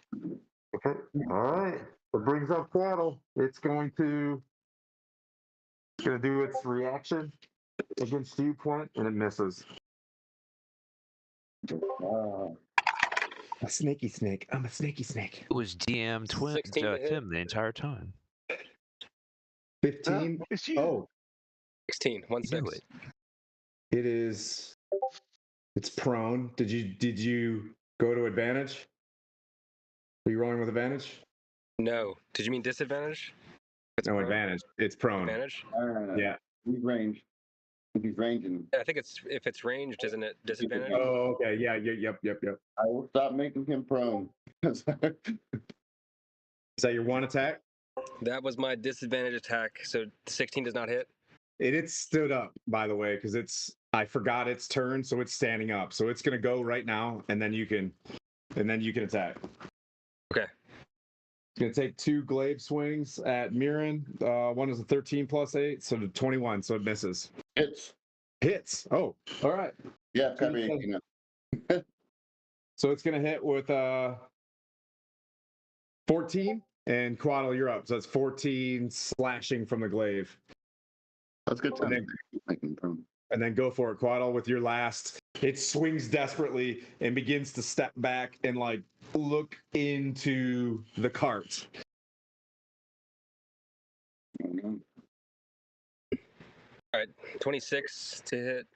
Okay. All right. It brings up Quaddle. It's going to do its reaction. against viewpoint, and it misses. A snaky snake. I'm a snaky snake. It was DM 16 to hit. Tim the entire time. 15. It's you. Oh, 16, 1/6. it is. It's prone. Did you go to advantage? Are you rolling with advantage? No. Did you mean disadvantage? It's No prone? advantage. It's prone. Advantage? Yeah. He's ranged. If he's ranging, I think it's if it's ranged, isn't it disadvantage? Oh, okay. Yeah. Yep. I will stop making him prone. Is that your one attack? That was my disadvantage attack. So 16 does not hit. It stood up, by the way, because I forgot its turn, so it's standing up. So it's gonna go right now, and then you can attack. Okay. It's gonna take 2 glaive swings at Mirren. One is a 13 plus 8, so 21, so it misses. Hits. Oh, all right. Yeah, it's gotta be 18. So it's gonna hit with 14, and Quaddle, you're up. So it's 14 slashing from the glaive. That's good time. And Making him prone. And then go for it, Quaddle, with your last. It swings desperately and begins to step back and like look into the cart. Mhm. All right. 26 to hit.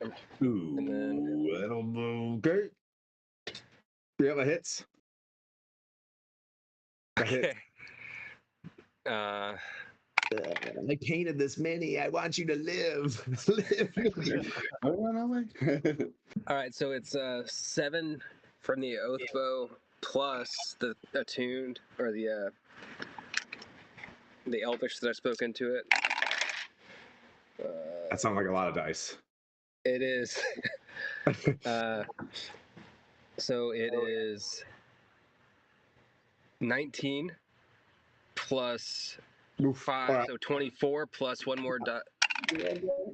Ooh, And then- that'll do. Okay. Yeah, that hits. That hits. Okay. I painted this mini. I want you to live. Live. Oh, no way. All right. So it's 7 from the oath bow plus the attuned or the elvish that I spoke into it. That sounds like a lot of dice. It is. So it is 19 plus Oof. 5, All right. so 24 plus one more die.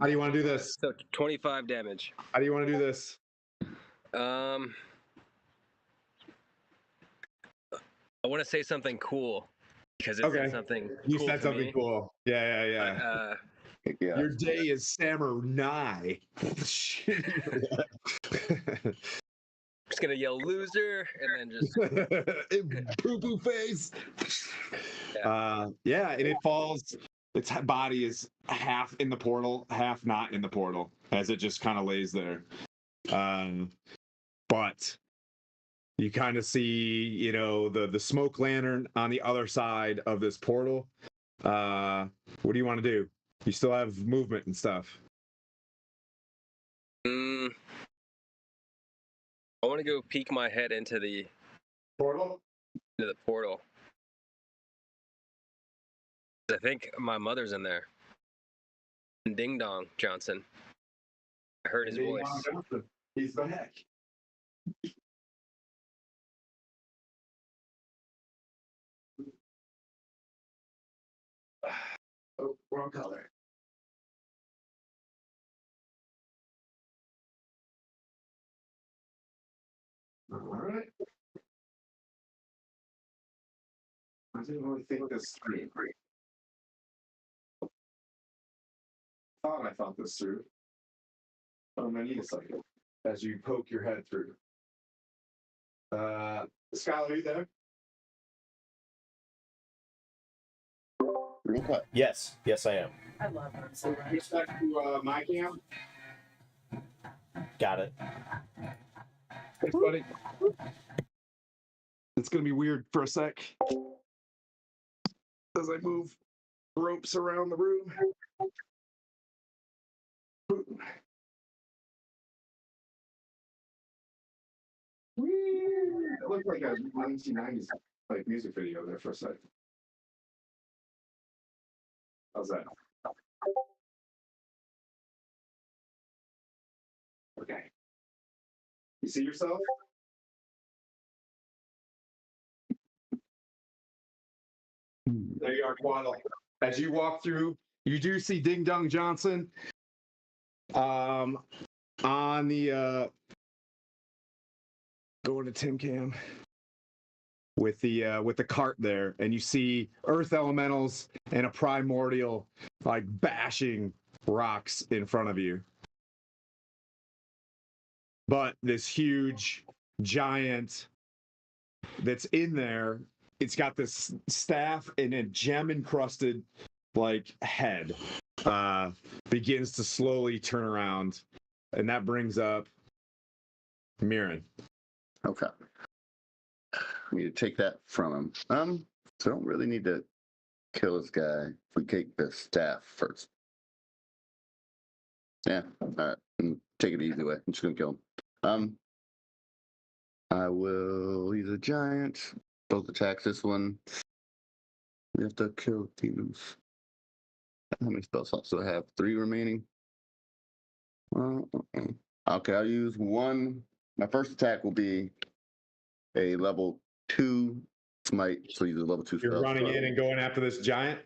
How do you want to do this? So 25 damage. How do you want to do this? I want to say something cool because it Okay. said something You cool said to something me. cool. Yeah. Yeah. Your day is samurai. Just gonna yell loser and then just Poo poo face. Yeah. And it falls. Its body is half in the portal, half not in the portal, as it just kind of lays there. But you kind of see, the smoke lantern on the other side of this portal. What do you want to do? You still have movement and stuff. I want to go peek my head into the Portal? portal. I think my mother's in there. Ding Dong Johnson. I heard his voice. He's back. Oh, wrong color. All right. I didn't really think this through. I thought this through. I'm gonna need a second as you poke your head through. Skylar, are you there? Okay. Yes, I am. I love him so much. Respect to my cam. Got it. Thanks, buddy. It's gonna be weird for a sec as I move ropes around the room. It looked like a 1990s like music video there for a sec. How's that? Okay. You see yourself? There you are, Quaddle. As you walk through, you do see Ding Dong Johnson on the going to Tim Cam with the cart there, and you see earth elementals and a primordial like bashing rocks in front of you. but this huge giant that's in there, it's got this staff and a gem encrusted like head begins to slowly turn around, and that brings up Mirren. Okay. We need to take that from him. So I don't really need to kill this guy if we take the staff first. Yeah, all right. Take it easy way. I'm just gonna kill him. I will. He's a giant. Both attacks. This one. We have to kill demons. How many spell slots do I have? 3 remaining. Okay, I'll use one. My first attack will be a level 2 smite. So use a level 2 You're spell. running in and going after this giant?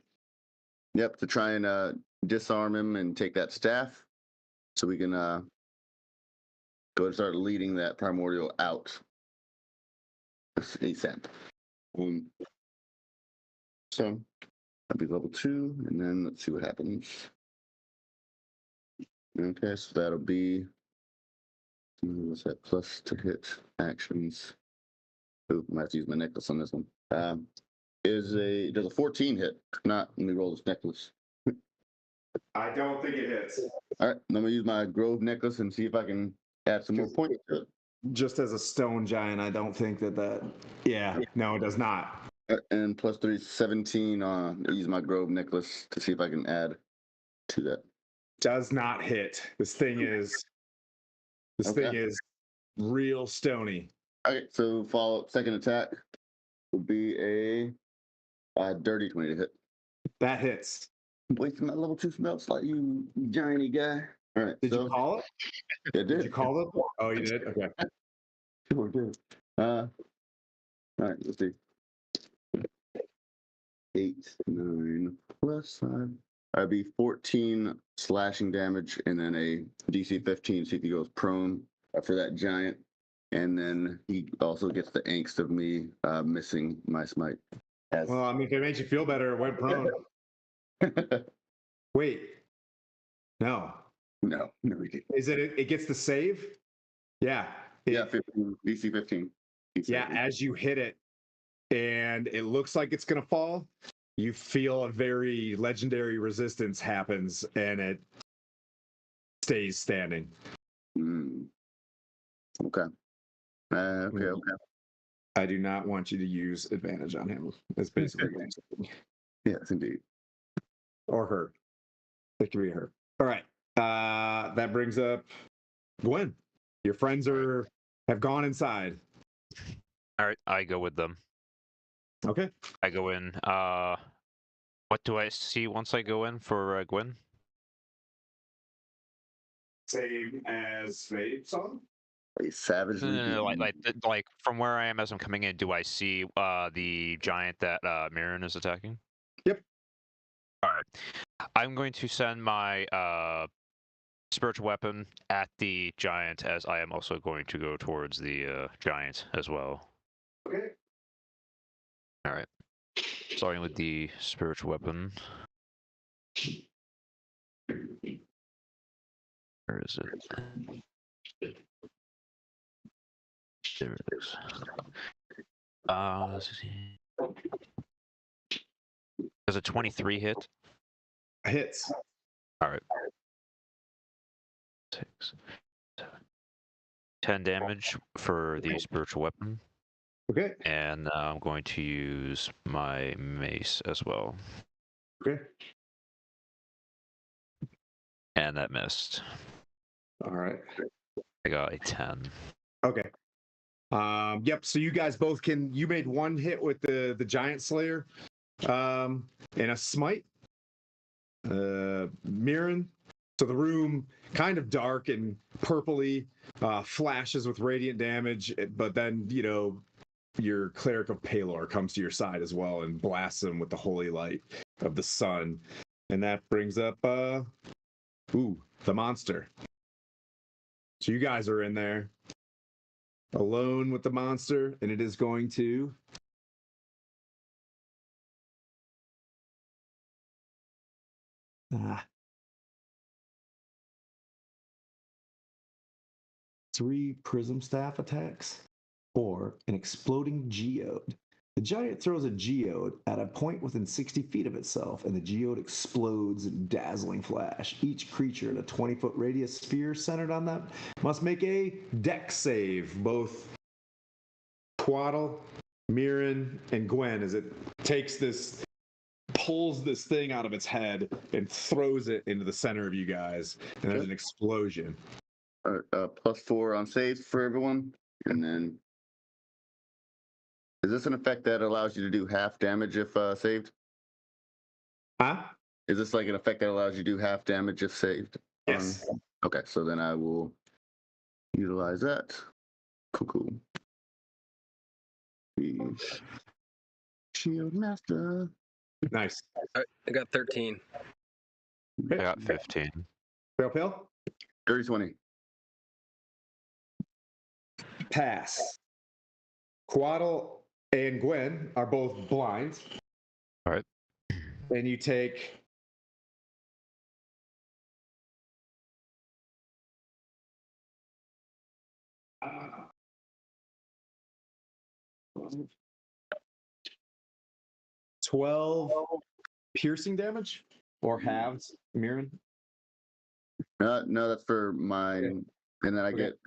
Yep, to try and disarm him and take that staff. So we can go and start leading that primordial out. ASAP. So that'll be level 2, and then let's see what happens. Okay, so that'll be what's that? Plus to hit actions. Ooh, I might have to use my necklace on this one. Does a 14 hit? If not, let me roll this necklace. I don't think it hits. All right, I'm gonna use my grove necklace and see if I can add some more points to it. Just as a stone giant, I don't think that. Yeah, no, it does not. And plus 3, 17. I'll use my grove necklace to see if I can add to that. Does not hit. This thing is real stony. Okay, so follow second attack will be a dirty 20 to hit. That hits. Wasting my level 2 spell slot, you giant guy. All right. Did you call it? I did. Did you call it? Oh, you did? Okay. Sure did. All right, let's see. 8, 9 plus 5. That'd be 14 slashing damage, and then a DC 15. See if he goes prone for that giant. And then he also gets the angst of me missing my smite. Well, I mean, if it makes you feel better, it went prone. Wait. No. No, he didn't. Is it gets the save? Yeah. Yeah, 15, DC 15. Yeah, as you hit it, and it looks like it's going to fall, you feel a very legendary resistance happens, and it stays standing. Okay. Okay. I do not want you to use advantage on him. That's basically what I'm saying. Yes, indeed. Or her. It could be her. All right. That brings up Gwen. Your friends have gone inside. All right, I go with them. Okay. I go in. What do I see once I go in for Gwen? Same as Fade Song? A savage. No, like from where I am as I'm coming in, do I see the giant that Mirren is attacking? Yep. All right. I'm going to send my spiritual weapon at the giant, as I am also going to go towards the giant as well. Okay. All right. Starting with the spiritual weapon. Where is it? There it is. Let's see. Does a 23 hit? Hits. All right. 6, 7, 10 damage for the spiritual weapon. Okay. And I'm going to use my mace as well. Okay. And that missed. All right. I got a 10. Okay. Yep. So you guys both you made one hit with the giant slayer, and a smite. Mirren. So the room kind of dark and purpley, flashes with radiant damage, but then your cleric of Palor comes to your side as well and blasts him with the holy light of the sun, and that brings up the monster. So you guys are in there alone with the monster, and it is going to 3 prism staff attacks, or an exploding geode. The giant throws a geode at a point within 60 feet of itself, and the geode explodes in dazzling flash. Each creature in a 20-foot radius sphere centered on them must make a dex save. Both Quaddle, Mirren, and Gwen, as it pulls this thing out of its head and throws it into the center of you guys, and there's an explosion. +4 on saves for everyone, and then is this an effect that allows you to do half damage if saved? Huh? Is this like an effect that allows you to do half damage if saved? Yes. Okay, so then I will utilize that. Cool. The Shield Master. Nice. I got 13. I got 15. Pale? Dirty 20. Pass. Quaddle and Gwen are both blind. All right. And you take 12 piercing damage, or halves, Mirren? No, that's for mine. And then I get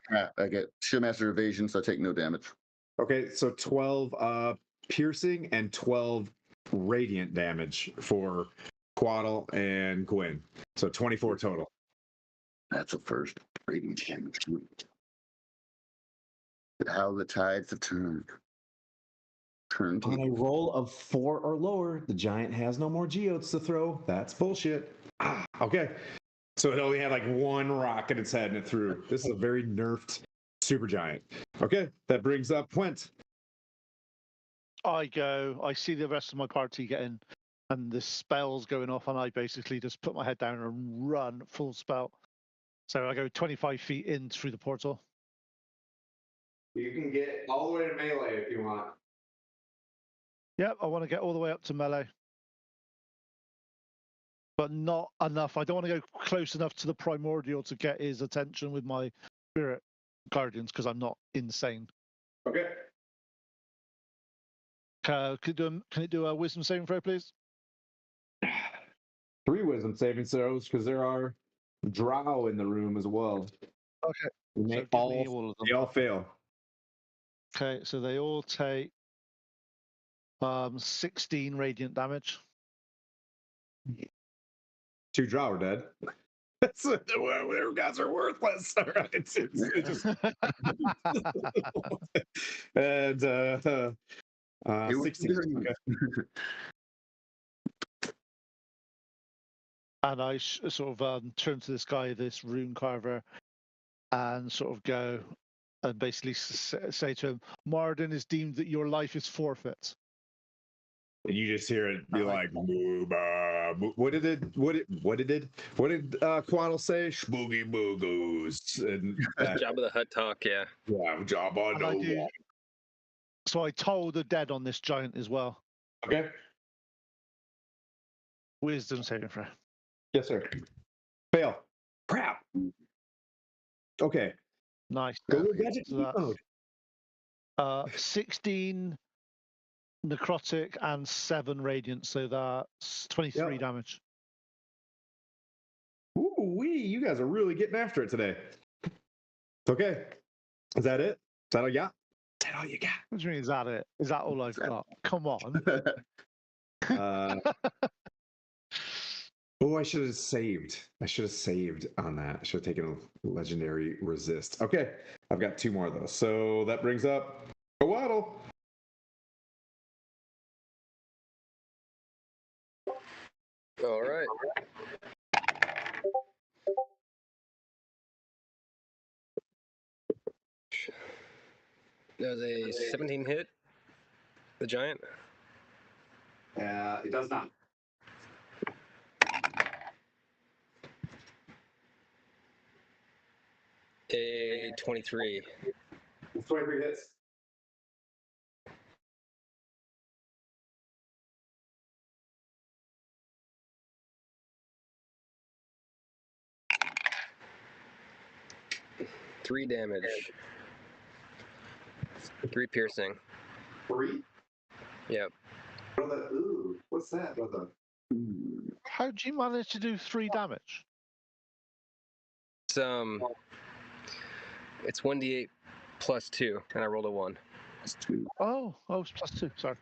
Shield Master evasion, so I take no damage. Okay, so 12 piercing and 12 radiant damage for Quaddle and Gwen. So 24 total. That's a first. Radiant damage. How the tides have turned. On a roll of 4 or lower, the giant has no more geodes to throw. That's bullshit. Okay. So it only had like 1 rock in its head and it threw. This is a very nerfed super giant. Okay, that brings up Quint. I see the rest of my party getting, and the spell's going off, and I basically just put my head down and run full spell. So I go 25 feet in through the portal. You can get all the way to melee if you want. Yep, I want to get all the way up to melee. But not enough. I don't want to go close enough to the primordial to get his attention with my spirit guardians, because I'm not insane. Okay. Can it do a wisdom saving throw, please? 3 wisdom saving throws, because there are drow in the room as well. Okay. And So give me all of them. they all fail. Okay, so they all take 16 radiant damage. 2 drow are dead. Their guys are worthless. All right. It's just and 16. Okay. And I sort of turn to this guy, this rune carver, and sort of go and basically say to him, Marden is deemed that your life is forfeit. And you just hear it be like, what did Quaddle say? Spooky boogoos. And Job of the Hut talk, yeah. Yeah, job on And I do. So I toll the dead on this giant as well. Okay. Wisdom saving throw. Yes, sir. Fail. Crap. Okay. Nice. Go to gadget So that's 16 necrotic and 7 radiant, so that's 23 damage. Ooh wee, you guys are really getting after it today. Okay. Is that it? Is that all you got? Is that all you got? What do you mean, is that it? Is that all I've got? Come on. Oh, I should have saved. I should have saved on that. I should have taken a legendary resist. Okay. I've got 2 more of those. So that brings up a waddle. All right. That was a 17 hit. The giant. It does not. A 23. 23 hits. 3 damage. 3 piercing. 3? Yep. Brother, ooh, what's that, brother? How do you manage to do 3 damage? It's 1d8 plus 2, and I rolled a 1. That's 2. Oh, it's +2. Sorry.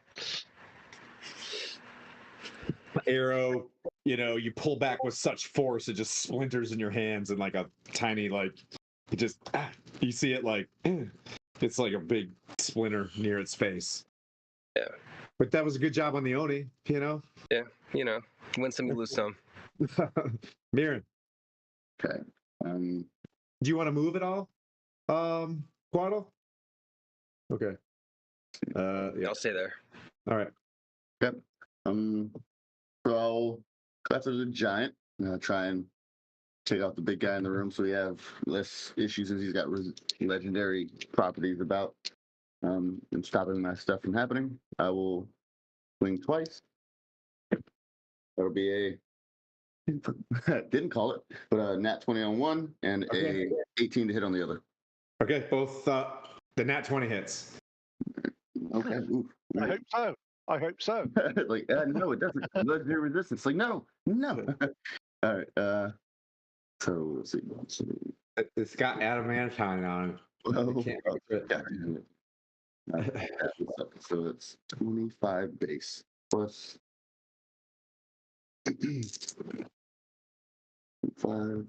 Arrow, you pull back with such force, it just splinters in your hands and like a tiny, like, it just, you see it like, it's like a big splinter near its face. Yeah. But that was a good job on the Oni, Yeah, win some, you lose some. Mirren, Okay. do you want to move at all? Quaddle? Okay. Yeah. I'll stay there. All right. Yep. So I'll go after the giant. Try and take out the big guy in the room so we have less issues since he's got legendary properties about and stopping that stuff from happening. I will swing twice. That'll be a didn't call it, but a nat 20 on one and Okay. a 18 to hit on the other. Okay, both the nat 20 hits. Okay. Ooh. I hope so. I hope so. Like, no, it doesn't. Legendary resistance. Like, no. All right. So let's see. It's got adamantine on it. Well, can't so it's 25 base plus 5,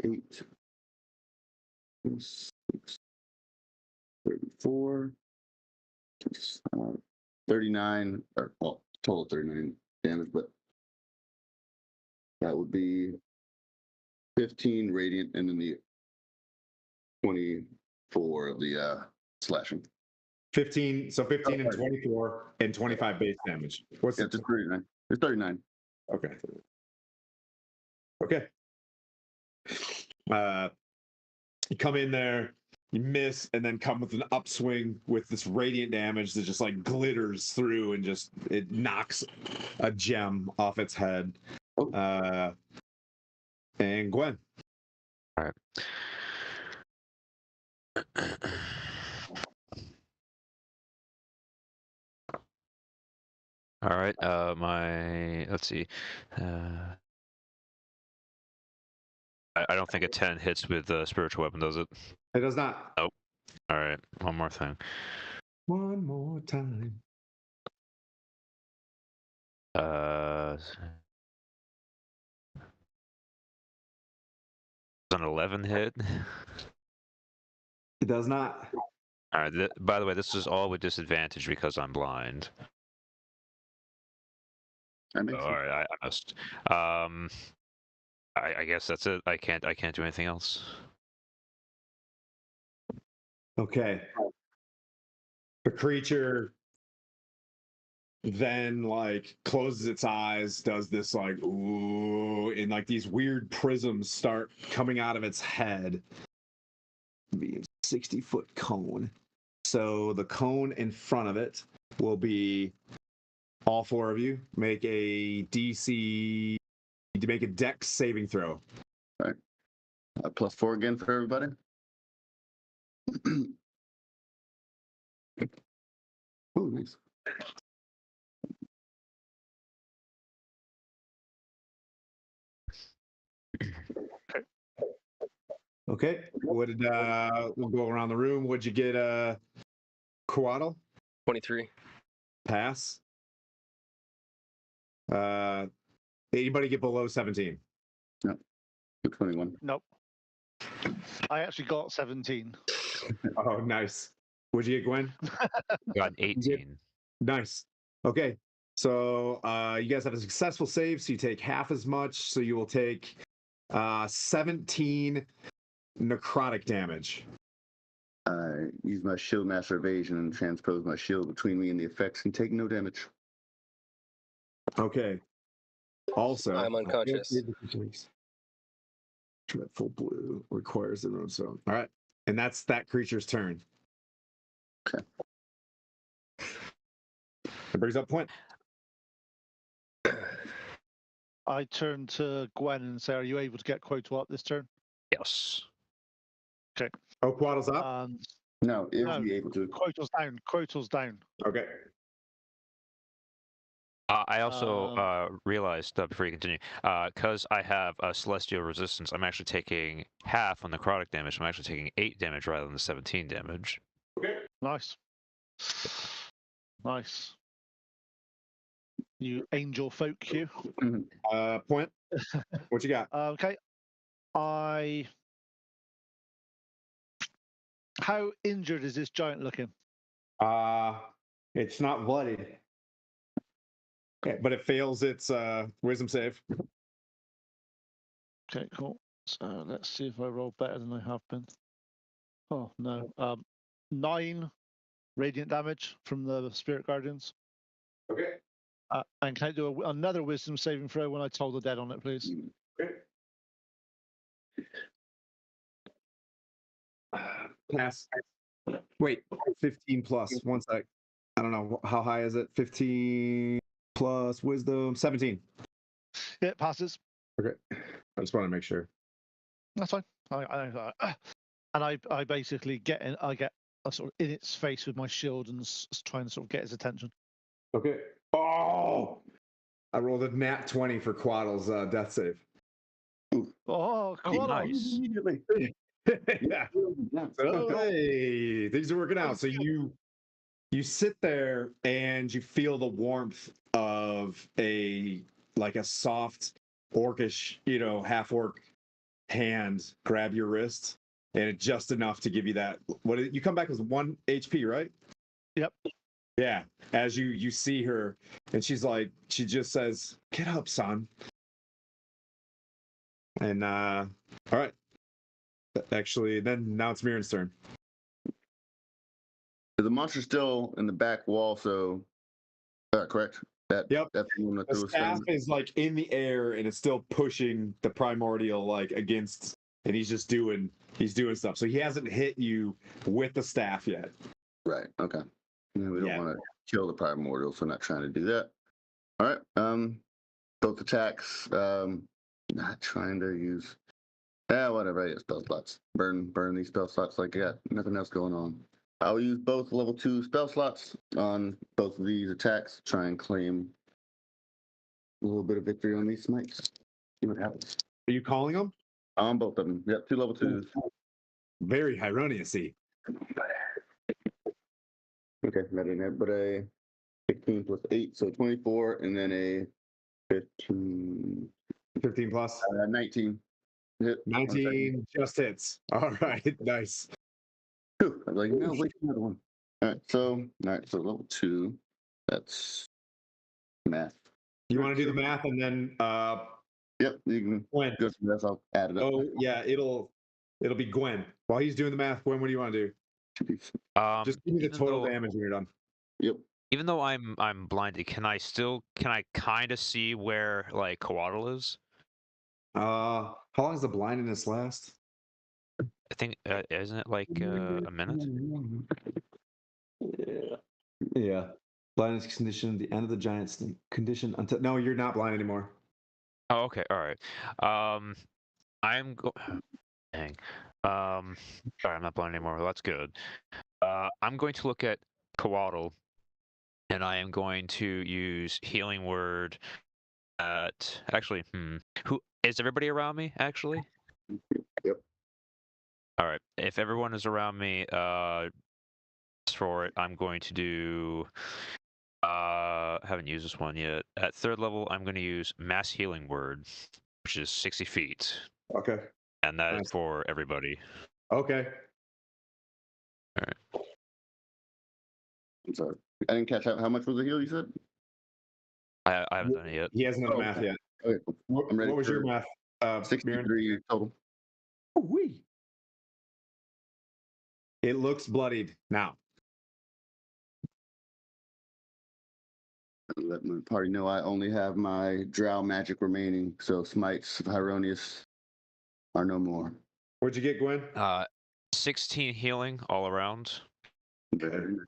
28, 6, 34, 39, or well, total 39 damage, but that would be 15 radiant and then the 24 of the slashing. 15, so 15 and 24 and 25 base damage. What's Yeah, it? it's 39. It's 39. Okay. Okay. You come in there, you miss, and then come with an upswing with this radiant damage that just like glitters through and just it knocks a gem off its head. And Gwen. All right. All right. Let's see. I don't think a 10 hits with spiritual weapon, does it? It does not. Nope. All right. One more thing. One more time. An 11 hit. It does not. All right. By the way, this is all with disadvantage because I'm blind. That makes All right. I must. I guess that's it. I can't do anything else. Okay. The creature then like closes its eyes, does this like ooh, and like these weird prisms start coming out of its head. Be a 60-foot cone. So the cone in front of it will be all 4 of you make a DC to make a dex saving throw. All right. +4 again for everybody. Oh, nice. Okay. What did we'll go around the room. What'd you get, Coatl? 23. Pass. Anybody get below 17? No. 21. Nope. I actually got 17. Oh, nice. What'd you get, Gwen? Got an 18. Nice. Okay. So you guys have a successful save, so you take half as much. So you will take 17 necrotic damage. I use my shield master evasion and transpose my shield between me and the effects and take no damage. Okay. Also, I'm unconscious. Dreadful blue requires the room. So, all right. And that's that creature's turn. Okay. It brings up point. I turn to Gwen and say, "Are you able to get Quotable up this turn?" Yes. Oh, Quaddle's up. No, if No. you're able to. Quotal's down. Quotal's down. Okay. I also realized before you continue, because I have a celestial resistance, I'm actually taking half on necrotic damage. I'm actually taking 8 damage rather than the 17 damage. Okay. Nice. Nice. You angel folk, you. Point. What you got? Okay. How injured is this giant looking? It's not bloodied. Okay, but it fails its wisdom save. Okay, cool. So let's see if I roll better than I have been. Oh no. 9 radiant damage from the spirit guardians. Okay. And can I do another wisdom saving throw when I toll the dead on it, please? Okay. Pass. Wait, 15 plus. One sec. I don't know. How high is it? 15 plus wisdom, 17. Yeah, it passes. Okay. I just want to make sure. That's fine. I basically get in. I get a sort of in its face with my shield and trying to sort of get his attention. Okay. Oh! I rolled a nat 20 for Quaddle's death save. Oh, Quaddle. Nice. Immediately. Yeah. So, hey, things are working out. So you sit there and you feel the warmth of a soft orcish, half orc hand grab your wrist, and it's just enough to give you that. You come back with 1 HP, right? Yep. Yeah. As you see her, and she just says, "Get up, son." And all right. Actually, then now it's Mirren's turn. The monster's still in the back wall, so correct. That's the one that The threw a staff stone. is in the air and it's still pushing the primordial against, and he's doing stuff. So he hasn't hit you with the staff yet. Right. Okay. Yeah, we don't want to kill the primordial, so not trying to do that. All right. Both attacks. Not trying to use. Whatever. Yeah, spell slots. Burn these spell slots like I got nothing else going on. I'll use both level 2 spell slots on both of these attacks. Try and claim a little bit of victory on these smites. See what happens. Are you calling them? On both of them. Yep, 2 level 2s. Very Hyronius-y. Okay, that ain't it, but a 16 plus 8, so 24, and then a 15. 15 plus? 19. Hit. 19 just hits. All right, nice. Whew, I was like, no, wait, another one. All right, so level 2. That's math. You want to do the math and then Yep, you can Gwen. go through this. I'll add it up. Oh yeah, it'll be Gwen. While he's doing the math, Gwen, what do you want to do? Just give me the total damage when you're done. Yep. Even though I'm blinded, can I kind of see where Coatl is? How long does the blindness last? I think isn't it a minute? Yeah. Blindness condition, the end of the giant's condition until. No, you're not blind anymore. Oh, okay, all right. Dang. Sorry, I'm not blind anymore. That's good. I'm going to look at Coatl, and I am going to use Healing Word at who is everybody around me actually? Yep. All right. If everyone is around me, for it, I'm going to do haven't used this one yet. At 3rd level, I'm going to use Mass Healing Word, which is 60 feet. Okay. And that is for everybody. Okay. All right. I'm sorry. I didn't catch how much was the heal you said? I haven't done it yet. He hasn't done the math yet. Okay. What I'm ready was your math? 63 total. Wee. It looks bloodied now. Let my party know I only have my drow magic remaining, so smites of Hyronius are no more. What'd you get, Gwen? 16 healing all around. Very nice.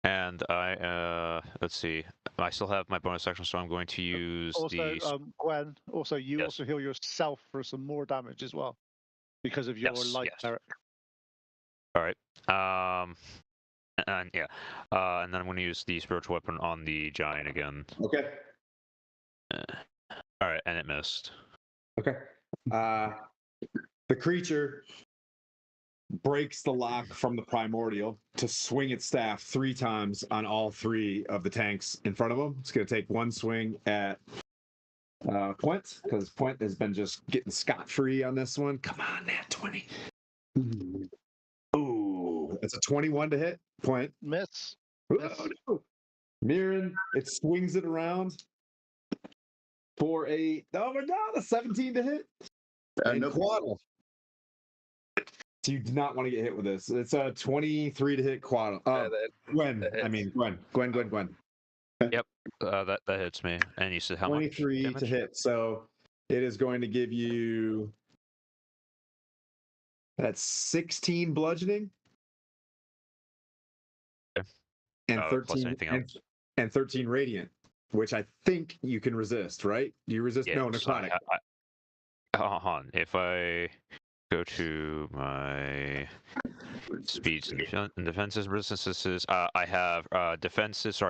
And I let's see. I still have my bonus action, so I'm going to use Also, Gwen. Also, you Yes. also heal yourself for some more damage as well. because of your Yes, light yes. cleric. All right. And yeah, and then I'm going to use the spiritual weapon on the giant again. Okay. All right, and it missed. Okay. The creature breaks the lock from the primordial to swing its staff 3 times on all 3 of the tanks in front of him. It's going to take 1 swing at Point, because Point has been just getting scot-free on this one. Come on, Nat 20. Ooh, that's a 21 to hit. Point. Miss. Oh, no. Mirren, it swings it around for a, oh my god, a 17 to hit. And Nope. Quaddle. So you do not want to get hit with this. It's a 23 to hit Quaddle. Gwen. that I mean, Gwen. Yep, that hits me. And you said how much 23 damage? to hit. So it is going to give you, that's 16 bludgeoning. Okay. And Plus 13 anything else? and 13 radiant, which I think you can resist, right? Do you resist? Yes, No, necrotic. Hold on. If I go to my speeds and defenses, resistances, I have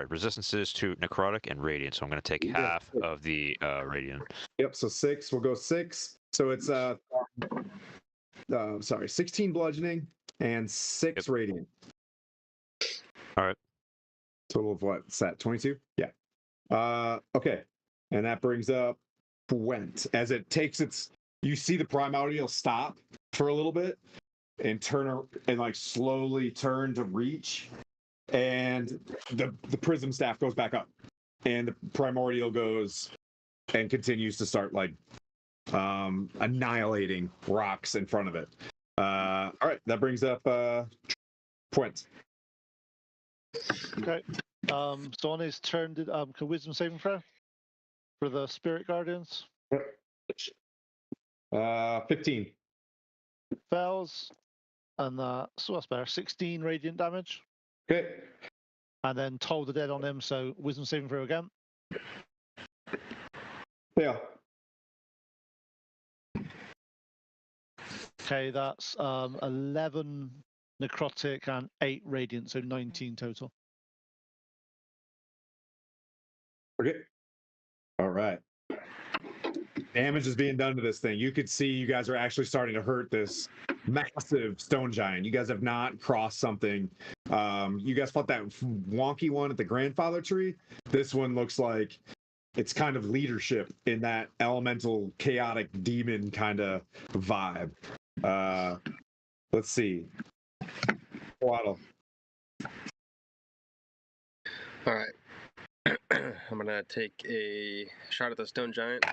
resistances to necrotic and radiant. So I'm going to take half of the radiant. Yep. So 6. We'll go 6. So it's 16 bludgeoning and 6 radiant. All right. Total of what? Is that 22? Yeah. Okay. And that brings up Gwent. As it takes its, you see the primordial stop for a little bit and like slowly turn to reach. And the prism staff goes back up. And the primordial goes and continues to start like annihilating rocks in front of it. All right. That brings up Gwent. Okay. So on his turn, can wisdom saving throw for the spirit guardians? 15. Fails, and so that's better. 16 radiant damage, Okay. and then toll the dead on him. So wisdom saving throw again. Yeah. Okay, that's 11 necrotic and 8 radiant, so 19 total. Okay. All right. Damage is being done to this thing. You could see you guys are actually starting to hurt this massive stone giant. You guys have not crossed something. You guys fought that wonky one at the grandfather tree. This one looks like it's kind of leadership in that elemental chaotic demon kind of vibe. Let's see. Waddle. All right. I'm gonna take a shot at the stone giant.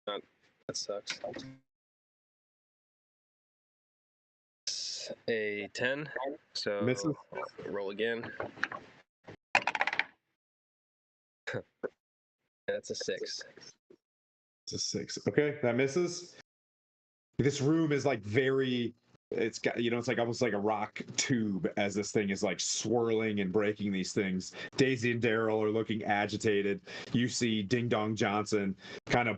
That sucks. It's a 10. So Misses. I'll roll again. That's a 6. It's a 6. Okay, that misses. This room is like very, it's got, it's like almost like a rock tube as this thing is like swirling and breaking these things. Daisy and Daryl are looking agitated. You see Ding Dong Johnson kind of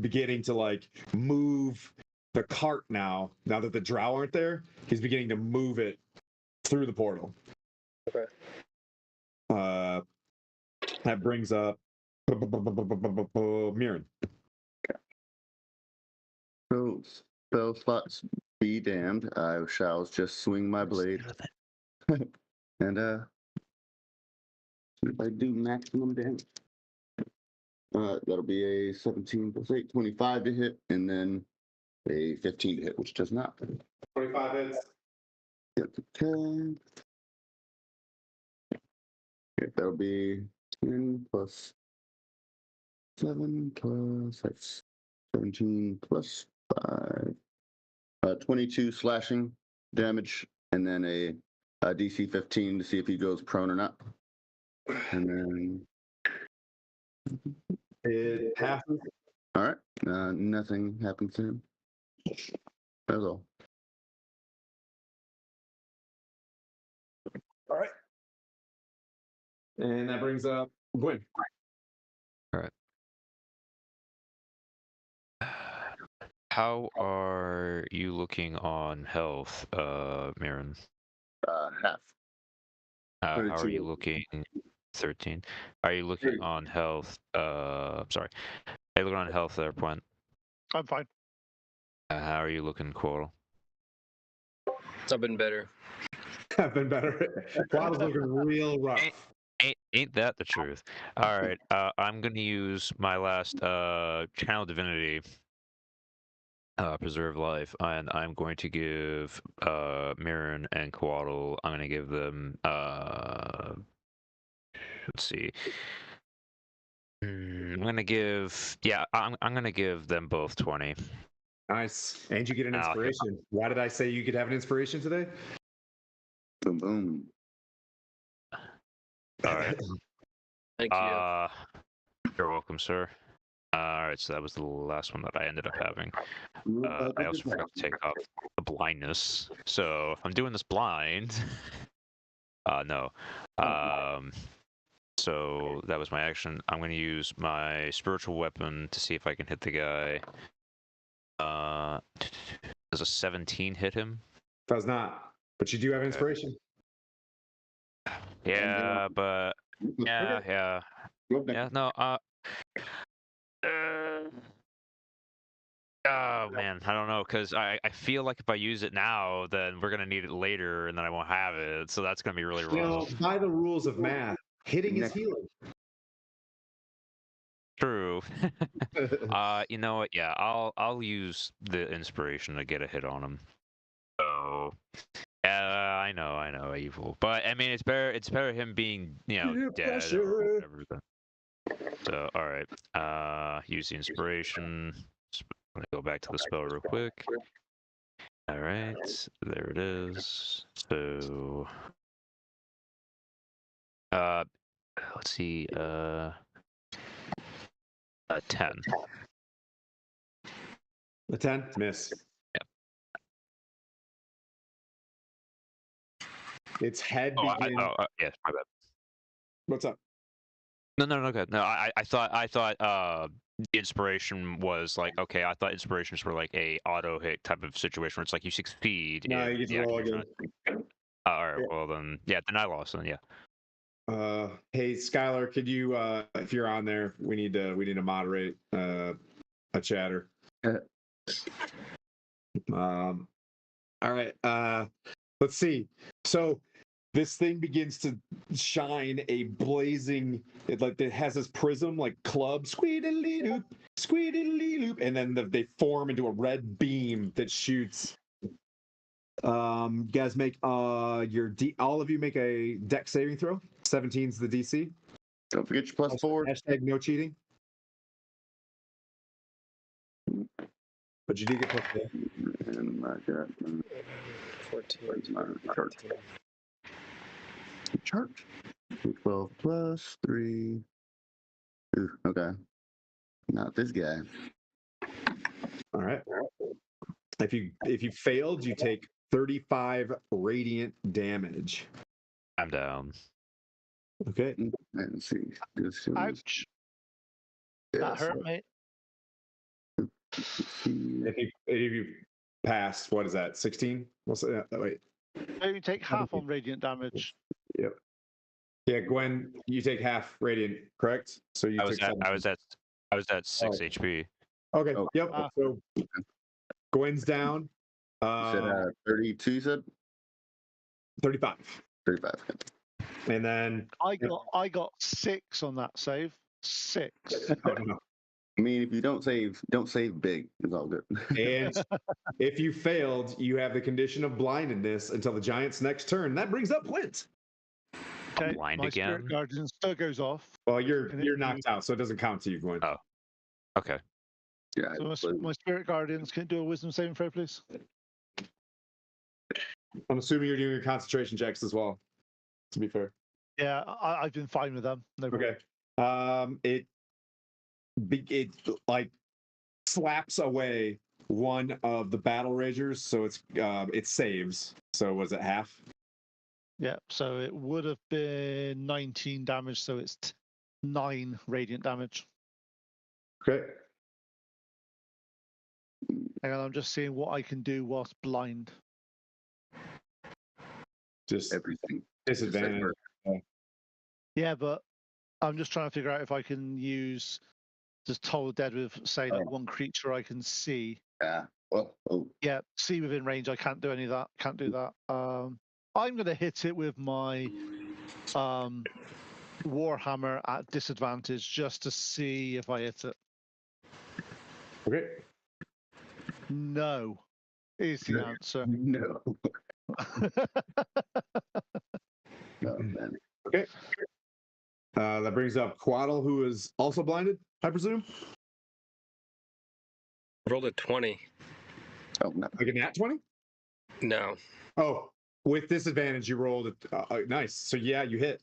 beginning to like move the cart now that the drow aren't there. He's beginning to move it through the portal. Okay. That brings up Mirren. So, spell slots be damned. I shall just swing my blade. And see if I do maximum damage. That'll be a 17 plus 8, 25 to hit, and then a 15 to hit, which does not. 25 hits. Yep, okay. Okay, that'll be 10 plus 7 plus 6, 17 plus 5. 22 slashing damage, and then a DC 15 to see if he goes prone or not. And then It passes. all right, nothing happens to him. That's all. All right. And that brings up Gwen. All right. How are you looking on health, Mirren? Half. How are 32. you looking? 13. Are you looking on health? Sorry. Are you looking on health there, Point? I'm fine. How are you looking, Coral? I've been better. I've been better. Quaddle's looking real rough. Ain't that the truth? All right. I'm gonna use my last channel divinity, preserve life, and I'm going to give Mirren and Coatl. I'm gonna give them let's see. I'm gonna give I'm gonna give them both 20. Nice. And you get an I'll give- inspiration. Why did I say you could have an inspiration today? Boom, boom. All right. Thank you. You're welcome, sir. All right, so that was the last one that I ended up having. I also forgot to take off the blindness. So if I'm doing this blind, no. So that was my action. I'm going to use my spiritual weapon to see if I can hit the guy. Does a 17 hit him? Does not. But you do have inspiration. Yeah, but yeah. No. Oh man, I don't know, because I feel like if I use it now, then we're gonna need it later, and then I won't have it. So that's gonna be really rough. By the rules of math, hitting is healing. True. You know what? Yeah, I'll use the inspiration to get a hit on him. So, I know, evil, but I mean, it's better him being dead or whatever. So, all right. Use the inspiration. I'm gonna go back to the spell real quick. All right, there it is. So, let's see. 10. A 10? Miss. Yep. Its head Oh, begins. yeah, my bad. What's up? No, good. No, I thought the inspiration was like, okay, I thought inspirations were like a auto hit type of situation where it's like you succeed. No, if you get the to roll action again. all right, well then I lost then, yeah. Hey Skylar, could you if you're on there, we need to moderate a chatter. All right. Let's see. So this thing begins to shine a blazing, it has this prism like club, squeedly loop, and then they form into a red beam that shoots. You guys make all of you make a dex saving throw. 17's the DC. Don't forget your +4. Hashtag no cheating. But you do get +4. And I got 14. chart. 12 plus 3. Ooh, okay. Not this guy. All right. If you failed, you take 35 radiant damage. I'm down. Okay. Let's see. This is, Ouch. yeah, That hurt, mate. If you passed, what is that? 16? What's that? Wait. No, you take half on radiant damage. Yep. Yeah, Gwen, you take half radiant, correct? So you I was took at 6 HP. Okay. Oh. Yep. Ah. So Gwen's down. You said 32, you said? 35. 35. And then I got 6 on that save. 6. oh, no. I mean, if you don't save big. It's all good. And if you failed, you have the condition of blindedness until the giant's next turn. That brings up Quint. Okay, Blind my again? spirit guardian still goes off. Well, you're knocked out, so it doesn't count to you, Gwen. Oh. Okay. Yeah. So my spirit guardians can do a wisdom saving throw, please. I'm assuming you're doing your concentration checks as well, to be fair. Yeah, I've been fine with them. No problem. Okay. It like slaps away one of the battle ragers, so it saves. So was it half? Yeah, so it would have been 19 damage, so it's 9 radiant damage. Okay. Hang on, I'm just seeing what I can do whilst blind. Just Everything. disadvantage. Yeah, but I'm just trying to figure out if I can use just Toll the Dead with, say, like one creature I can see. Yeah. Well, oh, Yeah, see within range. I can't do any of that. Can't do that. I'm going to hit it with my Warhammer at disadvantage just to see if I hit it. Okay. No, is the answer. no. Oh, man. Okay. That brings up Quaddle, who is also blinded, I presume. Rolled a 20. Oh, no. Like a nat 20? No. Oh, with disadvantage, you rolled it. Nice. So yeah, you hit.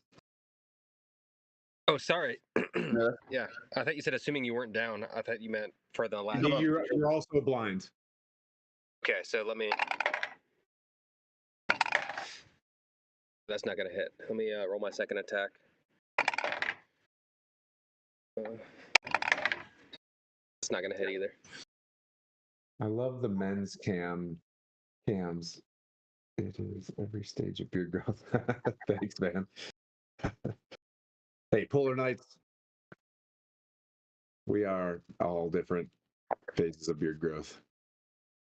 Oh, sorry. No. Yeah, I thought you said assuming you weren't down. I thought you meant for the last. You're also blind. Okay, so let me. That's not gonna hit. Let me roll my second attack. It's not gonna hit either. I love the men's cams. It is every stage of beard growth. Thanks, man. Hey, Polar Knights. We are all different phases of beard growth.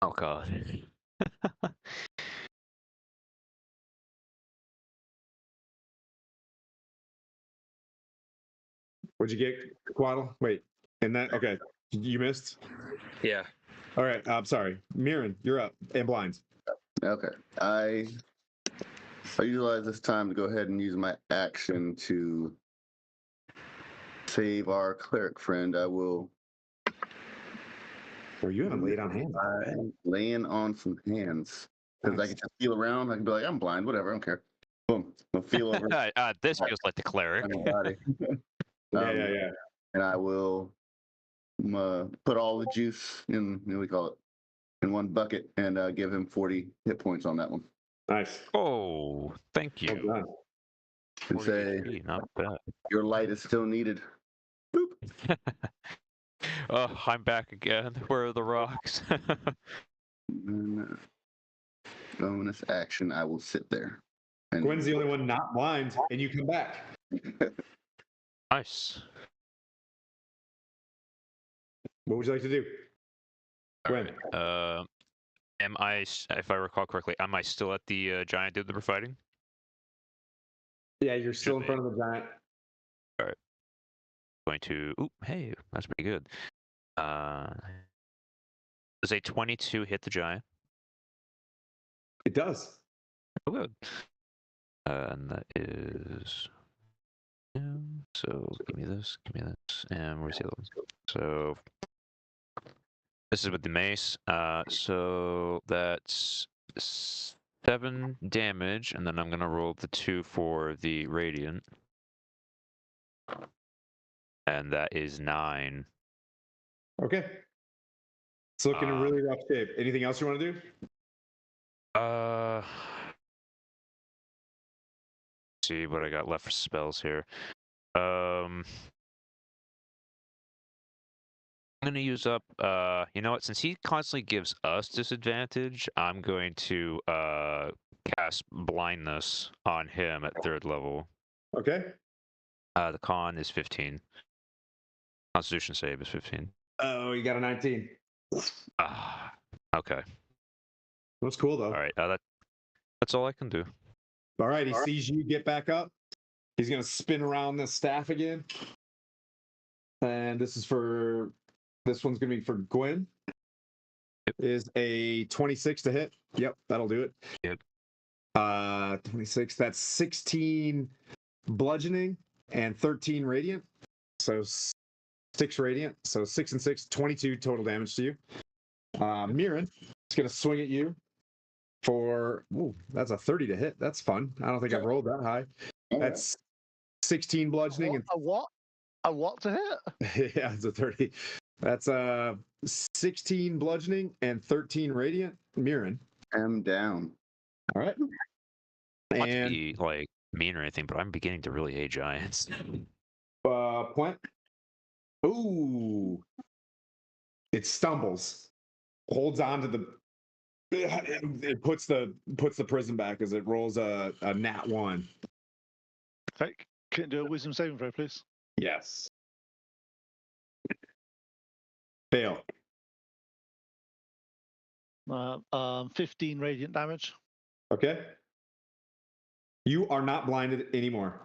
Oh god. What'd you get, Quaddle? Wait, and that okay. You missed? Yeah. All right, I'm sorry. Mirren, you're up. And blinds. Okay. I utilize this time to go ahead and use my action to save our cleric friend. I will. Or you haven't laid on hands. I'm laying on some hands because I can just feel around. I can be like, I'm blind, whatever, I don't care. Boom. I'll feel over. This feels like the cleric. on my body. Yeah. And I will put all the juice in, what do we call it, in one bucket and give him 40 hit points on that one. Nice. Oh, thank you. Well done. And 40 say, HP, not bad. your light is still needed. Boop. Oh, I'm back again. Where are the rocks? And, bonus action, I will sit there. And Gwen's the only one not blind, and you come back. Nice. What would you like to do? Gwen. Am I, if I recall correctly, am I still at the giant dude that we're fighting? Yeah, you're still in front of the giant. All right. Going to. Ooh, hey, that's pretty good. Does a 22 hit the giant? It does. Oh, good. And that is. So give me this, and where's the other one? So this is with the mace. So that's 7 damage, and then I'm gonna roll the 2 for the radiant, and that is 9. Okay. It's looking in really rough shape. Anything else you want to do? See what I got left for spells here. I'm gonna use up. You know what? Since he constantly gives us disadvantage, I'm going to cast blindness on him at 3rd level. Okay. The con is 15. Constitution save is 15. Oh, you got a 19. Okay. That's cool though. All right. That's all I can do. All right. He sees you get back up. He's gonna spin around the staff again. And this one's gonna be for Gwen. Yep. Is a 26 to hit. Yep, that'll do it. Yep. 26. That's 16 bludgeoning and 13 radiant. So 6 radiant. So 6 and 6, 22 total damage to you. Mirren is gonna swing at you for that's a 30 to hit. That's fun. I don't think I've rolled that high. That's 16 bludgeoning A what to hit? yeah, it's a 30. That's 16 bludgeoning and 13 radiant. Mirren. I'm down. All right. Not to And be like mean or anything, but I'm beginning to really hate giants. point. Ooh. It stumbles. holds on to the. It puts the prison back as it rolls a nat 1. Okay, can you do a wisdom saving throw, please? Yes. Fail. 15 radiant damage. Okay. You are not blinded anymore.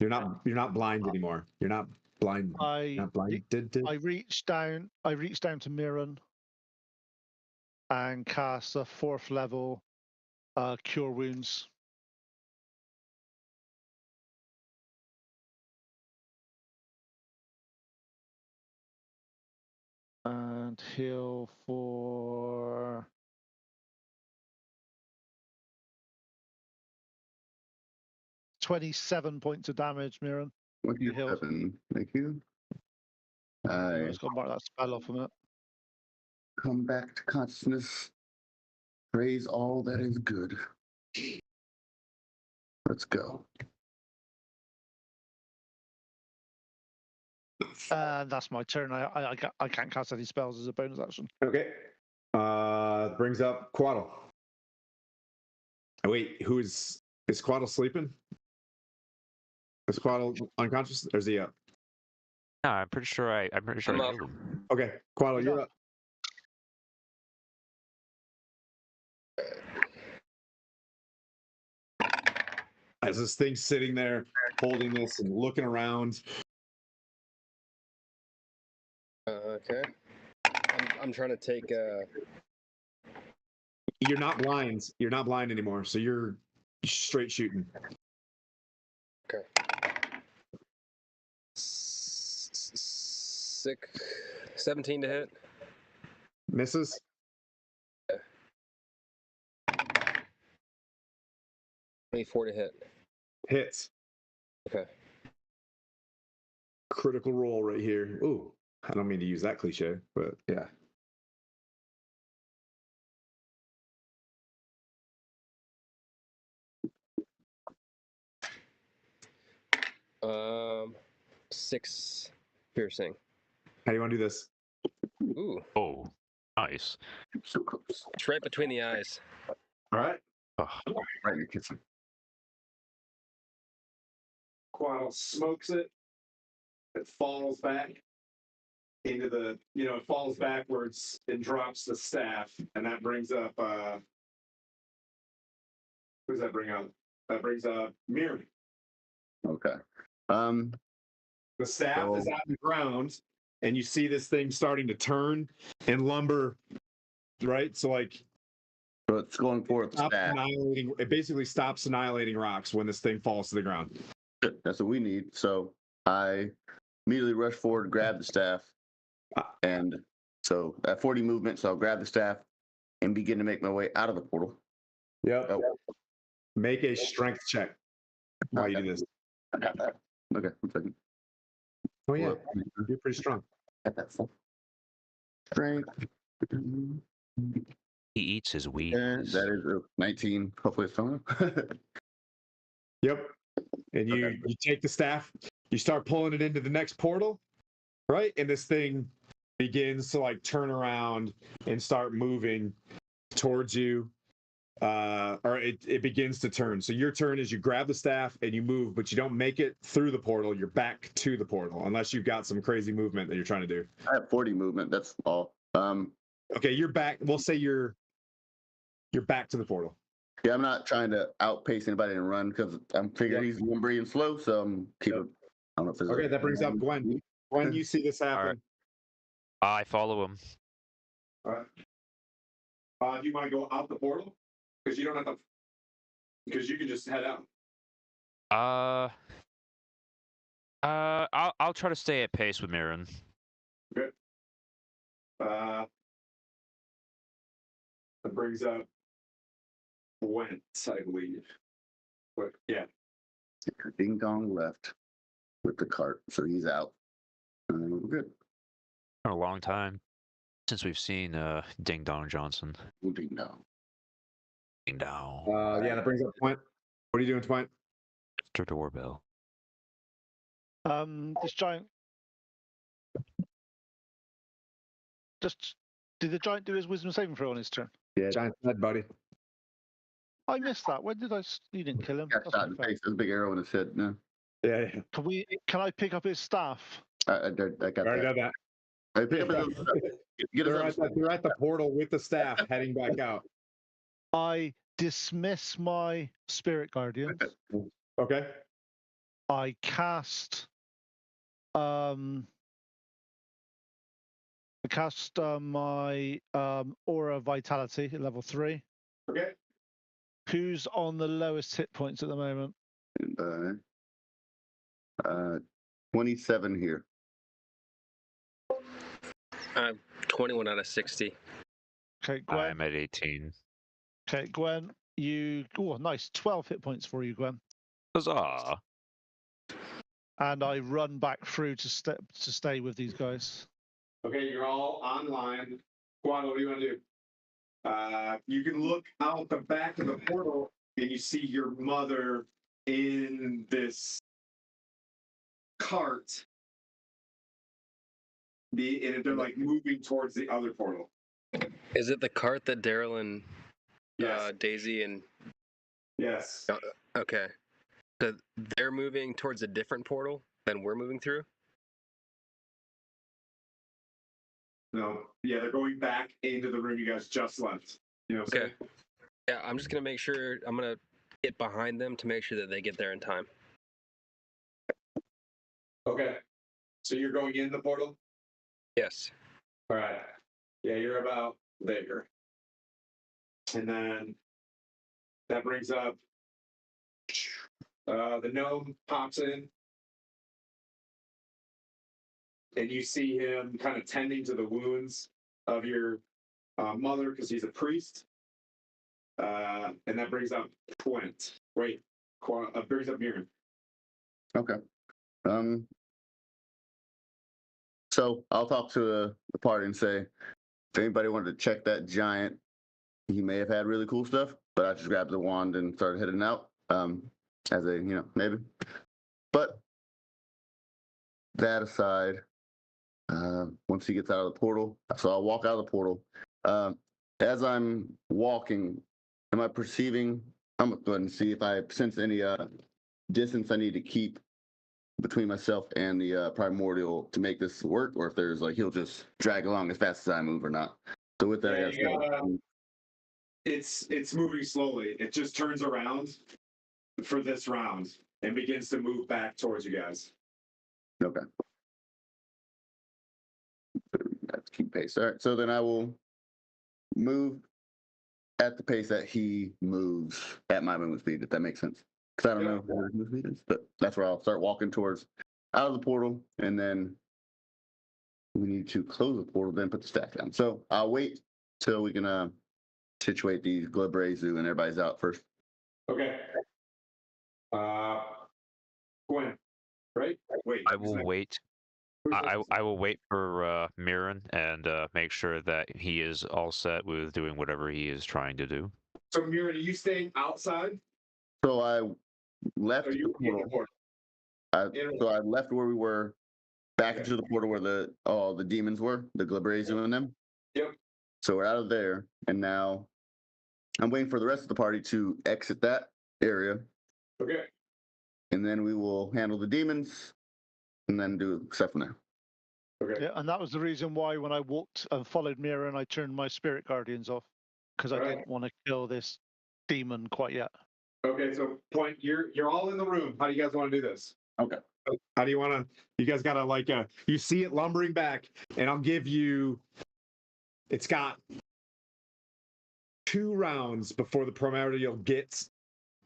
You're not blind anymore. You're not blind. Not blinded. I reach down to Mirren and cast a 4th level cure wounds. And heal for 27 points of damage, Mirren. You healed. 27. Thank you. I I just got to mark that spell off a minute. come back to consciousness. Praise all that is good. Let's go. That's my turn. I can't cast any spells as a bonus action. Okay. Brings up Quaddle. Oh, wait, is Quaddle sleeping? Is Quaddle unconscious? Or is he up? No, I'm pretty sure I I'm up. healed him. Okay, Quaddle, you're up. As this thing's sitting there holding this and looking around. Okay. I'm trying to take. You're not blind. You're not blind anymore, so you're straight shooting. Okay. 17 to hit. Misses. 24 to hit. Hits. Okay. Critical roll right here. Ooh, I don't mean to use that cliche, but yeah. Um, 6 piercing. How do you want to do this? Ooh, Oh, nice. So close. it's right between the eyes. All right. Oh, Right in your kitchen. Quaddle smokes it. It falls back into the, it falls backwards and drops the staff, and that brings up, who does that bring up? That brings up Miri. Okay. The staff is on the ground, and you see this thing starting to turn and lumber, right? So like, So it's going for the staff. it basically stops annihilating rocks when this thing falls to the ground. Good. That's what we need. So I immediately rush forward, grab the staff, and so at 40 movement, so I'll grab the staff and begin to make my way out of the portal. Yep. Oh, Make a strength check while you do this. I got that. Okay, 1 second. Oh yeah, you're pretty strong. Got that full strength. he eats his weed. And that is a 19. Hopefully it's fine. Yep. And you take the staff, you start pulling it into the next portal, right? And this thing begins to like turn around and start moving towards you. Or it begins to turn. So your turn is you grab the staff and you move, but you don't make it through the portal. You're back to the portal, unless you've got some crazy movement that you're trying to do. I have 40 movement. That's all. Okay, you're back. We'll say you're back to the portal. Yeah, I'm not trying to outpace anybody and run because I'm figuring he's lumbering and slow, so I'm keeping. I don't know if there's Okay, that brings up Gwen. Gwen, you see this happen. I follow him. All right. Do you want to go out the portal? Because you don't have to. Because you can just head out. I'll try to stay at pace with Mirren. Okay. That brings up Gwent, I believe. But yeah. Ding dong left with the cart, so he's out. We're good. For a long time since we've seen Ding Dong Johnson. Ding dong. Ding Dong. Yeah, that brings up Gwent. What are you doing, Gwent? Mr. Doorbell. This giant just Did the giant do his wisdom saving throw on his turn? Yeah, Giant head, buddy. I missed that. When did I? You didn't kill him. got That's shot not in the fair. face. There's a big arrow in his head. No, Yeah, yeah. Can I pick up his staff? I got Already that. done that. Hey, pick up get us They're at the portal with the staff heading back out. I dismiss my spirit guardians. Okay. I cast my aura vitality at level 3. Okay. Who's on the lowest hit points at the moment? 27 here. 21 out of 60. Okay, Gwen. I'm at 18. Okay, Gwen. Nice. 12 hit points for you, Gwen. Huzzah! And I run back through to stay with these guys. Okay, you're all online. Guano, what do you want to do? You can look out the back of the portal and you see your mother in this cart. And they're like moving towards the other portal. Is it the cart that Daryl and Yes. Daisy and... Yes. Okay. So they're moving towards a different portal than we're moving through? No. Yeah, they're going back into the room you guys just left. You know what I'm Okay. Yeah, I'm just going to make sure, I'm going to get behind them to make sure that they get there in time. Okay. So you're going in the portal? Yes. All right. Yeah, you're about there. And then that brings up the gnome pops in. And you see him kind of tending to the wounds of your mother because he's a priest. And that brings up Quint. Wait, brings up Mirren. Okay. So I'll talk to the party and say, if anybody wanted to check that giant, he may have had really cool stuff, but I just grabbed the wand and started heading out. As a, maybe. But that aside, once he gets out of the portal, so I'll walk out of the portal. As I'm walking, am I perceiving? I'm going to go ahead and see if I sense any distance I need to keep between myself and the primordial to make this work, or if there's like he'll just drag along as fast as I move or not. So with that, It's moving slowly. It just turns around for this round and begins to move back towards you guys. Okay. Let's keep pace. All right. So then I will move at the pace that he moves at my movement speed, if that makes sense. Because I don't know what his movement speed is, but that's where I'll start walking towards out of the portal, and then we need to close the portal, then put the stack down. So I'll wait till we can situate these Glabrezu and everybody's out first. Okay. Gwen, right? Wait. I will wait. I will wait for Mirren and make sure that he is all set with doing whatever he is trying to do. So Mirren, are you staying outside? So I left Are you the portal. So I left where we were, back into the portal where the demons were, the Glabrezu and them. Yep. So we're out of there, and now I'm waiting for the rest of the party to exit that area. Okay. And then we will handle the demons, and then do stuff from there. Okay. Yeah, and that was the reason why when I walked and followed Mira and I turned my spirit guardians off, because I didn't want to kill this demon quite yet. Okay, so Point, you're all in the room. How do you guys want to do this? Okay. How do you want to? You guys gotta you see it lumbering back, and I'll give you. It's got 2 rounds before the primordial gets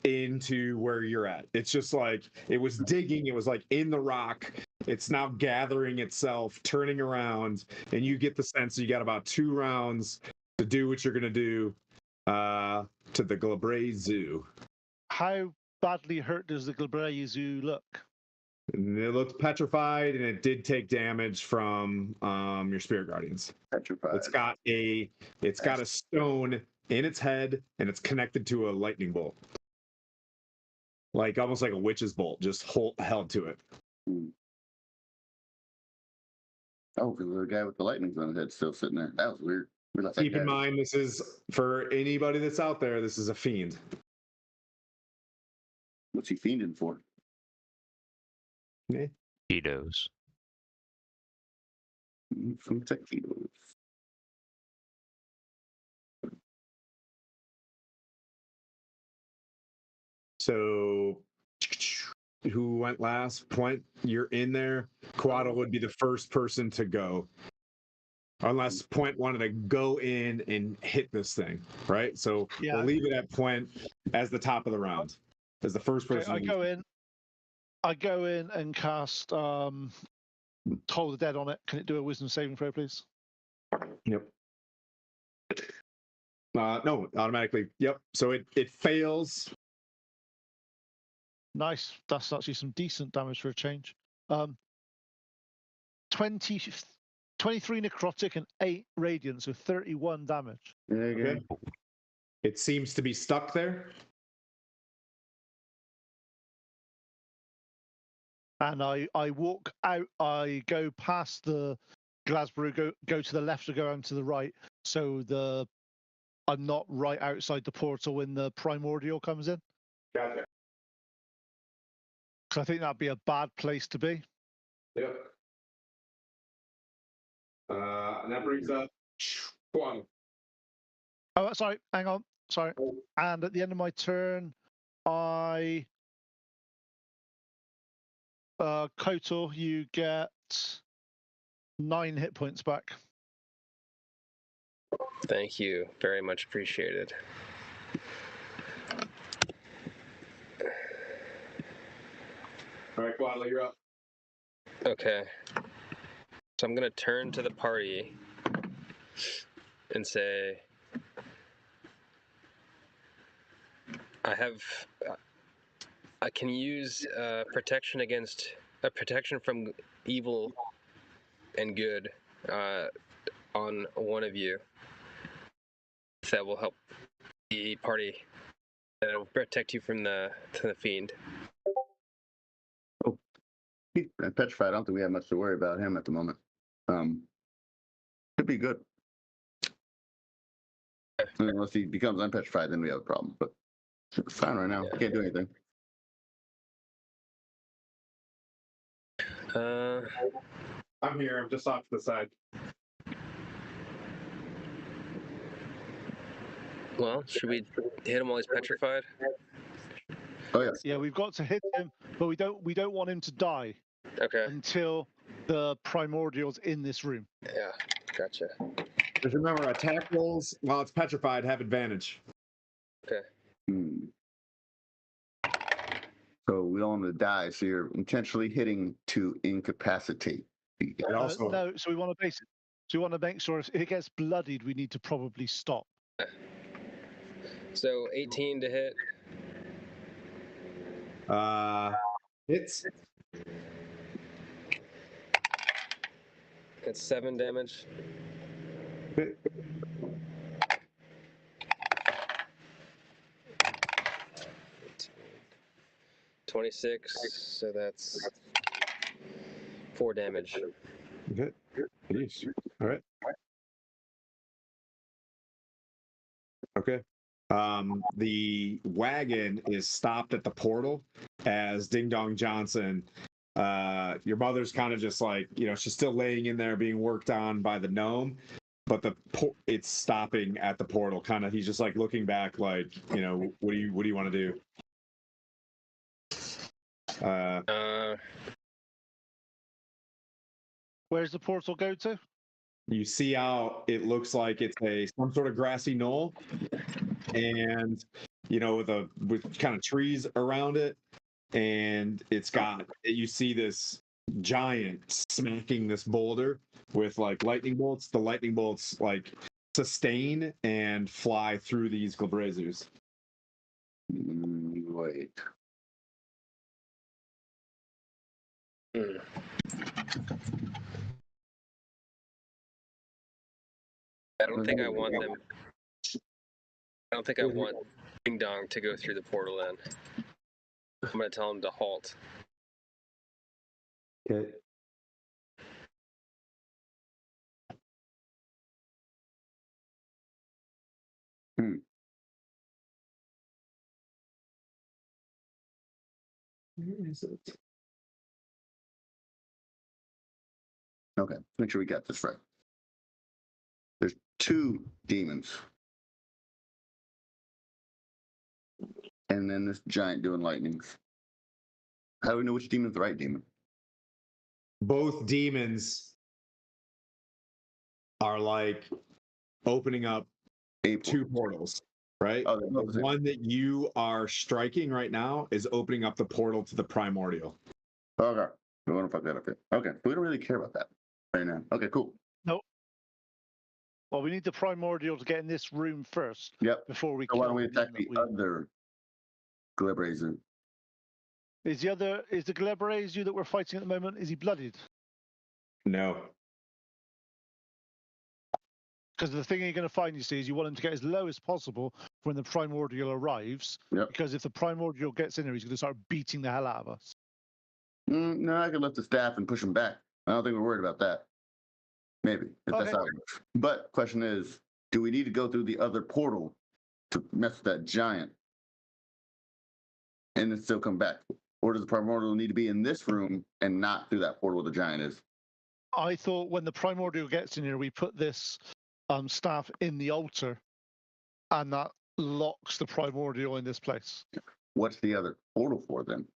into where you're at. It's just like it was digging. It was like in the rock. It's now gathering itself, turning around, and you get the sense you got about 2 rounds to do what you're gonna do to the Glabrezu. How badly hurt does the Glabrezu look? And it looks petrified, and it did take damage from your spirit guardians. Petrified. It's got a stone in its head, and it's connected to a lightning bolt, like almost like a witch's bolt, just held to it. Oh, because the guy with the lightnings on his head still sitting there. That was weird. We let that Keep in guy- mind, this is for anybody that's out there. This is a fiend. What's he fiending for? Cheetos. From Tequitos. So, who went last? Point, you're in there. Quaddle would be the first person to go. Unless Point wanted to go in and hit this thing, right? So Yeah. we'll leave it at Point as the top of the round, as the first Okay, person. I go in and cast Toll the Dead on it. Can it do a wisdom saving throw, please? Yep. No, automatically. Yep. So it fails. Nice. That's actually some decent damage for a change. 23 necrotic and 8 radiant, so 31 damage. Okay. It seems to be stuck there. And I walk out. I go past the Glasbrew, go to the left or go on to the right, so I'm not right outside the portal when the primordial comes in. Gotcha. Because I think that'd be a bad place to be. Yep. And that brings up one. Oh, sorry. Hang on. Sorry. And at the end of my turn, Kotor, you get 9 hit points back. Thank you. Very much appreciated. All right, Quaddle, you're up. Okay. So I'm going to turn to the party and say, I can use protection from evil and good on one of you. That will help the party. That'll protect you from the fiend. Petrified, I don't think we have much to worry about him at the moment. Could be good. Unless he becomes unpetrified, then we have a problem. But it's fine right now. Yeah. Can't do anything. I'm here. I'm just off to the side. Well, should we hit him while he's petrified? Oh yes. Yeah, we've got to hit him, but we don't want him to die Okay. until the primordial's in this room. Yeah. Gotcha. Just remember, attack rolls while it's petrified have advantage. Okay. So we don't want him to die. So you're intentionally hitting to incapacitate. And also, No, so we want to make sure if it gets bloodied, we need to probably stop. So 18 to hit. hits. That's 7 damage. Okay. 26. So that's 4 damage. Okay. Jeez. All right. Okay. The wagon is stopped at the portal as Ding Dong Johnson. Your mother's kind of just like, she's still laying in there being worked on by the gnome, but it's stopping at the portal. Kind of, he's just like looking back, like, what do you want to do? Where's the portal go to? You see how it looks like it's some sort of grassy knoll, and with kind of trees around it, and you see this giant smacking this boulder with like lightning bolts. The lightning bolts like sustain and fly through these Glabrezus. Wait. I don't think I want them. I don't think I want Ding Dong to go through the portal then. I'm going to tell him to halt. Okay. Where is it? Okay, make sure we got this right. There's 2 demons. And then this giant doing lightnings. How do we know which demon's the right demon? Both demons are like opening up April. 2 portals, right? Oh, The one that you are striking right now is opening up the portal to the primordial. Okay. We want to fuck that up here. Okay. We don't really care about that right now. Okay, cool. No. Well, we need the primordial to get in this room first. Yep. Before we. So why don't we kill attack the one that other Glibrazer? Is the Glibrazer that we're fighting at the moment? Is he bloodied? No. Because the thing you're going to find, you see, is you want him to get as low as possible when the primordial arrives. Yep. Because if the primordial gets in there, he's going to start beating the hell out of us. No, I can lift the staff and push him back. I don't think we're worried about that. Maybe, if that's how it works. But question is, do we need to go through the other portal to mess with that giant and then still come back? Or does the primordial need to be in this room and not through that portal where the giant is? I thought when the primordial gets in here, we put this staff in the altar, and that locks the primordial in this place. What's the other portal for then?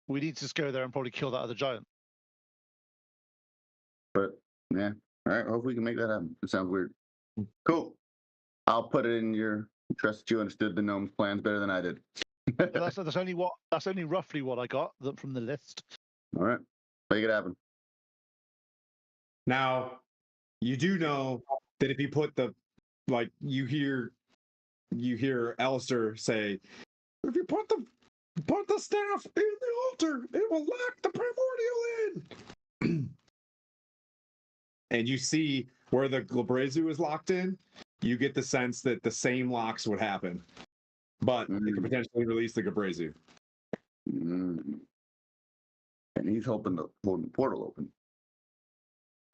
We need to just go there and probably kill that other giant. But yeah, all right. Hopefully we can make that happen. It sounds weird. Cool. I'll put it in your trust that you understood the gnome's plans better than I did. But that's only roughly what I got from the list. All right, make it happen. Now, you do know that if you put you hear Alistair say, if you put the staff in the altar, it will lock the primordial in. And you see where the Glibrazer is locked in, you get the sense that the same locks would happen. But it could potentially release the Glibrazer. And he's hoping to hold the portal open.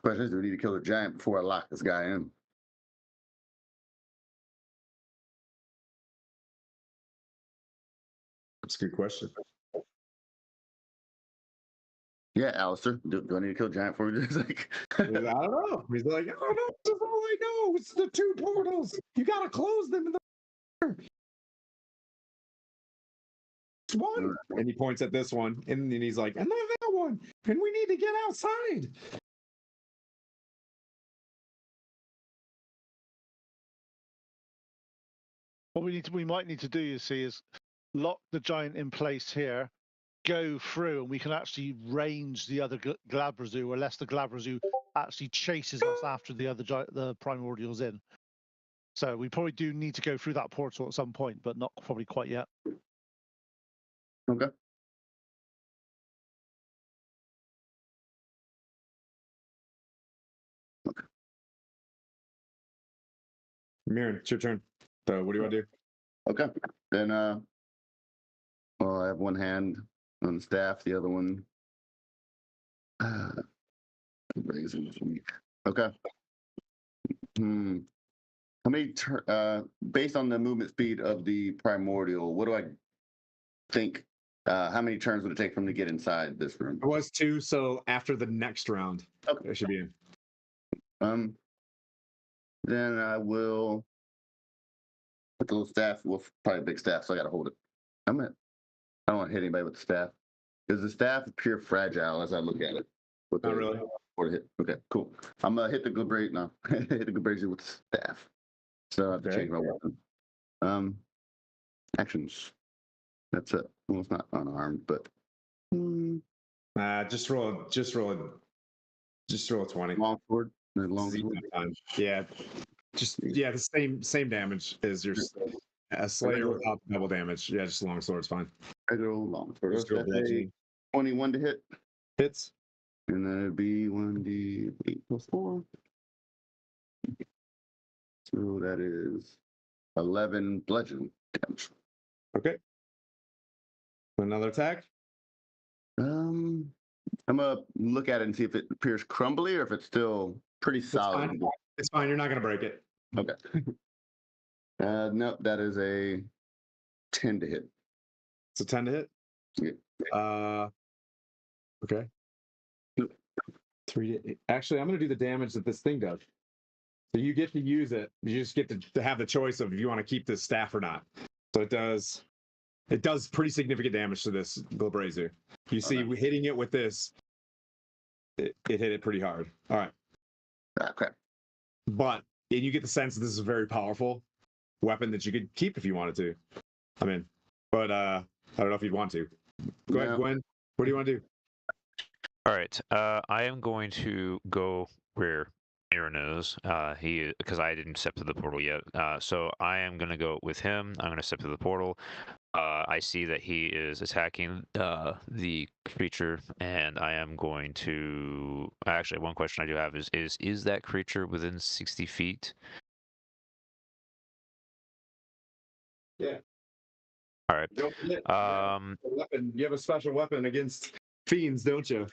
Question is, do we need to kill the giant before I lock this guy in? That's a good question. Yeah, Alistair, do I need to kill giant for you? Like, I don't know. He's like, I don't know. That's all I know. It's the 2 portals. You got to close them in the. It's one. And he points at this one, and then he's like, and then that one. And we need to get outside. What we might need to do, you see, is lock the giant in place here, go through, and we can actually range the other Glibrazer, unless the Glibrazer actually chases us after the primordial's in. So we probably do need to go through that portal at some point, but not probably quite yet. okay. Mirren, it's your turn. So what do you want to do? Okay. Then, well, I have one hand on the staff, the other one. Okay. How many based on the movement speed of the primordial, what do I think? How many turns would it take for him to get inside this room? It was 2, so after the next round, Okay. it should be in. Then I will put the little staff. Well, probably a big staff, so I got to hold it. I don't want to hit anybody with the staff. Is the staff pure fragile as I look at it? Not really. Or hit. Okay, cool. I'm gonna hit the Glibrazer. No, hit the Glibrazer with the staff. So I have to change my weapon. Actions. That's it. Well, it's not unarmed, but Just roll a 20. long sword. Long See sword. that time. Yeah. The same damage as your a Slayer without double damage. Yeah, just long sword's fine. Regular old long sword. Just go bludgeoning. 21 to hit. Hits. And then it'd be 1d8 plus 4. So that is 11 bludgeon damage. Okay. Another attack. I'm gonna look at it and see if it appears crumbly or if it's still pretty solid. It's fine. You're not gonna break it. Okay. Nope, that is a 10 to hit. It's a 10 to hit. Okay. 3 to 8. Actually, I'm going to do the damage that this thing does. So you get to use it. You just get to have the choice of if you want to keep this staff or not. So it does pretty significant damage to this Glabrazu. You see, hitting it with this, it hit it pretty hard. All right. Okay. And you get the sense that this is a very powerful weapon that you could keep if you wanted to. I mean, but I don't know if you'd want to. Go ahead, Gwen. What do you want to do? All right. I am going to go where Aaron is. Because I didn't step to the portal yet. So I am going to go with him. I'm going to step to the portal. I see that he is attacking the creature, and I am going to. Actually, one question I do have is that creature within 60 feet? Yeah. All right. You have a special weapon against fiends, don't you?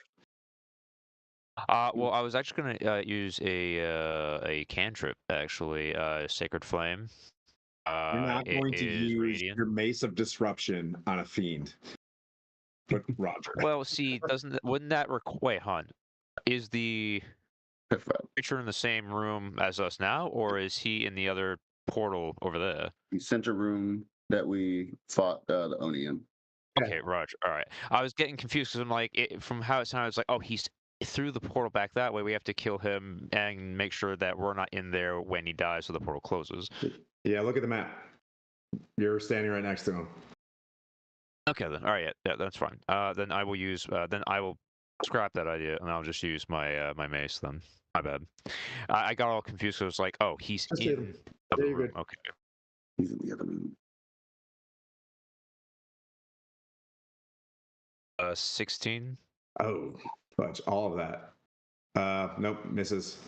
Well, I was actually gonna use a cantrip actually, Sacred Flame. You're not It going to is use radiant. your Mace of Disruption on a fiend. But Roger. Well, see, wouldn't that wait, hon? Is the creature in the same room as us now, or is he in the other portal over there? The center room that we fought the Oni in. Okay, Roger. All right. I was getting confused because I'm like, from how it sounded, it's like, oh, he's through the portal back that way. We have to kill him and make sure that we're not in there when he dies, so the portal closes. Yeah, look at the map. You're standing right next to him. Okay, then. All right, yeah, that's fine. Then I will use. Then I will scrap that idea, and I'll just use my my mace. Then, my bad. I got all confused. So it was like, oh, he's Just in the other you're room. good. Okay. He's in the other room. 16. Oh, fudge, all of that. Nope, misses.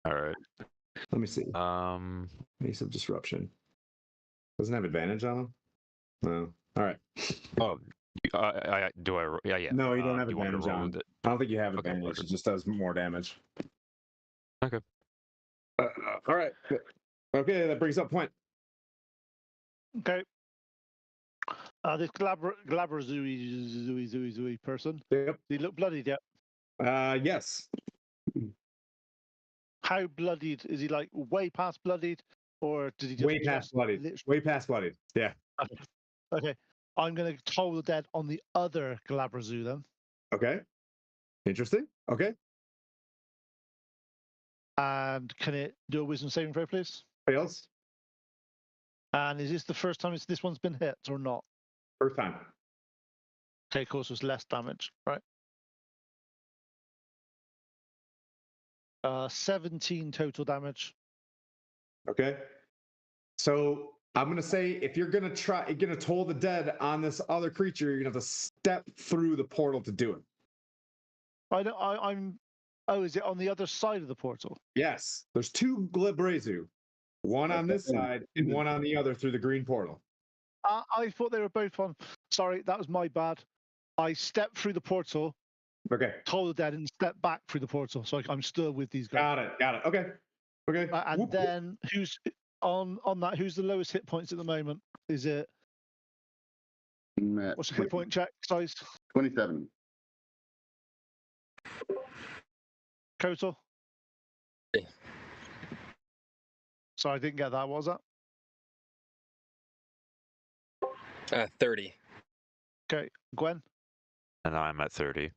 All right. Let me see. Mace of Disruption. Doesn't have advantage on him? No. All right. Oh, do I? Yeah, yeah. No, you don't have You want me to advantage roll on. with it? I don't think you have Okay, advantage. Roger. It just does more damage. Okay. All right. Okay, that brings up point. Okay. This Glabrazooey person. Yep. Does he look bloodied yet? Yes. How bloodied is he? Like way past bloodied, or did he just Way past bloodied. literally- Way past bloodied. Yeah. Okay. I'm going to toll the dead on the other Glabrazoo then. Okay. Interesting. Okay. And can it do a wisdom saving throw, please? Fails. And is this the first time this one's been hit or not? First time. Okay, of course, it's less damage, right? 17 total damage. Okay. So I'm gonna say if you're gonna toll the dead on this other creature, you're gonna have to step through the portal to do it. I'm. Oh, is it on the other side of the portal? Yes. There's two Glabrazu. One on this side and one on the other through the green portal. I thought they were both on. Sorry, that was my bad. I stepped through the portal, Okay. told the dead, and stepped back through the portal. So I'm still with these guys. Got it. Okay. Okay. And then who's on that? Who's the lowest hit points at the moment? Is it? What's the hit point check size? 27. Total. So I didn't get that. What was that? 30. Okay, Gwen. And I'm at 30.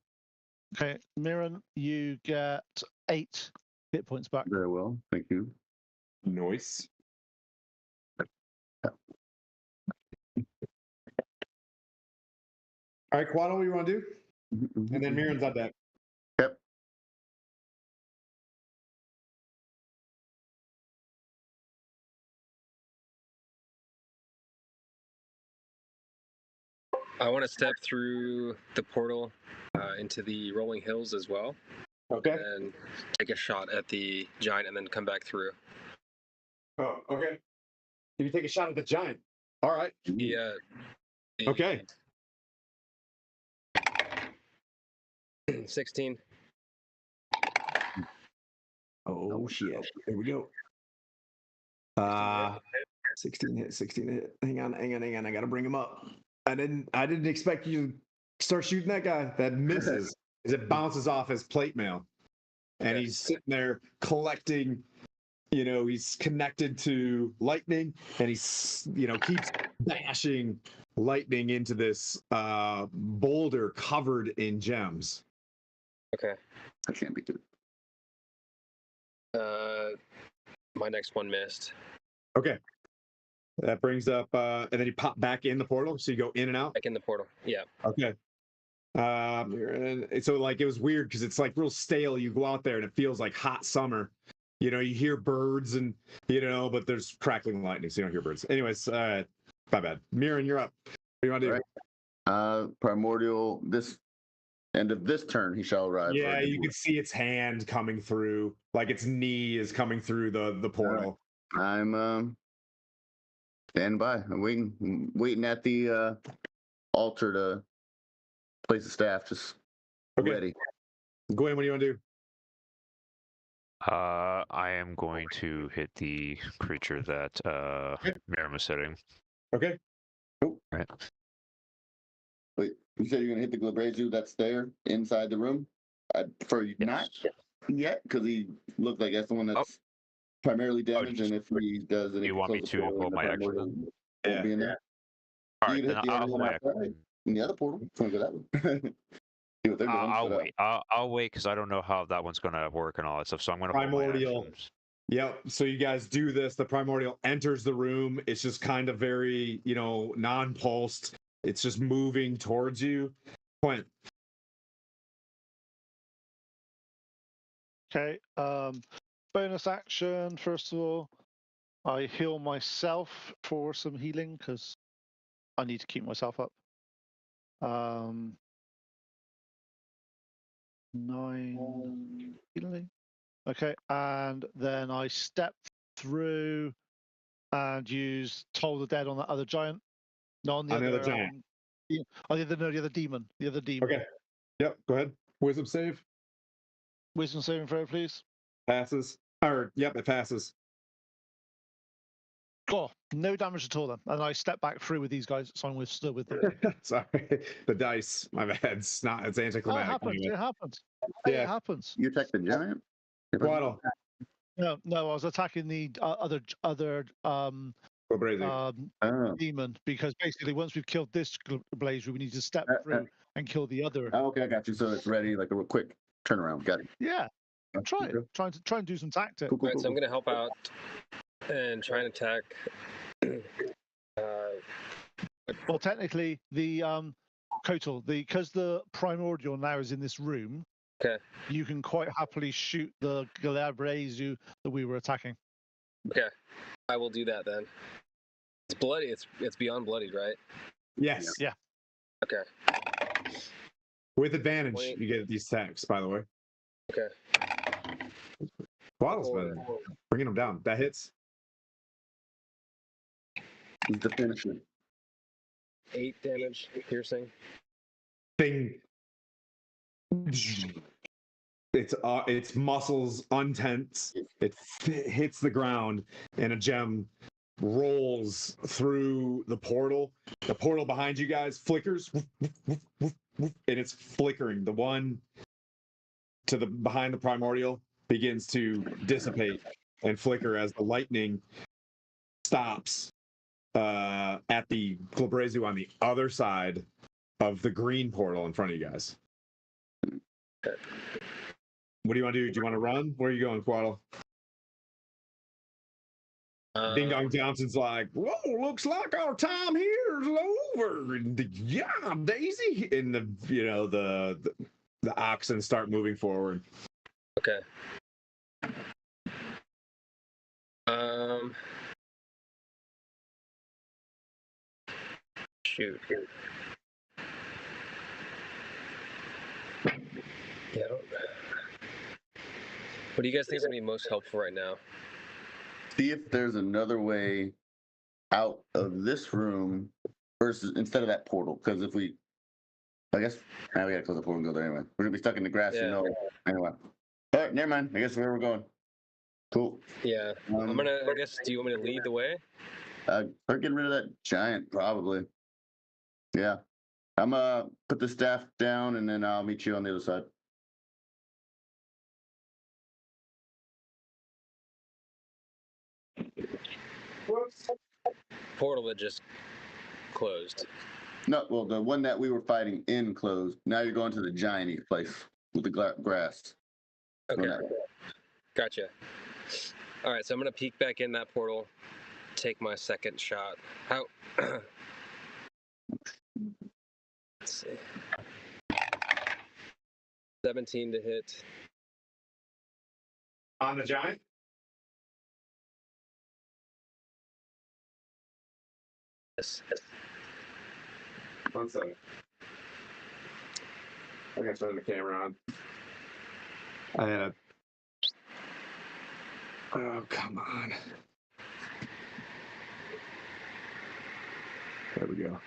Okay, Mirren, you get 8 hit points back. Very well. Thank you. Noise. All right, Quado, what do you want to do? And then Mirren's on deck. Yep. I want to step through the portal into the rolling hills as well. Okay. And take a shot at the giant and then come back through. Oh, okay. You take a shot at the giant. All right. Yeah. Okay. 16. Oh shit. Here we go. 16 hit. Hang on. I gotta bring him up. I didn't expect you to start shooting that guy. That misses as it bounces off his plate mail. And Okay. he's sitting there collecting, he's connected to lightning and he's, keeps bashing lightning into this boulder covered in gems. Okay. I can't be good. My next one missed. Okay. That brings up, and then you pop back in the portal. So you go in and out. Back in the portal. Yeah. Okay. And so like it was weird because it's like real stale. You go out there and it feels like hot summer. You hear birds and but there's crackling lightning, so you don't hear birds. Anyways, my bad. Mirren, you're up. What do you want to do? Right. Primordial. This end of this turn, he shall arrive. Yeah, you can see its hand coming through, like its knee is coming through the portal. Right. I'm standing by. I'm waiting at the altar to place the staff. Just ready. Gwen, what do you want to do? I am going to hit the creature that Miriam was hitting. Okay. Oh. Right. Wait, you said you're gonna hit the Glabrazu that's there inside the room? I'd prefer you not yet, because he looked like that's the one that's primarily damaged, and if he does, you want me to hold my action? Won't be in there. All right, then I'll hold my action. In the other portal, it's gonna go that way. See what they're doing. I'll wait. I'll wait because I don't know how that one's gonna work and all that stuff. So I'm gonna Primordial. hold my actions. Yep. So you guys do this. The primordial enters the room. It's just kind of very, non-pulsed. It's just moving towards you. Point. Okay. Bonus action. First of all, I heal myself for some healing because I need to keep myself up. 9 healing. Okay, and then I step through and use Toll the Dead on that other giant. No, on the other giant. The other demon. The other demon. Okay. Yep. Go ahead. Wisdom save. Wisdom saving throw, please. Passes. Yep, it passes. Cool. No damage at all then. And I step back through with these guys, so I'm still with them. Sorry. The dice. My bad. It's anticlimactic. It happens. It happens. Yeah. It happens. You attack the giant? Waddle. No, I was attacking the other demon, because basically once we've killed this blaze, we need to step through and kill the other. Okay, I got you. So it's ready, like a real quick turnaround. Got it. Yeah. Try and do some tactics. Cool, So I'm gonna help out and try and attack. Well, technically, the Kotal, because the primordial now is in this room. Okay. You can quite happily shoot the Galabrezu that we were attacking. Okay, I will do that then. It's bloody. It's beyond bloodied, right? Yes. Yeah. Okay. With advantage, you get these attacks, by the way. Okay. Waddle's been bringing them down. That hits. He's the finisher. 8 damage, piercing. Thing. Its muscles untense. It hits the ground, and a gem rolls through the portal. The portal behind you guys flickers, and it's flickering. The one to the behind the primordial begins to dissipate and flicker as the lightning stops at the Glabrezu on the other side of the green portal in front of you guys. What do you want to do? Do you want to run? Where are you going, Quaddle? Ding Dong Johnson's like, whoa, looks like our time here is over. And yeah, Daisy. And the oxen start moving forward. Okay. Shoot. Yeah. What do you guys think is gonna be most helpful right now? See if there's another way out of this room versus instead of that portal. Because if I guess now we gotta close the portal and go there anyway. We're gonna be stuck in the grass, Anyway. All right, never mind. I guess where we're going. Cool. Yeah. I guess. Do you want me to lead the way? Start getting rid of that giant, probably. Yeah. I'm put the staff down and then I'll meet you on the other side. Portal that just closed. No, well, the one that we were fighting in closed. Now you're going to the giant place with the grass. Okay. Gotcha. All right, so I'm gonna peek back in that portal, take my second shot. How? Let's see. 17 to hit. On the giant? Yes. 1 second. I gotta turn the camera on. I had a. Oh, come on. There we go.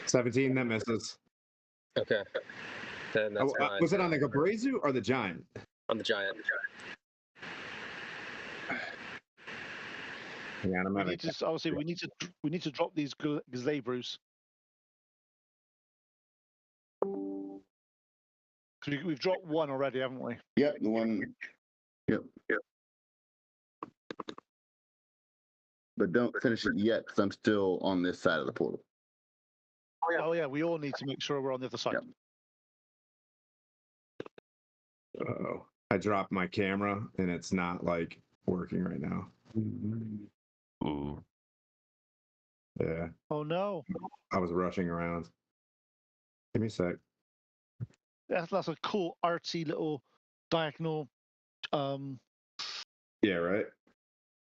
17, that misses. Okay. Then that's fine. Was it on the Gabrazu or the giant? On the giant. Yeah, I'm We need to obviously we need to drop these Gazabros. We've dropped one already, haven't we? Yep, the one. Yep. But don't finish it yet because I'm still on this side of the portal. Oh yeah, we all need to make sure we're on the other side. Yep. Uh-oh. I dropped my camera and it's not like working right now. Ooh. Yeah. Oh no. I was rushing around. Give me a sec. That's a cool artsy little diagonal. Yeah, right.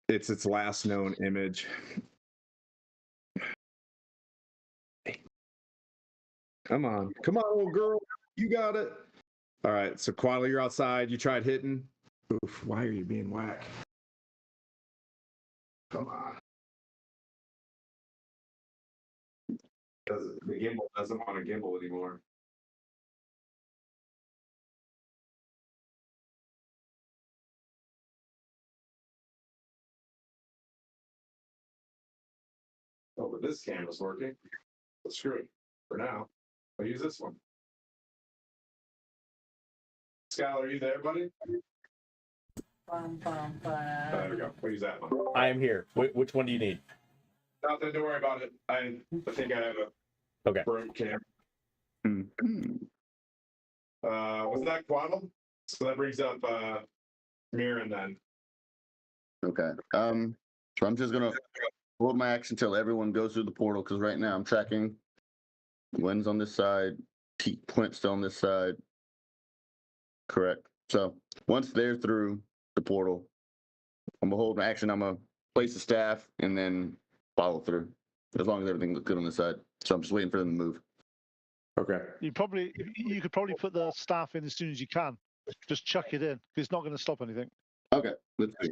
It's its last known image. Come on, little girl, you got it. All right, so Quaddle, you're outside. You tried hitting. Oof, why are you being whacked? Come on. The gimbal doesn't want a gimbal anymore. Oh, but this camera's working. Well, screw it. For now, I'll use this one. Skylar, are you there, buddy? There we go. We'll use that one. I am here. Which one do you need? Nothing. Don't worry about it. I think I have a Okay. broke camera. Mm-hmm. Was that Quaddle? So that brings up Mirren then. Okay. So I'm just gonna hold my action until everyone goes through the portal because right now I'm tracking Gwen's on this side, Quint's on this side. Correct. So once they're through the portal, I'm gonna hold my action. I'm gonna place the staff and then follow through as long as everything looks good on this side. So I'm just waiting for them to move. Okay. You could probably put the staff in as soon as you can. Just chuck it in. It's not going to stop anything. Okay. Let's see.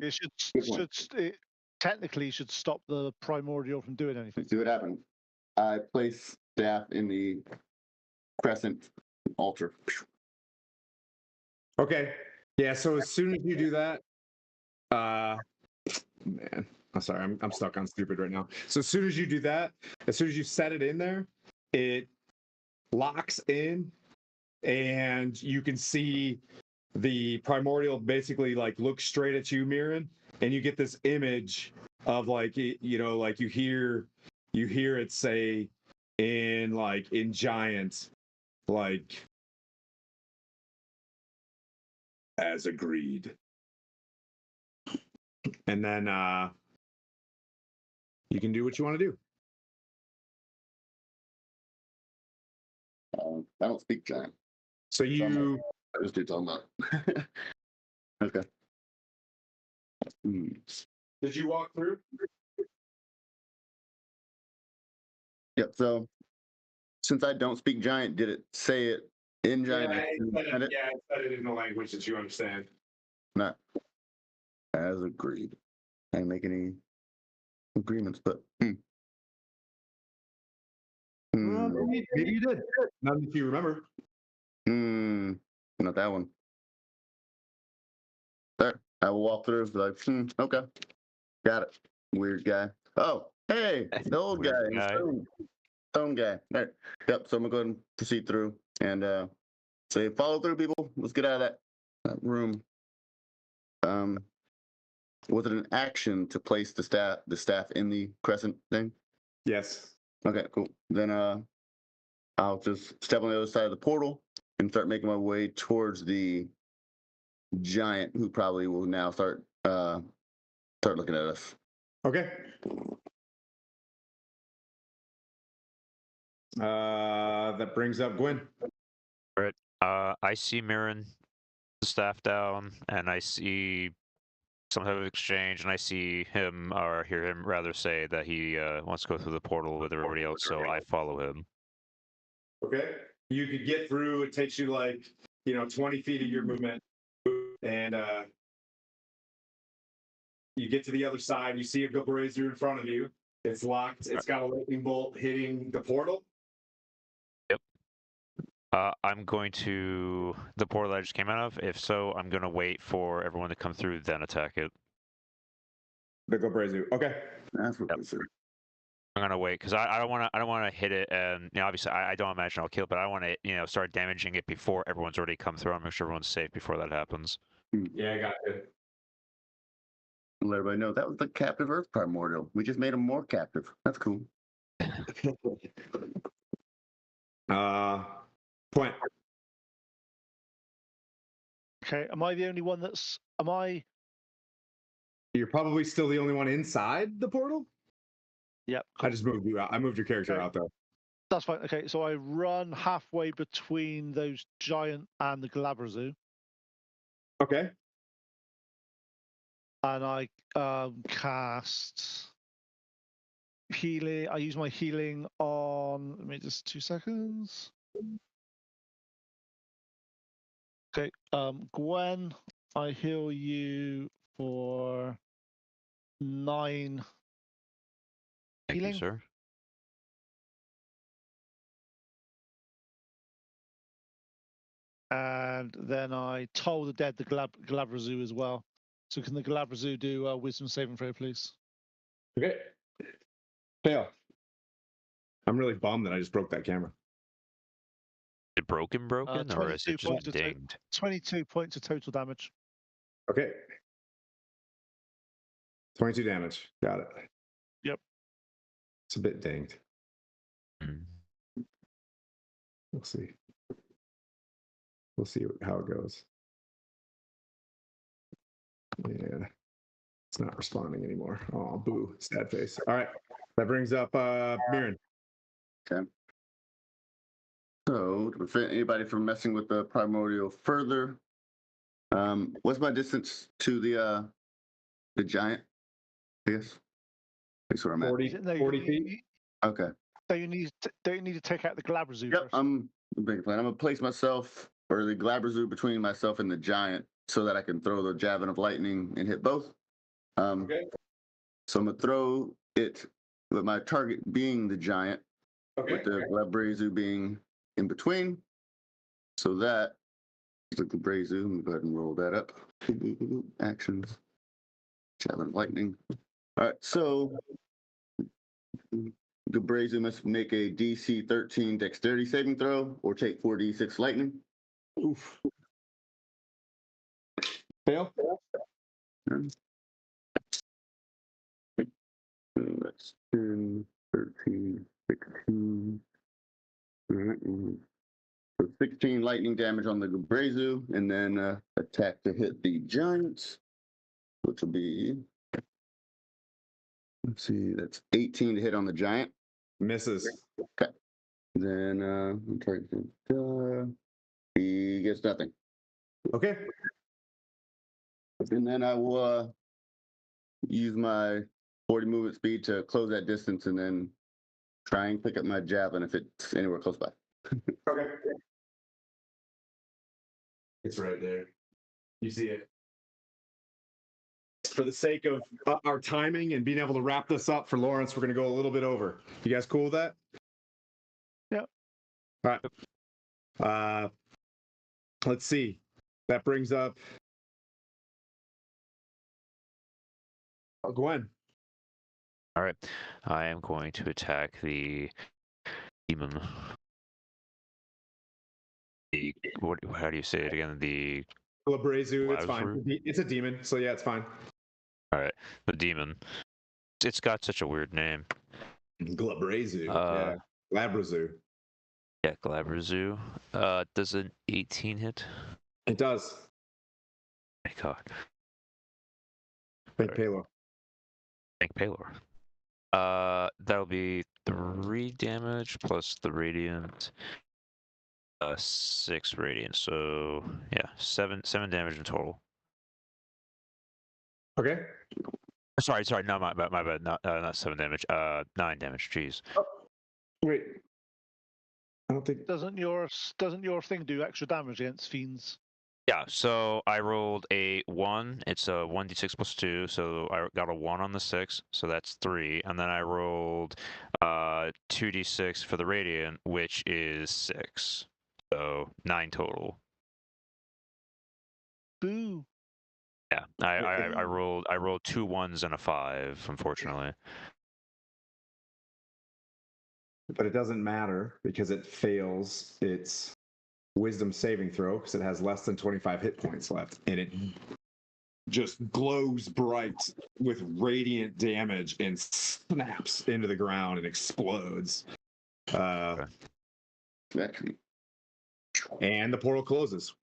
It technically should stop the primordial from doing anything. Let's see what happens. I place staff in the crescent altar. Okay. Yeah. So as soon as you do that, man, I'm sorry, I'm stuck on stupid right now. So as soon as you do that, as soon as you set it in there, it locks in, and you can see the primordial basically like look straight at you, Mirren, and you get this image of like like you hear it say in giant like as agreed. And then you can do what you want to do. I don't speak giant. So you I just do talking about. Okay. did you walk through? Yep. So since I don't speak giant, did it say it in giant? It said it in the language that you understand. Not as agreed. I didn't make any agreements, but Well, maybe you did. None that you remember. not that one. There, I will walk through. Like, okay, got it. Weird guy. Oh, hey, the old guy. Weird guy. Stone guy. All right. Yep. So I'm gonna go ahead and proceed through and say, follow through, people. Let's get out of that room. Was it an action to place the staff in the crescent thing? Yes. Okay, cool. Then I'll just step on the other side of the portal and start making my way towards the giant, who probably will now start looking at us. Okay. That brings up Gwen. All right. I see Mirren, the staff down, and I see some type of exchange, and I see him, or hear him rather, say that he wants to go through the portal with everybody else, so I follow him. Okay. You could get through. It takes you like 20 feet of your movement, and you get to the other side. You see a Gobrazer in front of you. It's locked. It's got a lightning bolt hitting the portal. Yep. I'm going to the portal that I just came out of. If so, I'm going to wait for everyone to come through, then attack it. The Gobrazer. Okay. That's what Yep. we said. I'm gonna wait because I don't want to hit it, and obviously I don't imagine I'll kill it, but I want to start damaging it before everyone's already come through. I'll make sure everyone's safe before that happens. Yeah, I got it. Let everybody know that was the captive Earth primordial. We just made him more captive. That's cool. Point. Okay, am I the only one that's? Am I? You're probably still the only one inside the portal. Yep. I just moved you out. I moved your character Okay. out though. That's fine. Okay, so I run halfway between those giant and the Glabrazu, Okay. and I cast healing. I use my healing on. Let me just 2 seconds. Okay, Gwen, I heal you for 9 Thank healing. you, sir. And then I toll the dead the Glabrazu as well. So can the Glabrazu do a wisdom saving throw, please? Okay. Fail. I'm really bummed that I just broke that camera. Is it broken, or is 22 it just points of 22 points of total damage. Okay. 22 damage. Got it. Yep. It's a bit dinged. Mm. We'll see. We'll see how it goes. Yeah. It's not responding anymore. Oh, boo. Sad face. All right. That brings up Mirren. Okay. So to prevent anybody from messing with the primordial further, what's my distance to the giant? I guess that's where I'm at. 40 feet. Okay. Don't you need to take out the Glabrazu Yep. first? I'm big plan. I'm gonna place myself or the Glabrazu between myself and the giant so that I can throw the javelin of lightning and hit both. Okay. So I'm gonna throw it with my target being the giant, Okay. with the Glabrazu being in between. So that is the Glabrazu. Let me go ahead and roll that up. Actions. Javelin of lightning. All right. So Glabrazu must make a DC 13 dexterity saving throw or take 4d6 lightning. Oof. Fail. That's 10, 13, 16. All right. So 16 lightning damage on the Glabrazu, and then attack to hit the giant, which will be, let's see, that's 18 to hit on the giant. Misses. Okay. Then he gets nothing. Okay. And then I will use my 40 movement speed to close that distance and then try and pick up my javelin if it's anywhere close by. Okay. It's right there. You see it. For the sake of our timing and being able to wrap this up for Lawrence, we're going to go a little bit over. You guys cool with that? Yep. All right. Let's see. That brings up Gwen. All right, I am going to attack the demon. How do you say it again? The Glabrazu, it's fine. Glabrezu? It's a demon, so yeah, it's fine. All right, the demon. It's got such a weird name. Glabrazu, Uh, yeah. Glabrazu. Yeah, Glabrezu. Does an 18 hit? It does. My God. Thank Alright. Palo. Thank Palor. That'll be 3 damage plus the radiant. 6 radiant. So yeah, 7 damage in total. Okay. Sorry. No, my bad. Not 7 damage. 9 damage. Jeez. Wait. I don't think. Doesn't your thing do extra damage against fiends? Yeah. So I rolled a 1. It's a 1d6 plus 2. So I got a 1 on the 6. So that's 3. And then I rolled 2d6 for the radiant, which is 6. So 9 total. Boo. Yeah, I rolled 2 1s and a 5, unfortunately. But it doesn't matter because it fails its wisdom saving throw because it has less than 25 hit points left, and it just glows bright with radiant damage and snaps into the ground and explodes. Actually, And the portal closes.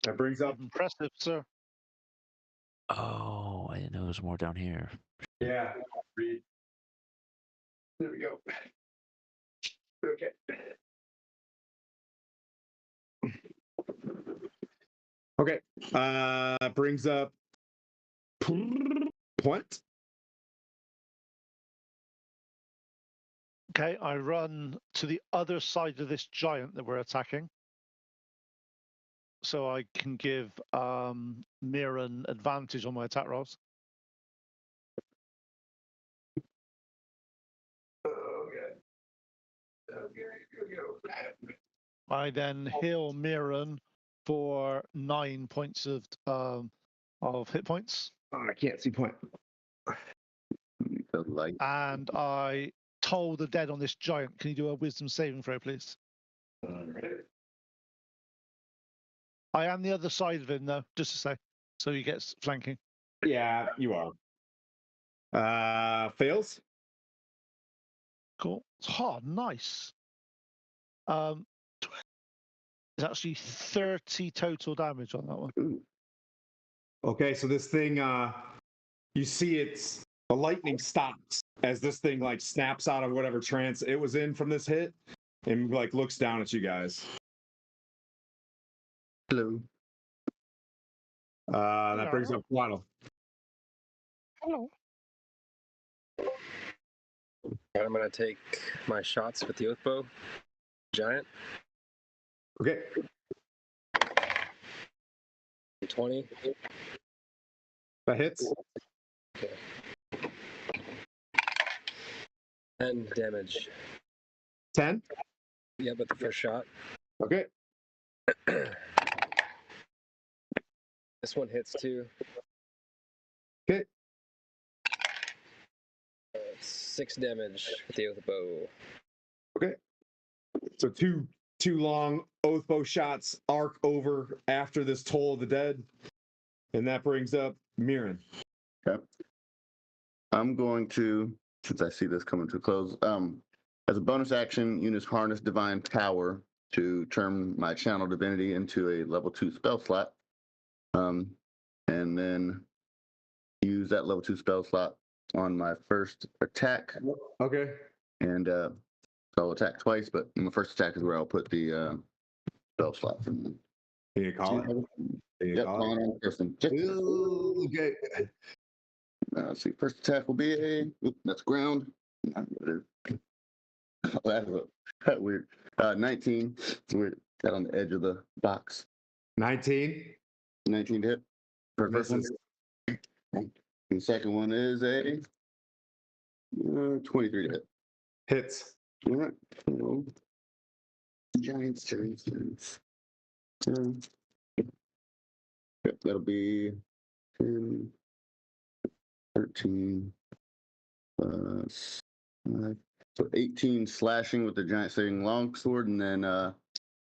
That brings up. Impressive, sir. Oh, I didn't know there was more down here. Yeah. Read. There we go. Okay. Okay. Brings up point. Okay, I run to the other side of this giant that we're attacking. So I can give Mirren advantage on my attack rolls. I then heal Mirren for 9 points of hit points. Oh, I can't see point. the light. And I toll the dead on this giant. Can you do a wisdom saving throw, please? I am the other side of him, though, just to say. So he gets flanking. Yeah, you are. Fails. Cool. Oh, nice. It's actually 30 total damage on that one. Ooh. Okay, so this thing, you see it's the lightning stops as this thing like snaps out of whatever trance it was in from this hit and like looks down at you guys. Hello. That brings up Waddle. Hello. I'm gonna take my shots with the oath bow. Giant. Okay. 20. That hits. Okay. 10 damage. 10. Yeah, but the first shot. Okay. This one hits too. Okay. 6 damage with the oath bow. Okay. So two long oath bow shots arc over after this toll of the dead. And that brings up Mirren. Okay. I'm going to, since I see this coming to a close, as a bonus action, use Harness Divine Power to turn my Channel Divinity into a level 2 spell slot. And then use that level 2 spell slot on my first attack. Okay. And so I'll attack twice, but my first attack is where I'll put the spell slot. Can you call it? Can you Yep, call it? on person. Ooh, okay. Let's see. First attack will be that's ground. That's weird. 19. Weird. That on the edge of the box. 19. 19 to hit. For the first one. Misses. And the second one is a 23 to hit. Hits. All right. So, Giants turns. Yep, that'll be 10, 13, So 18 slashing with the giant slaying longsword, and then a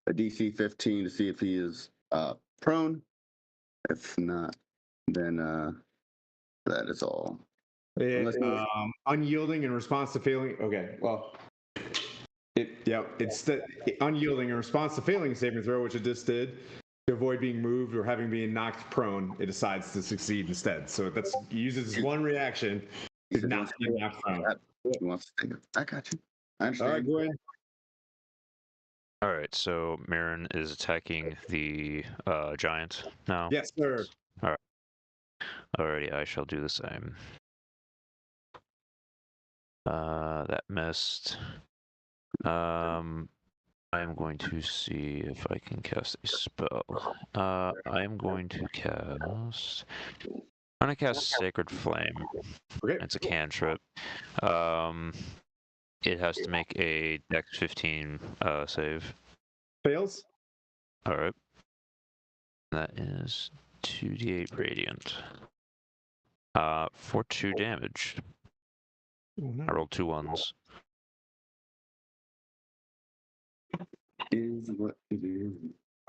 DC 15 to see if he is prone. If not, then that is all. Unyielding in response to failing. Okay, well, it's the unyielding in response to failing a saving throw, which it just did. To avoid being moved or having been knocked prone, it decides to succeed instead. So that's uses one reaction to not be knocked prone. He wants to take it. I got you. I understand. All right, go ahead. All right, so Marin is attacking the giant now. Yes, sir. Alrighty, I shall do the same. That missed. I'm going to see if I can cast a spell. I am going to cast. I'm gonna cast Sacred Flame. Okay. It's a cantrip. It has to make a Dex 15 save. Fails. All right. That is 2d8 radiant. For 2 damage. Oh, no. I rolled 2 ones. Is what it is.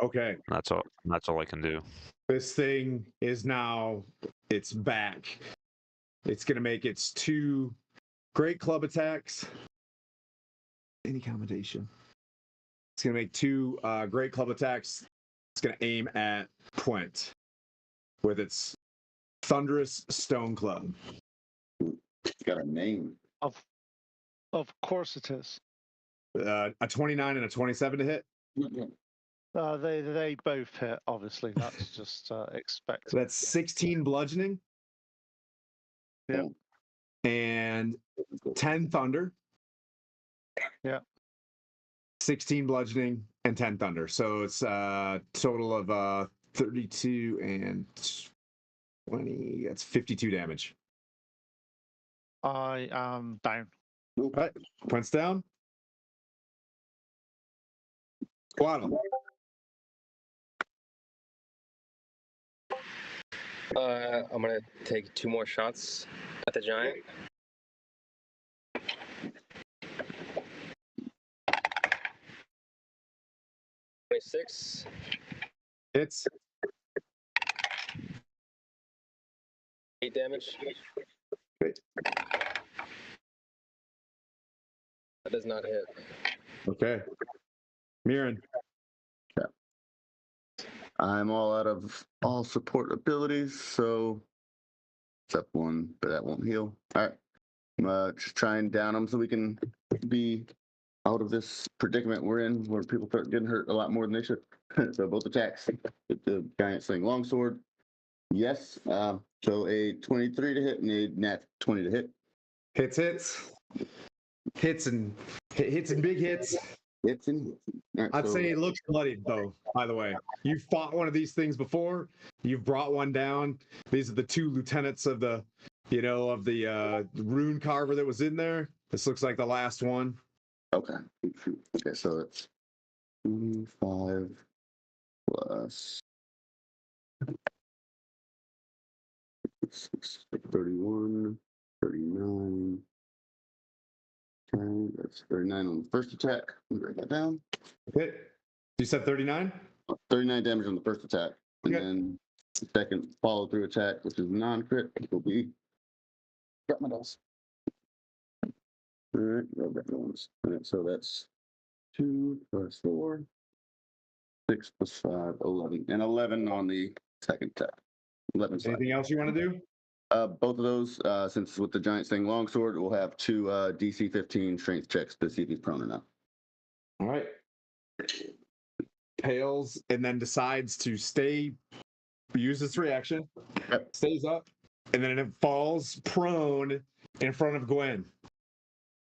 Okay. That's all. That's all I can do. This thing is now it's back. It's gonna make its 2 great club attacks. Any combination. It's gonna make 2 great club attacks. It's gonna aim at Quint with its thunderous stone club. It's got a name. Of course it is. A 29 and a 27 to hit. They both hit. Obviously, that's just expected. So that's 16 bludgeoning. Yeah. And 10 thunder. Yeah. 16 bludgeoning and 10 thunder. So it's a total of 32 and 20. That's 52 damage. I am down. All right. Quint's down. Waddle. I'm gonna take 2 more shots at the giant. $26. Hits. 8 damage. Great. That does not hit. Okay. Mirren. I'm all out of all support abilities, so except one, but that won't heal. All right. Just try and down them so we can be out of this predicament we're in where people start getting hurt a lot more than they should. So both attacks with the giant sling longsword. Yes. So a 23 to hit and a nat 20 to hit. Hits. Hits and big hits. Hits and hits. Right, I'd say it looks bloodied, though, by the way. You've fought one of these things before. You've brought one down. These are the 2 lieutenants of the rune carver that was in there. This looks like the last one. Okay. Okay, so it's 25 plus 31, 39. Okay, that's 39 on the first attack. Let me write that down. Okay. You said 39? 39 damage on the first attack. And Okay. then the second follow through attack, which is non-crit, will be. Got my dice. All right, grab that ones. All right, so that's 2 plus 4, 6 plus 5, 11. And 11 on the second attack. 11 side. Anything else you want to do? Both of those, since with the giant sling longsword, we'll have 2 DC 15 strength checks to see if he's prone or not. All right. Tails and then decides to use its reaction, Yep. stays up, and then it falls prone in front of Gwen.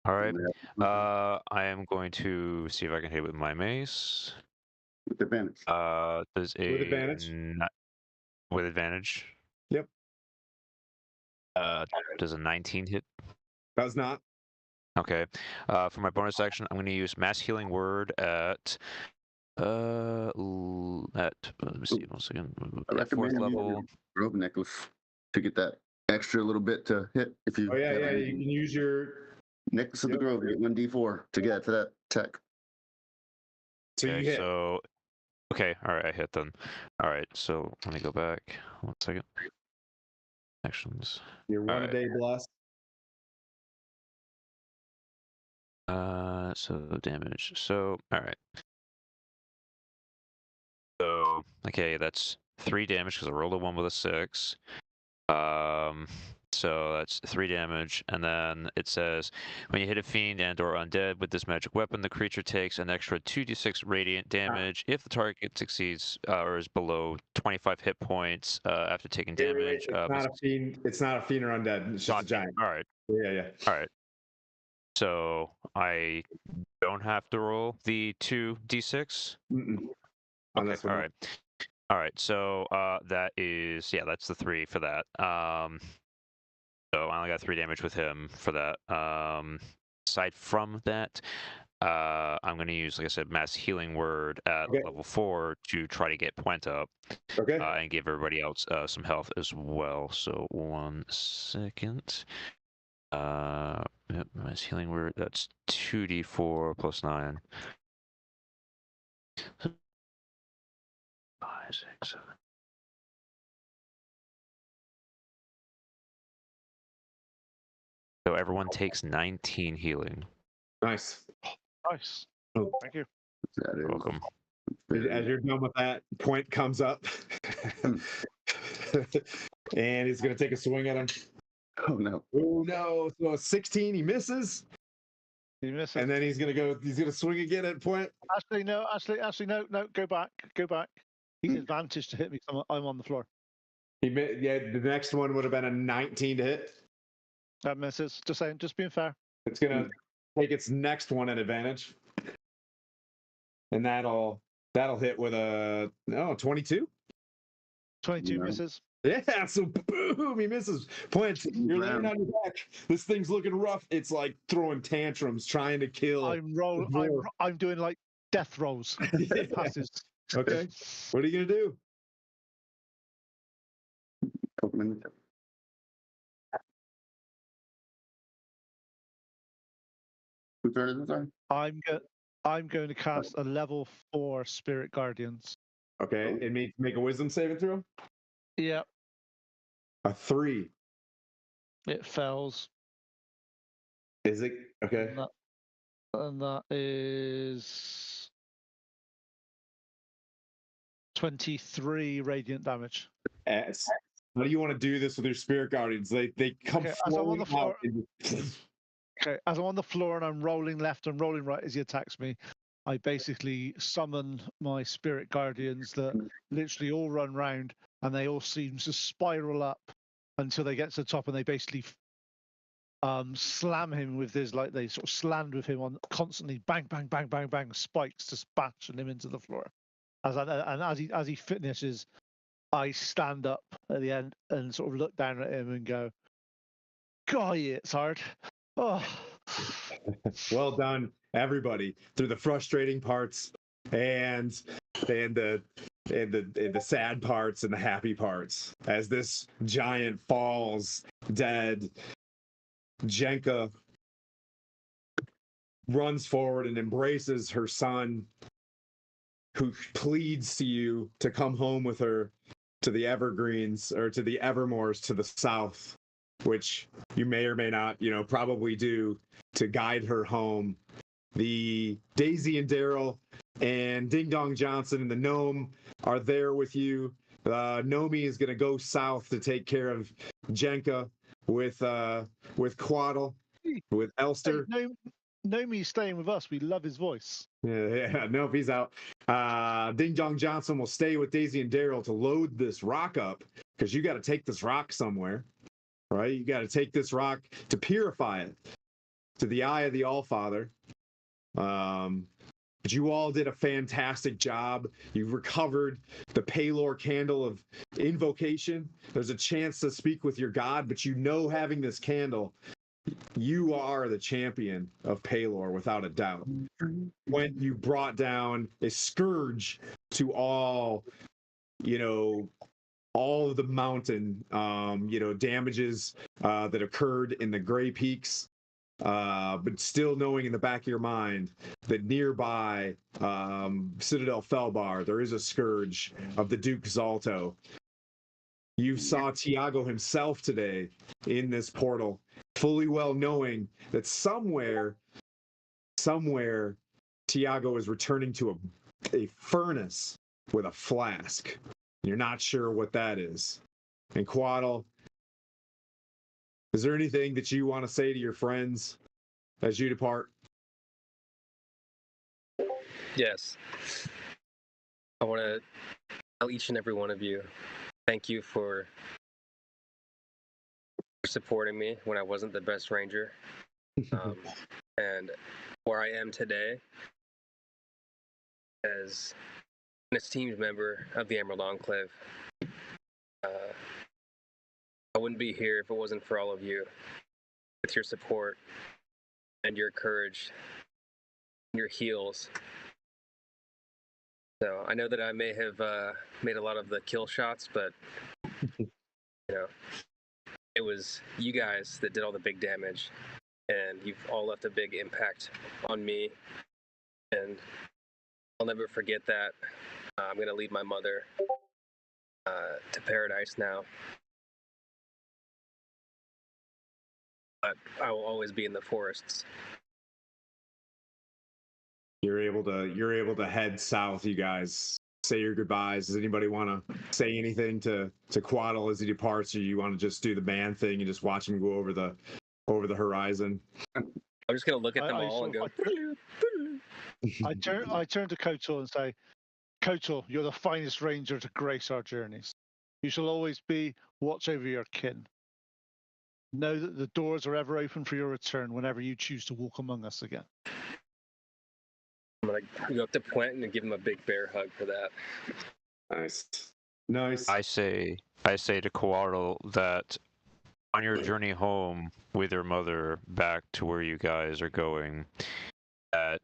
All right. I am going to see if I can hit with my mace. With advantage. Does a With advantage? With advantage. Yep. Does a 19 hit? Does not. Okay. For my bonus action, I'm going to use Mass Healing Word at let me see, 1 second. I At 4th recommend level. using robe necklace to get that extra little bit to hit if you. Oh yeah, you can use your Necklace of the Grove, get 1d4 to get to that tech. So Okay, you hit. so okay, all right, I hit then. All right, so let me go back 1 second. Actions. You're one a Alright. day blessed. So damage. So all right. So okay, that's 3 damage because I rolled a 1 with a 6. So that's 3 damage, and then it says when you hit a fiend and/or undead with this magic weapon, the creature takes an extra 2d6 radiant damage if the target succeeds or is below 25 hit points after taking Wait, damage. It's not a fiend. It's not a fiend or undead. It's just a giant. All right, Yeah. all right. So I don't have to roll the 2d6. Mm-mm. On Okay, this one. all right. So that is that's the 3 for that. So I only got 3 damage with him for that. Aside from that, I'm going to use, like I said, Mass Healing Word at Okay. level 4 to try to get Point up Okay. and give everybody else some health as well. So 1 second. Yep, Mass Healing Word, that's 2d4 plus 9. 5, 6, 7. So everyone takes 19 healing. Nice. Nice. Oh. Thank you. That is Welcome. As you're done with that, Point comes up, and he's gonna take a swing at him. Oh no. Oh no! So 16, he misses, You miss and it. then he's gonna swing again at Point. Actually, no. No. Go back. He's advantage to hit me. 'Cause I'm on the floor. The next one would have been a 19 to hit. That misses. Just saying. Just being fair. It's gonna take its next one at advantage, and that'll hit with a 22. 22 No. misses. Yeah, so boom, he misses. Point, you're laying on your back. This thing's looking rough. It's like throwing tantrums, trying to kill. I'm doing like death rolls. Yeah. Passes. Okay, what are you gonna do? Poke him in the tech. Whose turn is it, sorry? I'm going to cast a level 4 Spirit Guardians. Okay, it means make a Wisdom saving throw. Yep. A 3. It fails. Is it okay? And that is 23 radiant damage. As, how do you want to do this with your Spirit Guardians? They come Okay, as I'm on the flowing out. floor- Okay, as I'm on the floor and I'm rolling left and rolling right as he attacks me, I basically summon my Spirit Guardians that literally all run round, and they all seem to spiral up until they get to the top, and they basically slam him with this, like they sort of slammed with him on constantly bang, bang, bang, bang, bang, spikes to bashing him into the floor. As he finishes, I stand up at the end and sort of look down at him and go, "God, it's hard." Oh. Well done, everybody, through the frustrating parts and the sad parts and the happy parts. As this giant falls dead, Jenka runs forward and embraces her son, who pleads to you to come home with her to the Evergreens or to the Evermores to the south, which you may or may not, probably do to guide her home. The Daisy and Daryl and Ding Dong Johnson and the Gnome are there with you. Nomi is going to go south to take care of Jenka with Quaddle, with Elster. Hey, Nomi's staying with us. We love his voice. Yeah, nope, he's out. Ding Dong Johnson will stay with Daisy and Daryl to load this rock up, because you got to take this rock somewhere, right? You got to take this rock to purify it to the eye of the Allfather. But you all did a fantastic job. You've recovered the Palor candle of invocation. There's a chance to speak with your god, but having this candle, you are the champion of Palor without a doubt. When you brought down a scourge to all of the mountain, damages that occurred in the Gray Peaks. but still knowing in the back of your mind that nearby Citadel Felbar, there is a scourge of the Duke Zalto. You saw Tiago himself today in this portal, fully well knowing that somewhere, Tiago is returning to a furnace with a flask. You're not sure what that is. And Quaddle, is there anything that you want to say to your friends as you depart? Yes. I want to tell each and every one of you, thank you for supporting me when I wasn't the best ranger. And where I am today as an esteemed member of the Emerald Enclave. I wouldn't be here if it wasn't for all of you, with your support and your courage, your heals. So I know that I may have made a lot of the kill shots, but you know, it was you guys that did all the big damage, and you've all left a big impact on me, and I'll never forget that. I'm gonna lead my mother to paradise now, but I will always be in the forests. You're able to head south, you guys. Say your goodbyes. Does anybody want to say anything to Quaddle as he departs, or you want to just do the band thing and just watch him go over the horizon? I'm just gonna look at them all and go. I turn to Kotor and say, Kotor, you're the finest ranger to grace our journeys. You shall always be watch over your kin. Know that the doors are ever open for your return whenever you choose to walk among us again. I'm gonna go up to Quentin and give him a big bear hug for that. Nice. I say to Coarl that on your journey home with your mother back to where you guys are going, that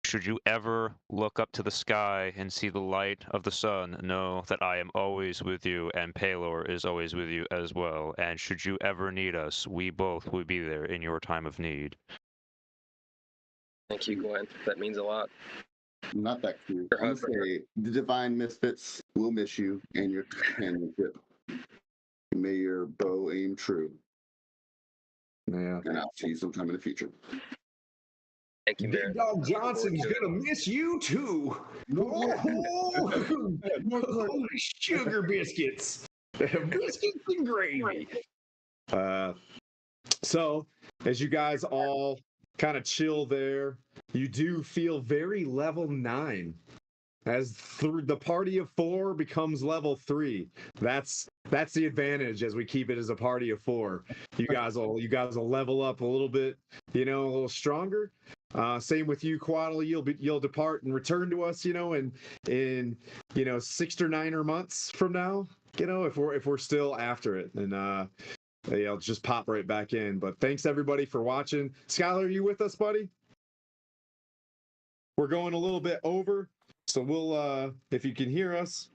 should you ever look up to the sky and see the light of the sun, know that I am always with you and Palor is always with you as well. And should you ever need us, we both will be there in your time of need. Thank you, Gwen. That means a lot. Not that cute. I'm gonna say the Divine Misfits will miss you and your companionship. May your bow aim true. Yeah. And I'll see you sometime in the future. Thank you, Mayor. Big Dog Johnson's gonna miss you too. Holy sugar biscuits, biscuits and gravy. So as you guys all kind of chill there, you do feel very level 9. As the party of 4 becomes level 3. That's the advantage as we keep it as a party of 4. You guys will level up a little bit, a little stronger. Same with you, Quaddle. You'll depart and return to us, in 6 or 9 months from now, if we're still after it. And I'll just pop right back in. But thanks everybody for watching. Skylar, are you with us, buddy? We're going a little bit over, so we'll if you can hear us.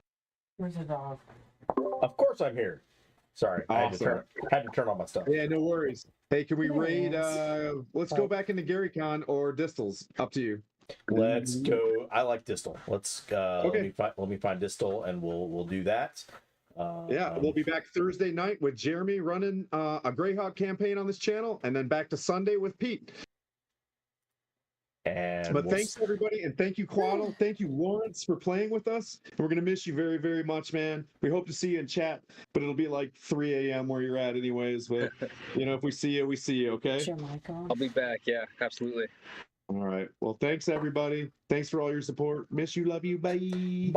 Where's the dog? Of course I'm here. Sorry, Awesome. I had to turn on my stuff. Yeah, no worries. Hey, can we raid? Let's go back into GaryCon or Distals. Up to you. Let's go. I like Distal. Let's Okay. let me find Distal, and we'll do that. Yeah, we'll be back Thursday night with Jeremy running a Greyhawk campaign on this channel, and then back to Sunday with Pete. But thanks everybody, and thank you, Quaddle. Thank you, Lawrence, for playing with us. We're gonna miss you very, very much, man. We hope to see you in chat, but it'll be like 3 a.m. where you're at, anyways. But if we see you, we see you. Okay. Is your mic on? I'll be back. Yeah, absolutely. All right. Well, thanks everybody. Thanks for all your support. Miss you. Love you. Bye.